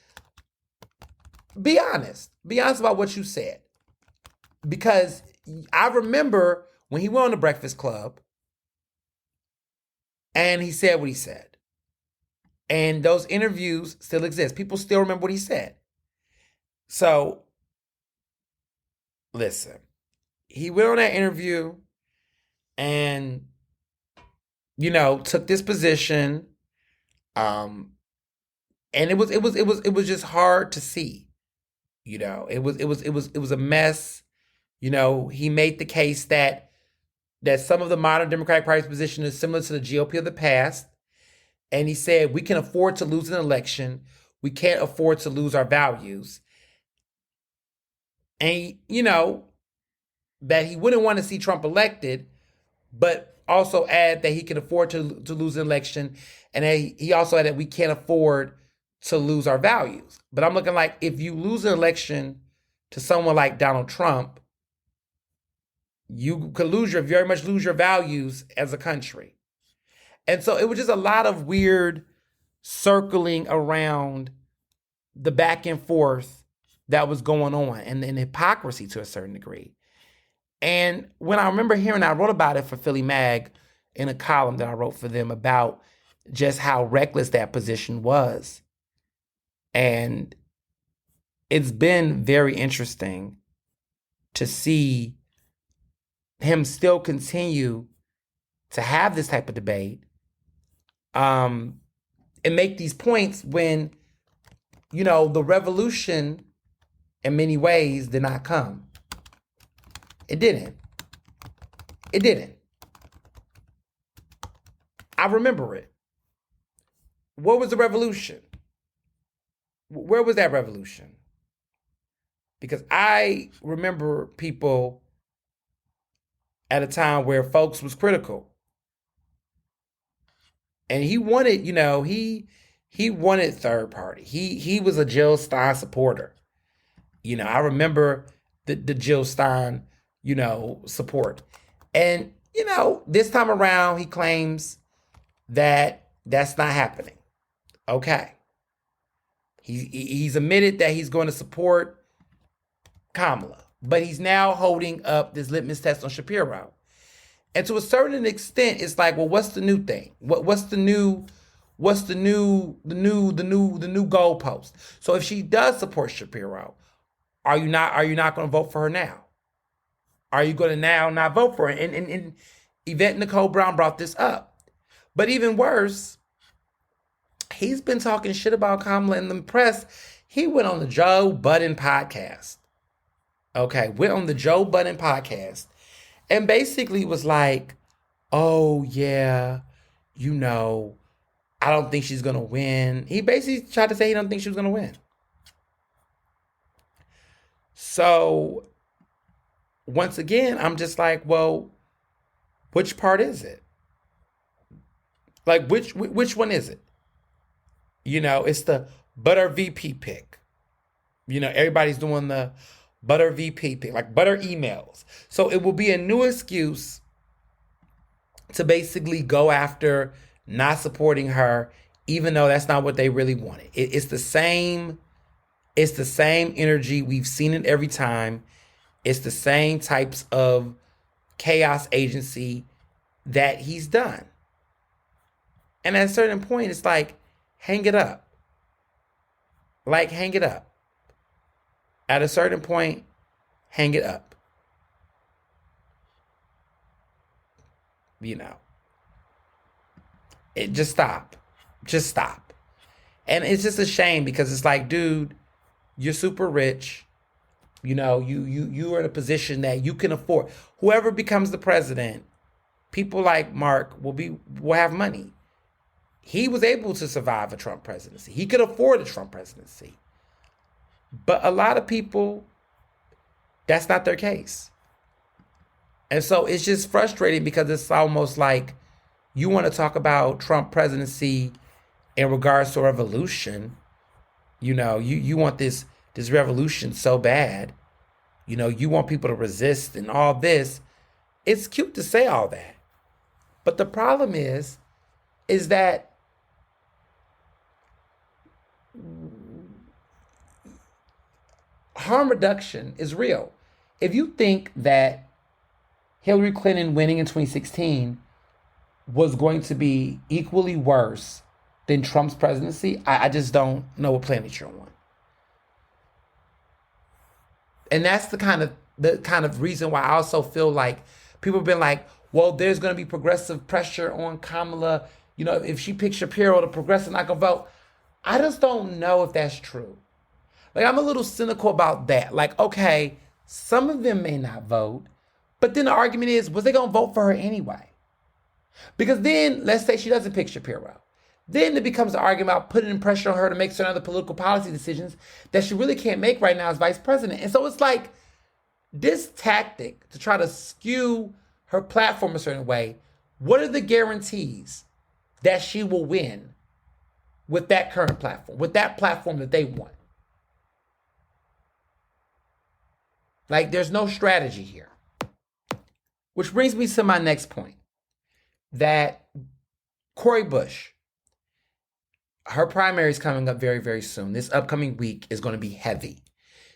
A: be honest. Be honest about what you said. Because I remember when he went on the Breakfast Club and he said what he said. And those interviews still exist. People still remember what he said. So, listen, he went on that interview and, took this position. And it was just hard to see. It was a mess. He made the case that some of the modern Democratic Party's position is similar to the GOP of the past. And he said, we can afford to lose an election. We can't afford to lose our values. And, that he wouldn't want to see Trump elected, but also add that he can afford to lose an election. And he also added that we can't afford to lose our values. But I'm looking like, if you lose an election to someone like Donald Trump, you could very much lose your values as a country. And so it was just a lot of weird circling around the back and forth that was going on and hypocrisy to a certain degree. And when I remember hearing, I wrote about it for Philly Mag in a column that I wrote for them about just how reckless that position was. And it's been very interesting to see him still continue to have this type of debate and make these points when, the revolution in many ways did not come. It didn't. It didn't. I remember it. What was the revolution? Where was that revolution? Because I remember people at a time where folks was critical. And he wanted, he wanted third party. He was a Jill Stein supporter. I remember the Jill Stein, support. And, this time around, he claims that that's not happening. Okay. He's admitted that he's going to support Kamala, but he's now holding up this litmus test on Shapiro. And to a certain extent, it's like, well, what's the new thing? What's the new goalpost? So if she does support Shapiro, are you not going to vote for her now? Are you going to now not vote for her? And Yvette Nicole Brown brought this up. But even worse, he's been talking shit about Kamala in the press. He went on the Joe Budden podcast. Okay, went on the Joe Budden podcast and basically was like, oh, yeah, I don't think she's going to win. He basically tried to say he don't think she was going to win. So, once again, I'm just like, well, which part is it? Like, which one is it? It's the butter VP pick. Everybody's doing the butter VP pick, like butter emails. So it will be a new excuse to basically go after not supporting her, even though that's not what they really wanted. It's the same energy. We've seen it every time. It's the same types of chaos agency that he's done. And at a certain point, it's like, hang it up. Like, hang it up. At a certain point, hang it up. It just stop. Just stop. And it's just a shame because it's like, dude, you're super rich. You are in a position that you can afford. Whoever becomes the president, people like Mark will have money. He was able to survive a Trump presidency. He could afford a Trump presidency. But a lot of people, that's not their case. And so it's just frustrating because it's almost like you want to talk about Trump presidency in regards to revolution. You want this revolution so bad. You want people to resist and all this. It's cute to say all that. But the problem is that harm reduction is real. If you think that Hillary Clinton winning in 2016 was going to be equally worse than Trump's presidency, I just don't know what planet you're on. And that's the kind of reason why I also feel like people have been like, well, there's going to be progressive pressure on Kamala. If she picks Shapiro, the progressives not going to vote. I just don't know if that's true. Like, I'm a little cynical about that. Like, okay, some of them may not vote, but then the argument is, was they going to vote for her anyway? Because then, let's say she doesn't pick Shapiro. Then it becomes an argument about putting pressure on her to make certain other political policy decisions that she really can't make right now as vice president. And so it's like this tactic to try to skew her platform a certain way. What are the guarantees that she will win with that current platform, with that platform that they want? Like, there's no strategy here. Which brings me to my next point. That Cori Bush, her primary is coming up very, very soon. This upcoming week is going to be heavy.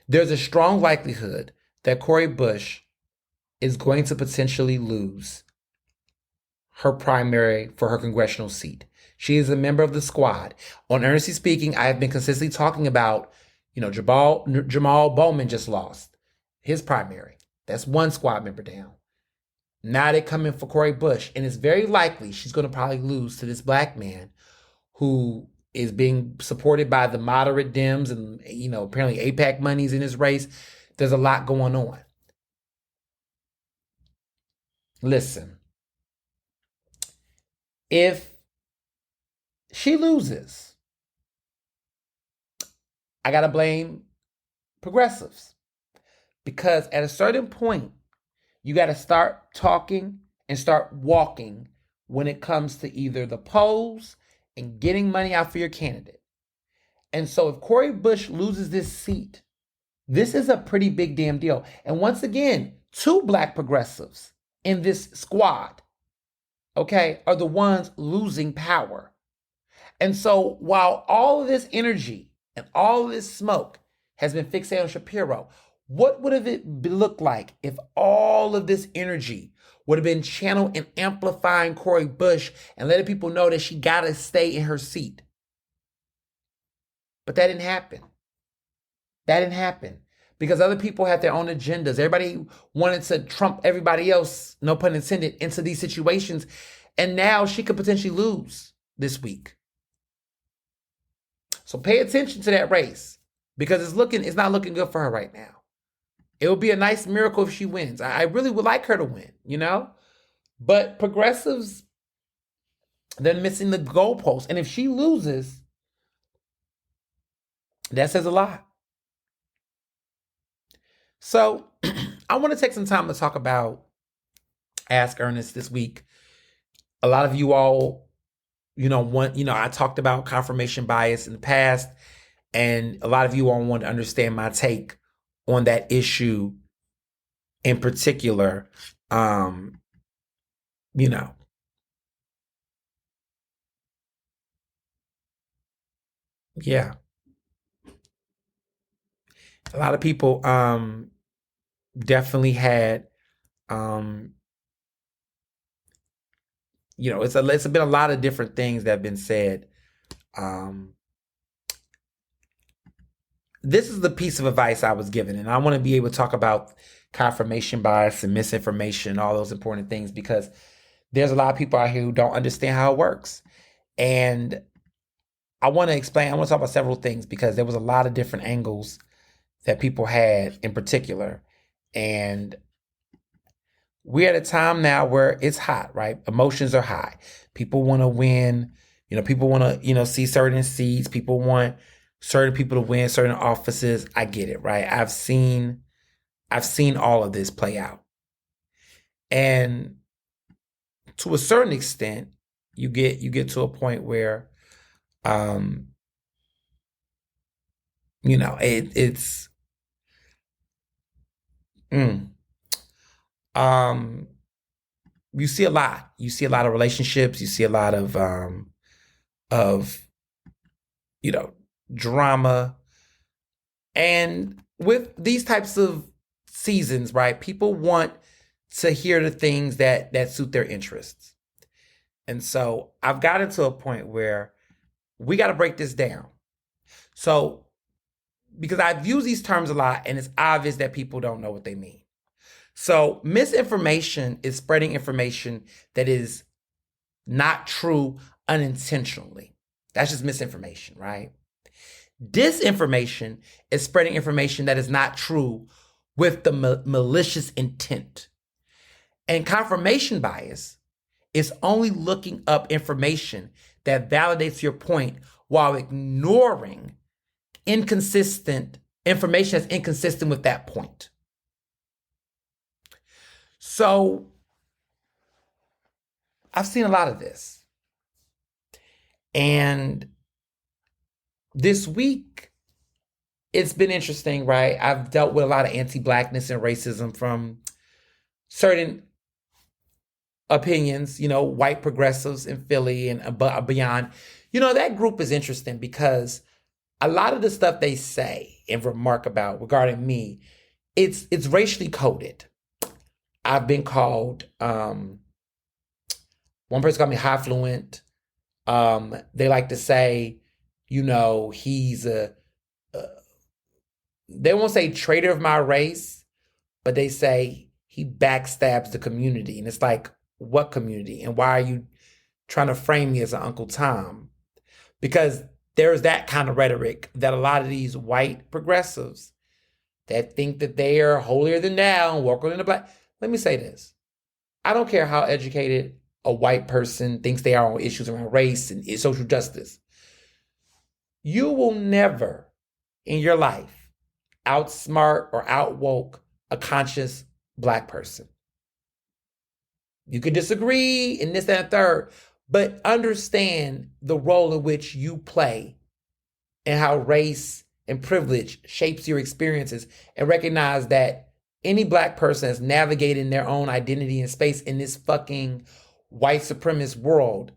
A: There's a strong likelihood that Cori Bush is going to potentially lose her primary for her congressional seat. She is a member of the squad. On Ernestly Speaking, I have been consistently talking about, Jamal Bowman just lost his primary. That's one squad member down. Now they're coming for Cori Bush, and it's very likely she's going to probably lose to this black man who is being supported by the moderate Dems and, apparently AIPAC money's in his race. There's a lot going on. Listen, if she loses, I got to blame progressives, because at a certain point, you got to start talking and start walking when it comes to either the polls and getting money out for your candidate. And so if Cori Bush loses this seat, this is a pretty big damn deal. And once again, 2 black progressives in this squad, okay, are the ones losing power. And so while all of this energy and all of this smoke has been fixated on Shapiro, what would have it looked like if all of this energy would have been channeled in amplifying Cori Bush and letting people know that she got to stay in her seat? But that didn't happen. That didn't happen because other people had their own agendas. Everybody wanted to trump everybody else, no pun intended, into these situations. And now she could potentially lose this week. So pay attention to that race because it's not looking good for her right now. It would be a nice miracle if she wins. I really would like her to win, But progressives, they're missing the goalpost. And if she loses, that says a lot. So I want to take some time to talk about Ask Ernest this week. A lot of you all, I talked about confirmation bias in the past, and a lot of you all want to understand my take on that issue in particular. Yeah. A lot of people definitely had it's been a lot of different things that have been said. This is the piece of advice I was given, and I want to be able to talk about confirmation bias and misinformation and all those important things because there's a lot of people out here who don't understand how it works. And I want to talk about several things because there was a lot of different angles that people had in particular. And we're at a time now where it's hot, right? Emotions are high. People want to win. People want to, see certain seats. People want certain people to win certain offices. I get it, right? I've seen all of this play out. And to a certain extent, you get to a point where it's you see a lot. You see a lot of relationships. You see a lot of drama. And with these types of seasons, right, people want to hear the things that suit their interests. And so I've gotten to a point where we got to break this down. So, because I've used these terms a lot and it's obvious that people don't know what they mean. So misinformation is spreading information that is not true unintentionally. That's just misinformation, right? Disinformation is spreading information that is not true with the malicious intent. And confirmation bias is only looking up information that validates your point while ignoring inconsistent information that's inconsistent with that point. So I've seen a lot of this. And this week, it's been interesting, right? I've dealt with a lot of anti-Blackness and racism from certain opinions, white progressives in Philly and beyond. That group is interesting because a lot of the stuff they say and remark about regarding me, it's racially coded. I've been called, one person called me highfluent. They like to say, he's they won't say traitor of my race, but they say he backstabs the community. And it's like, what community? And why are you trying to frame me as an Uncle Tom? Because there's that kind of rhetoric that a lot of these white progressives that think that they are holier than thou and walking in the black. Let me say this. I don't care how educated a white person thinks they are on issues around race and social justice. You will never in your life outsmart or outwoke a conscious black person. You can disagree in this, that, and third, but understand the role in which you play and how race and privilege shapes your experiences, and recognize that any black person is navigating their own identity and space in this fucking white supremacist world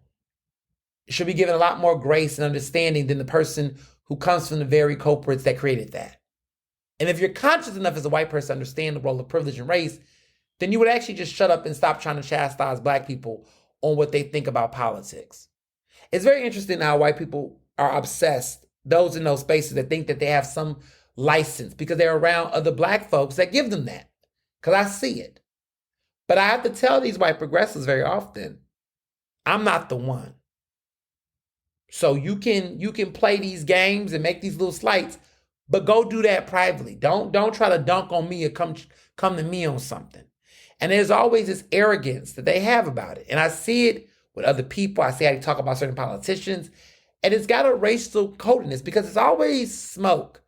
A: should be given a lot more grace and understanding than the person who comes from the very culprits that created that. And if you're conscious enough as a white person to understand the role of privilege and race, then you would actually just shut up and stop trying to chastise black people on what they think about politics. It's very interesting how white people are obsessed, those in those spaces that think that they have some license because they're around other black folks that give them that. Because I see it. But I have to tell these white progressives very often, I'm not the one. So you can play these games and make these little slights, but go do that privately. Don't try to dunk on me or come to me on something. And there's always this arrogance that they have about it. And I see it with other people. I see how they talk about certain politicians. And it's got a racial codedness because it's always smoke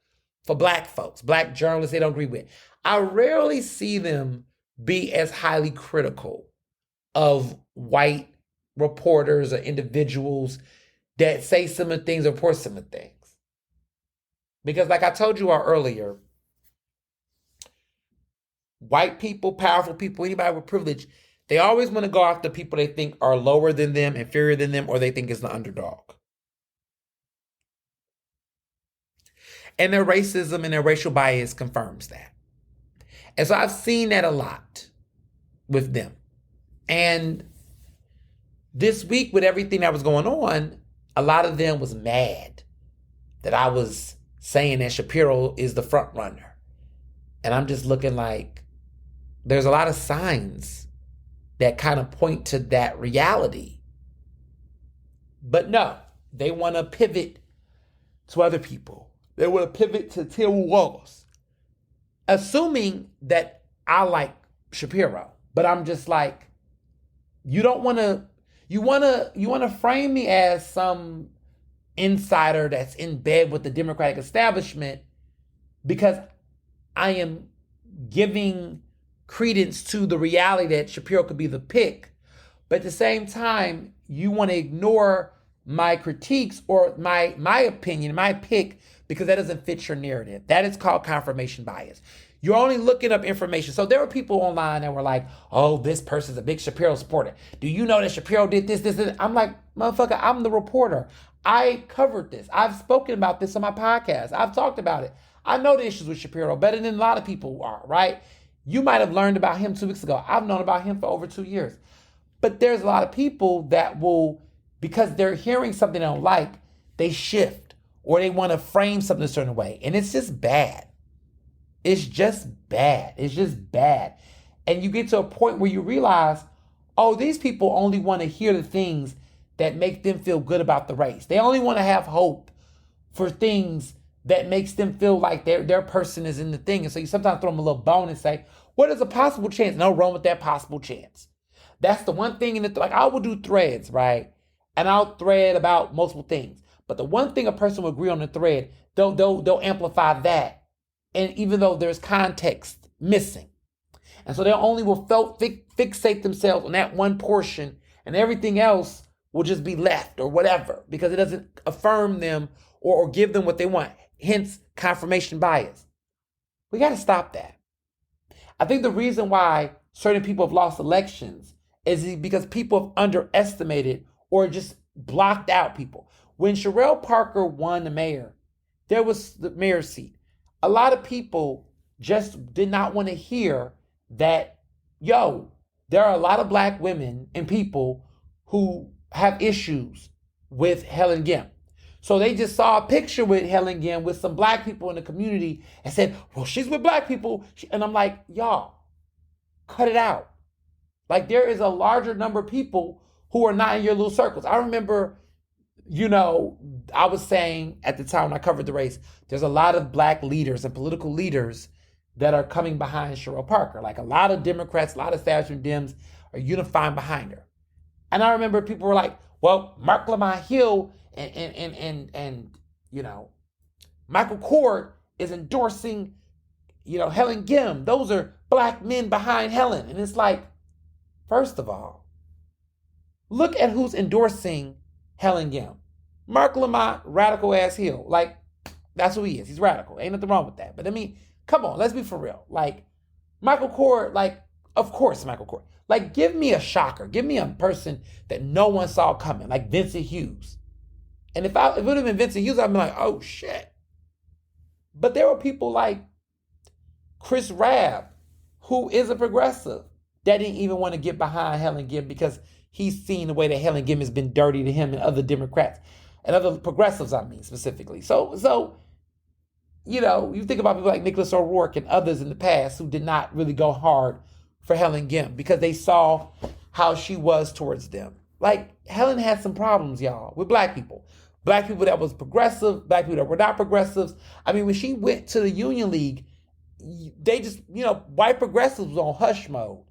A: for black folks, black journalists they don't agree with. I rarely see them be as highly critical of white reporters or individuals that say similar things or report similar things. Because like I told you all earlier, white people, powerful people, anybody with privilege, they always want to go after people they think are lower than them, inferior than them, or they think is the underdog. And their racism and their racial bias confirms that. And so I've seen that a lot with them. And this week with everything that was going on, a lot of them was mad that I was saying that Shapiro is the front runner. And I'm just looking like there's a lot of signs that kind of point to that reality. But no, they want to pivot to other people. They want to pivot to Tim Walz, assuming that I like Shapiro. But I'm just like, you want to frame me as some insider that's in bed with the Democratic establishment because I am giving credence to the reality that Shapiro could be the pick. But at the same time, you want to ignore my critiques or my opinion, my pick, because that doesn't fit your narrative. That is called confirmation bias. You're only looking up information. So there were people online that were like, oh, this person's a big Shapiro supporter. Do you know that Shapiro did this, this, this? I'm like, motherfucker, I'm the reporter. I covered this. I've spoken about this on my podcast. I've talked about it. I know the issues with Shapiro better than a lot of people are, right? You might have learned about him 2 weeks ago. I've known about him for over 2 years. But there's a lot of people that will, because they're hearing something they don't like, they shift or they want to frame something a certain way. And it's just bad. It's just bad. It's just bad. And you get to a point where you realize, oh, these people only want to hear the things that make them feel good about the race. They only want to have hope for things that makes them feel like their person is in the thing. And so you sometimes throw them a little bone and say, what is a possible chance? No wrong with that possible chance. That's the one thing in it. Like I will do threads, right? And I'll thread about multiple things. But the one thing a person will agree on the thread, they'll amplify that. And even though there's context missing. And so they only will fixate themselves on that one portion and everything else will just be left or whatever because it doesn't affirm them or give them what they want. Hence, confirmation bias. We got to stop that. I think the reason why certain people have lost elections is because people have underestimated or just blocked out people. When Sherelle Parker won the mayor, there was the mayor's seat. A lot of people just did not want to hear that, yo, there are a lot of black women and people who have issues with Helen Gim. So they just saw a picture with Helen Gim with some black people in the community and said, well, she's with black people. And I'm like, y'all, cut it out. Like, there is a larger number of people who are not in your little circles. I remember, I was saying at the time when I covered the race, there's a lot of black leaders and political leaders that are coming behind Sherelle Parker. Like, a lot of Democrats, a lot of establishment Dems are unifying behind her. And I remember people were like, well, Mark Lamont Hill and Michael Cord is endorsing, Helen Gim. Those are black men behind Helen. And it's like, first of all, look at who's endorsing Helen Gim. Mark Lamont, radical ass Hill. Like, that's who he is. He's radical. Ain't nothing wrong with that. But I mean, come on, let's be for real. Like, Michael Cord, like, of course, Michael Cord. Like, give me a shocker. Give me a person that no one saw coming, like Vincent Hughes. And if it would have been Vincent Hughes, I'd be like, oh shit. But there were people like Chris Rabb, who is a progressive, that didn't even want to get behind Helen Gim because he's seen the way that Helen Gim has been dirty to him and other Democrats and other progressives, I mean, specifically. So you think about people like Nicholas O'Rourke and others in the past who did not really go hard for Helen Gim because they saw how she was towards them. Like, Helen had some problems, y'all, with black people. Black people that was progressive, black people that were not progressives. I mean, when she went to the Union League, they just, white progressives was on hush mode.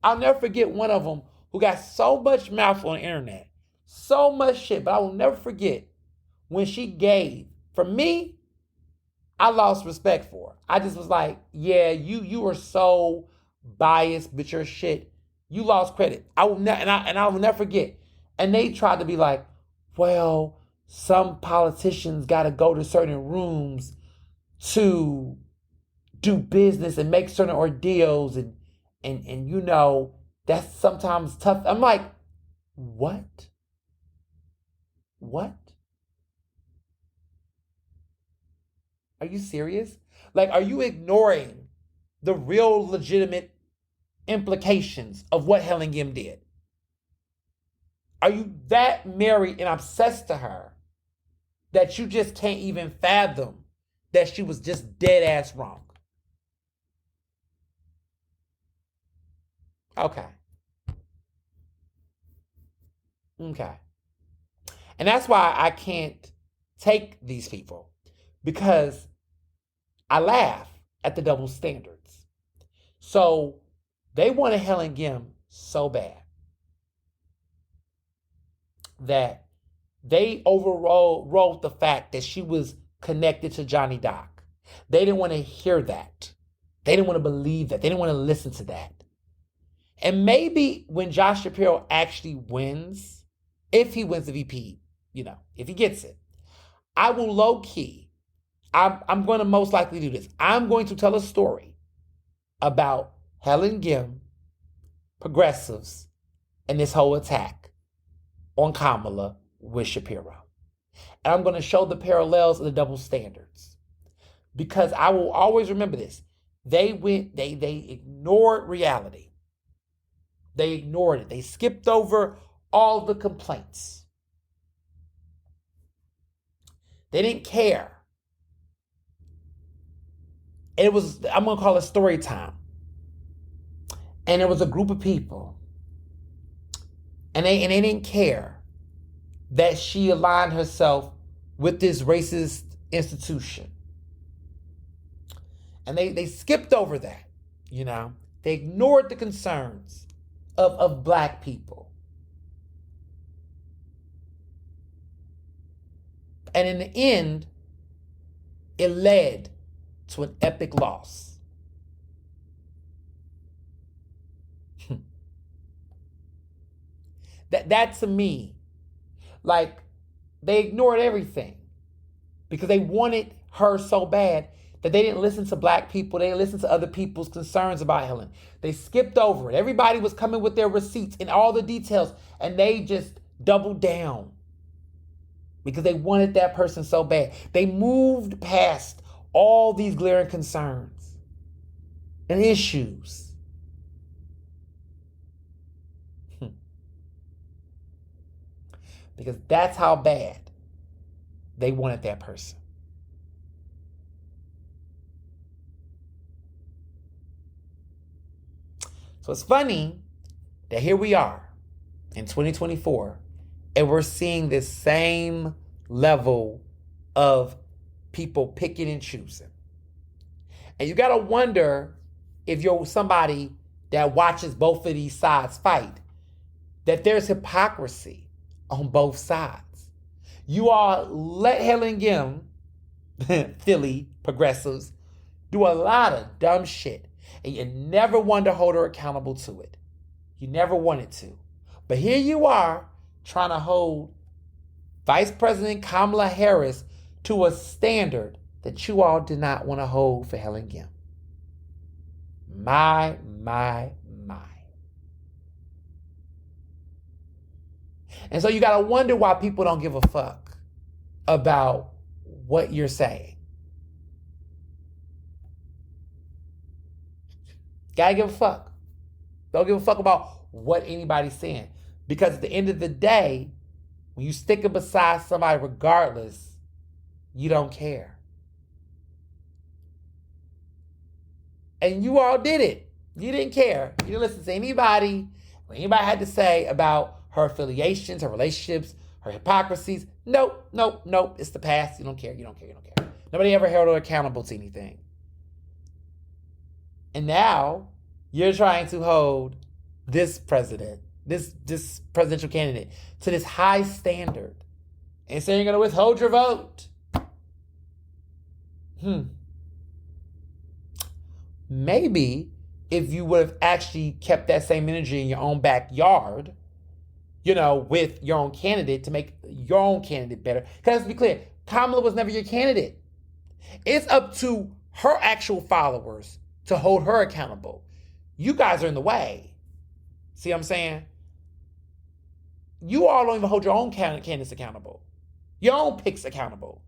A: I'll never forget one of them who got so much mouth on the internet, so much shit, but I will never forget when she gave. For me, I lost respect for her. I just was like, yeah, you were so biased with your shit. You lost credit. I will never forget. And they tried to be like, well, some politicians got to go to certain rooms to do business and make certain ordeals, and that's sometimes tough. I'm like, what? Are you serious? Like, are you ignoring the real legitimate implications of what Helen Gim did? Are you that married and obsessed to her that you just can't even fathom that she was just dead ass wrong? Okay. And that's why I can't take these people, because I laugh at the double standards. So they wanted Helen Gim so bad that they overrode the fact that she was connected to Johnny Doc. They didn't want to hear that. They didn't want to believe that. They didn't want to listen to that. And maybe when Josh Shapiro actually wins, if he wins the VP, if he gets it, I will low-key, I'm going to most likely do this. I'm going to tell a story about Helen Gim, progressives, and this whole attack on Kamala with Shapiro. And I'm going to show the parallels of the double standards, because I will always remember this. They ignored reality. They ignored it. They skipped over all the complaints. They didn't care. It was, I'm going to call it story time. And it was a group of people. And they didn't care that she aligned herself with this racist institution. And they skipped over that, They ignored the concerns of black people. And in the end, it led to an epic loss. That to me, like, they ignored everything because they wanted her so bad that they didn't listen to black people. They didn't listen to other people's concerns about Helen. They skipped over it. Everybody was coming with their receipts and all the details, and they just doubled down because they wanted that person so bad. They moved past all these glaring concerns and issues. Because that's how bad they wanted that person. So it's funny that here we are in 2024 and we're seeing this same level of people picking and choosing. And you got to wonder if you're somebody that watches both of these sides fight, that there's hypocrisy on both sides. You all let Helen Gim, Philly progressives, do a lot of dumb shit. And you never wanted to hold her accountable to it. You never wanted to. But here you are trying to hold Vice President Kamala Harris to a standard that you all did not want to hold for Helen Gim. My. And so you got to wonder why people don't give a fuck about what you're saying. Gotta give a fuck. Don't give a fuck about what anybody's saying. Because at the end of the day, when you stick it beside somebody regardless, you don't care. And you all did it. You didn't care. You didn't listen to anybody, what anybody had to say about her affiliations, her relationships, her hypocrisies. Nope. It's the past. You don't care. Nobody ever held her accountable to anything. And now you're trying to hold this president, this presidential candidate, to this high standard and saying you're going to withhold your vote. Maybe if you would have actually kept that same energy in your own backyard, with your own candidate to make your own candidate better. Because let's be clear, Kamala was never your candidate. It's up to her actual followers to hold her accountable. You guys are in the way. See what I'm saying? You all don't even hold your own candidates accountable. Your own picks accountable.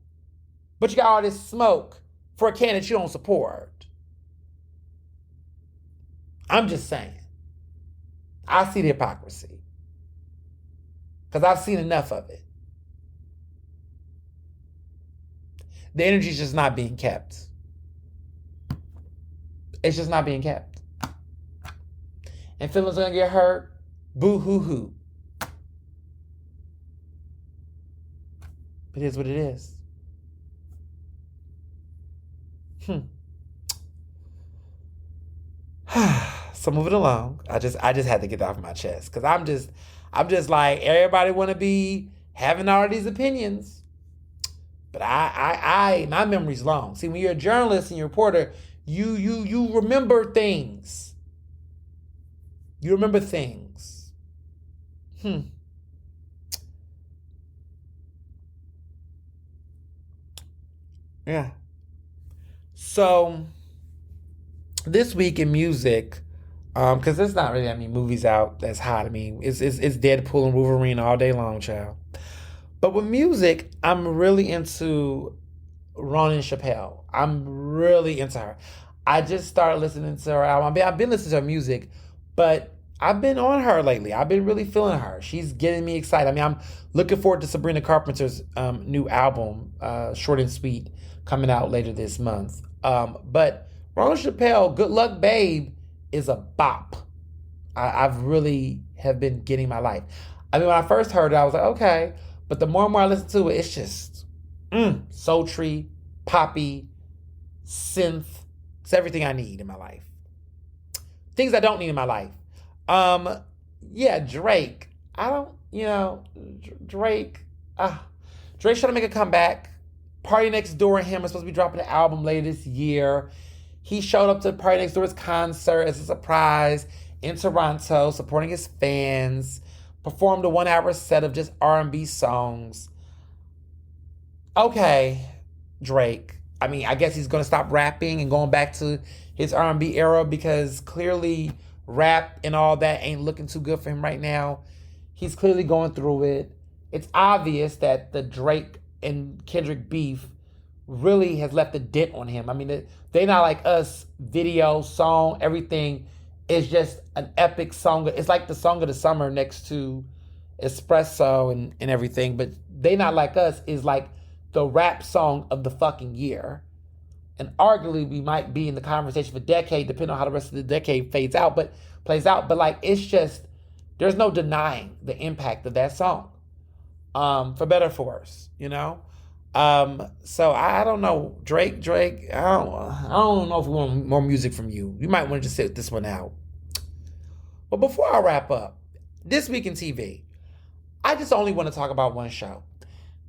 A: But you got all this smoke for a candidate you don't support. I'm just saying. I see the hypocrisy. Because I've seen enough of it. The energy's just not being kept. It's just not being kept. And feelings are going to get hurt. Boo-hoo-hoo. It is what it is. So moving along. I just had to get that off my chest. Because I'm just like, everybody want to be having all these opinions. But my memory's long. See, when you're a journalist and you're a reporter, you remember things. You remember things. Yeah. So this week in music, because there's not really that many movies out that's hot. I mean, it's Deadpool and Wolverine all day long, child. But with music, I'm really into Ernest Shapiro. I'm really into her. I just started listening to her album. I've been listening to her music, but I've been on her lately. I've been really feeling her. She's getting me excited. I mean, I'm looking forward to Sabrina Carpenter's new album, Short and Sweet, coming out later this month. But Ernest Shapiro, Good Luck Babe, is a bop. I've really have been getting my life. I mean, when I first heard it, I was like, okay. But the more and more I listen to it, it's just sultry, poppy, synth. It's everything I need in my life. Things I don't need in my life. Drake. Drake trying to make a comeback. Party Next Door and him are supposed to be dropping an album later this year. He showed up to Party Next Door's concert as a surprise in Toronto, supporting his fans. Performed a 1-hour set of just R&B songs. Okay, Drake. I mean, I guess he's going to stop rapping and going back to his R&B era because clearly rap and all that ain't looking too good for him right now. He's clearly going through it. It's obvious that the Drake and Kendrick beef really has left a dent on him. I mean, they not like us. Video, song, everything is just an epic song. It's like the song of the summer next to Espresso and everything. But they not like us is like the rap song of the fucking year. And arguably we might be in the conversation for a decade, depending on how the rest of the decade plays out. But like it's just, there's no denying the impact of that song. For better or for worse, you know? So I don't know. Drake, I don't know if we want more music from you. You might want to just sit this one out. But before I wrap up, this week in TV, I just only want to talk about one show.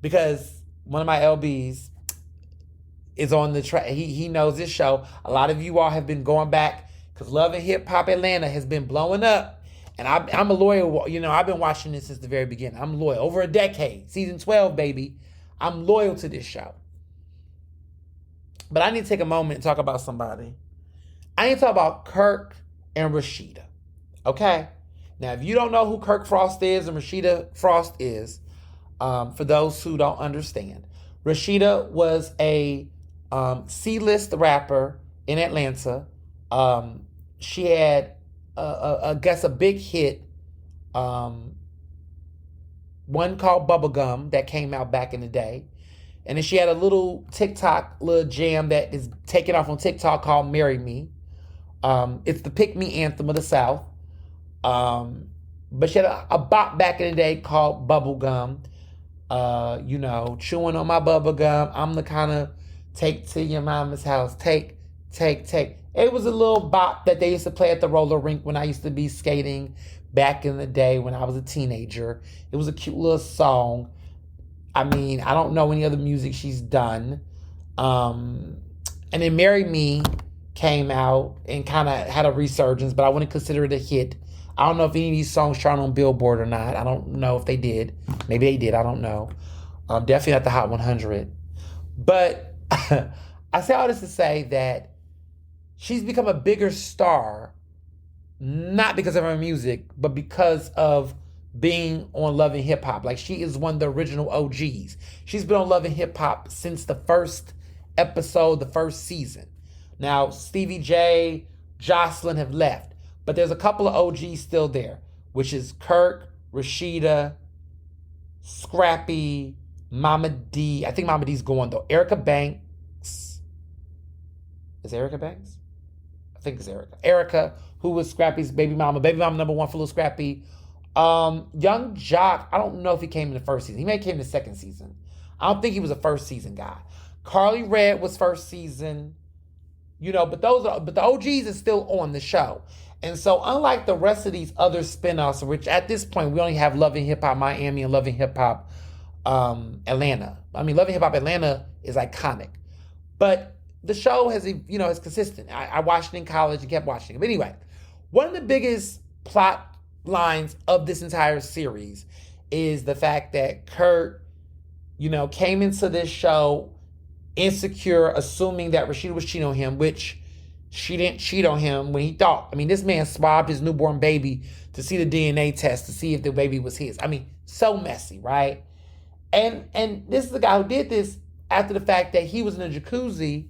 A: Because one of my LBs is on the track. He knows this show. A lot of you all have been going back because Love and Hip Hop Atlanta has been blowing up. And I'm a loyal, you know, I've been watching this since the very beginning. I'm loyal. Over a decade. Season 12, baby. I'm loyal to this show. But I need to take a moment and talk about somebody. I need to talk about Kirk and Rashida. Okay? Now, if you don't know who Kirk Frost is and Rashida Frost is, for those who don't understand, Rashida was a C-list rapper in Atlanta. She had, I guess, a big hit, one called Bubblegum that came out back in the day. And then she had a little TikTok, little jam that is taken off on TikTok called Marry Me. It's the Pick Me anthem of the South. But she had a bop back in the day called Bubblegum. You know, chewing on my bubblegum. I'm the kind of take to your mama's house. Take. It was a little bop that they used to play at the roller rink when I used to be skating back in the day when I was a teenager. It was a cute little song. I mean, I don't know any other music she's done. And then Marry Me came out and kind of had a resurgence, but I wouldn't consider it a hit. I don't know if any of these songs charted on Billboard or not. I don't know if they did. Maybe they did. I don't know. Definitely not the Hot 100. But I say all this to say that she's become a bigger star, not because of her music, but because of being on Love and Hip Hop. Like, she is one of the original OGs. She's been on Love and Hip Hop since the first episode, the first season. Now, Stevie J, Jocelyn have left, but there's a couple of OGs still there, which is Kirk, Rashida, Scrappy, Mama D. I think Mama D's going though. Erica Banks. Is Erica Banks? I think it's Erica. Erica, who was Scrappy's baby mama. Baby mama number one for Lil Scrappy. Young Jock, I don't know if he came in the first season. He may have came in the second season. I don't think he was a first season guy. Carly Red was first season. You know, but the OGs is still on the show. And so unlike the rest of these other spinoffs, which at this point we only have Love and Hip Hop Miami and Love and Hip Hop Atlanta. I mean, Love and Hip Hop Atlanta is iconic. But the show has, you know, is consistent. I watched it in college and kept watching it. But anyway, one of the biggest plot lines of this entire series is the fact that Kurt, you know, came into this show insecure, assuming that Rashida was cheating on him, which she didn't cheat on him when he thought. I mean, this man swabbed his newborn baby to see the DNA test to see if the baby was his. I mean, so messy, right? And this is the guy who did this after the fact that he was in a jacuzzi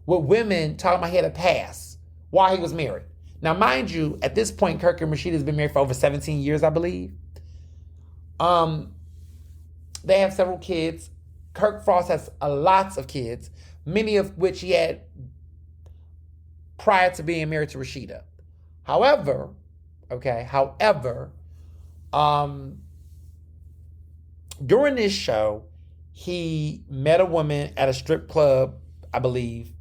A: with women talking about he had a pass while he was married. Now, mind you, at this point, Kirk and Rashida has been married for over 17 years, I believe. They have several kids. Kirk Frost has lots of kids, many of which he had prior to being married to Rashida. However, during this show, he met a woman at a strip club, I believe,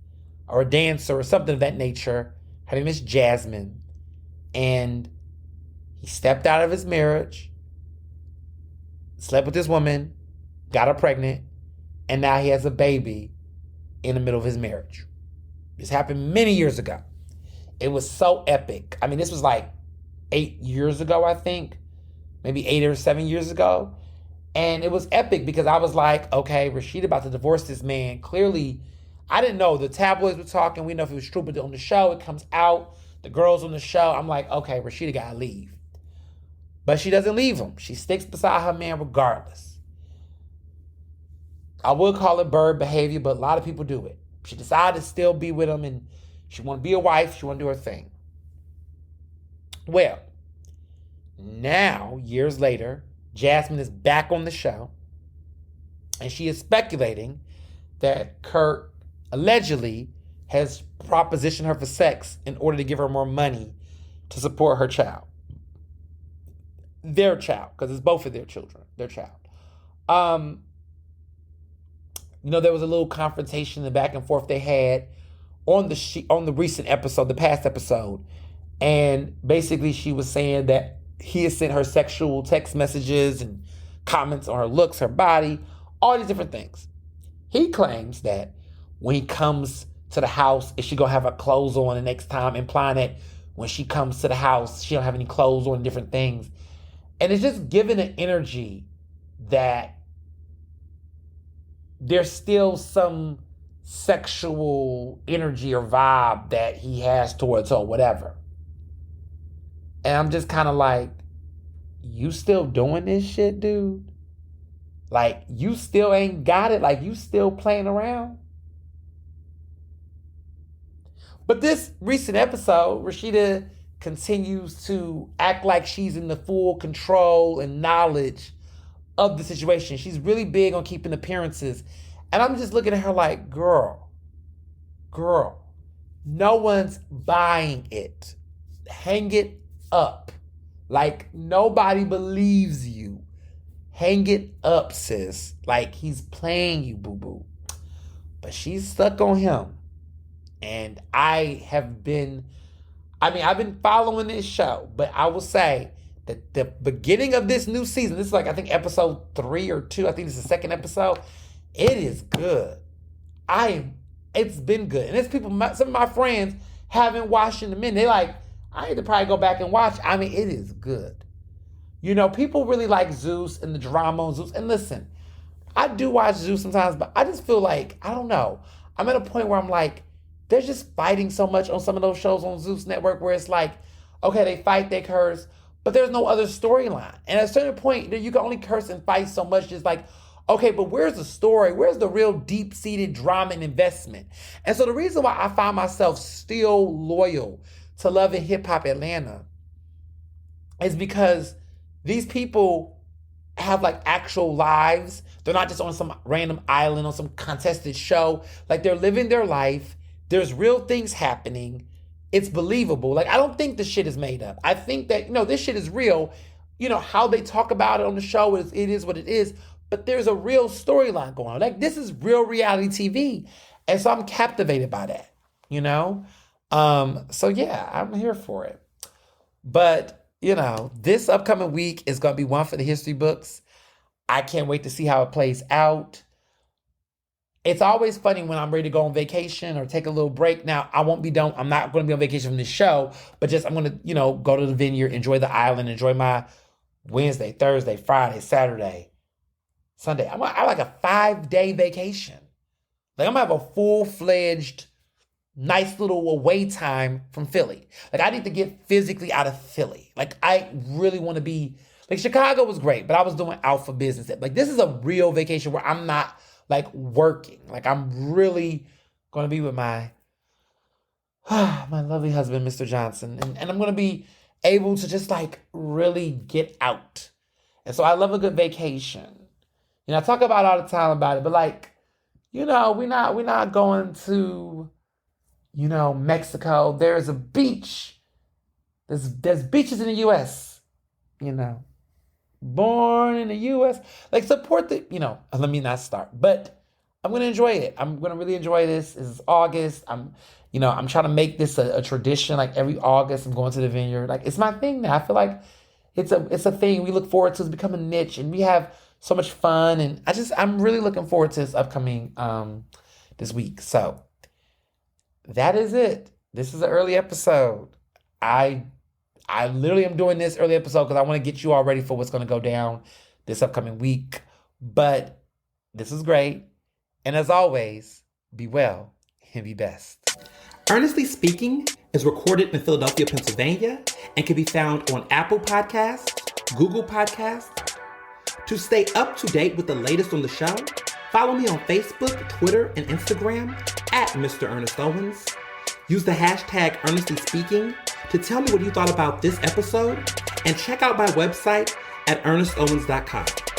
A: or a dancer or something of that nature. Her name is Jasmine. And he stepped out of his marriage, slept with this woman, got her pregnant, and now he has a baby in the middle of his marriage. This happened many years ago. It was so epic. I mean, this was like 8 years ago, I think. Maybe 8 or 7 years ago. And it was epic because I was like, okay, Rashida about to divorce this man. Clearly, I didn't know. The tabloids were talking. We know if it was true, but on the show, it comes out. The girls on the show, I'm like, okay, Rashida got to leave. But she doesn't leave him. She sticks beside her man regardless. I would call it bird behavior, but a lot of people do it. She decided to still be with him, and she want to be a wife. She want to do her thing. Well, now, years later, Jasmine is back on the show, and she is speculating that Kurt allegedly has propositioned her for sex in order to give her more money to support her child. Their child, because it's both of their children, their child. There was a little confrontation, the back and forth they had on the recent episode, the past episode, and basically she was saying that he has sent her sexual text messages and comments on her looks, her body, all these different things. He claims that when he comes to the house, is she gonna have her clothes on the next time, implying that when she comes to the house, she don't have any clothes on, different things. And it's just giving an energy that there's still some sexual energy or vibe that he has towards her, whatever. And I'm just kind of like, you still doing this shit, dude? Like, you still ain't got it? Like, you still playing around? But this recent episode, Rashida continues to act like she's in the full control and knowledge of the situation. She's really big on keeping appearances. And I'm just looking at her like, girl, no one's buying it. Hang it up. Like, nobody believes you. Hang it up, sis. Like, he's playing you, boo-boo. But she's stuck on him. And I've been following this show, but I will say that the beginning of this new season, this is like, I think episode 3 or 2, I think it's the second episode, it is good. It's been good. And it's people, some of my friends haven't watched in a minute. They like, I need to probably go back and watch. I mean, it is good. People really like Zeus and the drama on Zeus. And listen, I do watch Zeus sometimes, but I just feel like, I don't know. I'm at a point where I'm like, they're just fighting so much on some of those shows on Zeus Network where it's like, okay, they fight, they curse, but there's no other storyline. And at a certain point, you can only curse and fight so much. Just like, okay, but where's the story? Where's the real deep-seated drama and investment? And so the reason why I find myself still loyal to Love and Hip Hop Atlanta is because these people have like actual lives. They're not just on some random island on some contested show. Like, they're living their life. There's real things happening. It's believable. Like, I don't think the shit is made up. I think that, this shit is real. How they talk about it on the show it is what it is. But there's a real storyline going on. Like, this is real reality TV. And so I'm captivated by that, So yeah, I'm here for it. But, this upcoming week is going to be one for the history books. I can't wait to see how it plays out. It's always funny when I'm ready to go on vacation or take a little break. Now, I'm not going to be on vacation from this show, but just I'm going to, go to the vineyard, enjoy the island, enjoy my Wednesday, Thursday, Friday, Saturday, Sunday. I like a 5-day vacation. Like, I'm going to have a full-fledged, nice little away time from Philly. Like, I need to get physically out of Philly. Like, I really want to be, like, Chicago was great, but I was doing alpha business. Like, this is a real vacation where I'm not like working. Like, I'm really going to be with my lovely husband, Mr. Johnson. And I'm going to be able to just like really get out. And so I love a good vacation. I talk about all the time about it, but like, we're not going to, Mexico. There's a beach. There's beaches in the U.S., Born in the U.S. Like, support the, let me not start. But I'm going to enjoy it. I'm going to really enjoy this. This is August. I'm trying to make this a tradition. Like, every August, I'm going to the vineyard. Like, it's my thing now. I feel like it's a thing we look forward to. It's become a niche. And we have so much fun. And I'm really looking forward to this upcoming, this week. So, that is it. This is an early episode. I literally am doing this early episode because I want to get you all ready for what's going to go down this upcoming week. But this is great. And as always, Be well and be best.
B: Ernestly Speaking is recorded in Philadelphia, Pennsylvania, and can be found on Apple Podcasts, Google Podcasts. To stay up to date with the latest on the show, follow me on Facebook, Twitter, and Instagram at Mr. Ernest Owens. Use the hashtag Ernestly Speaking to tell me what you thought about this episode, and check out my website at ernestowens.com.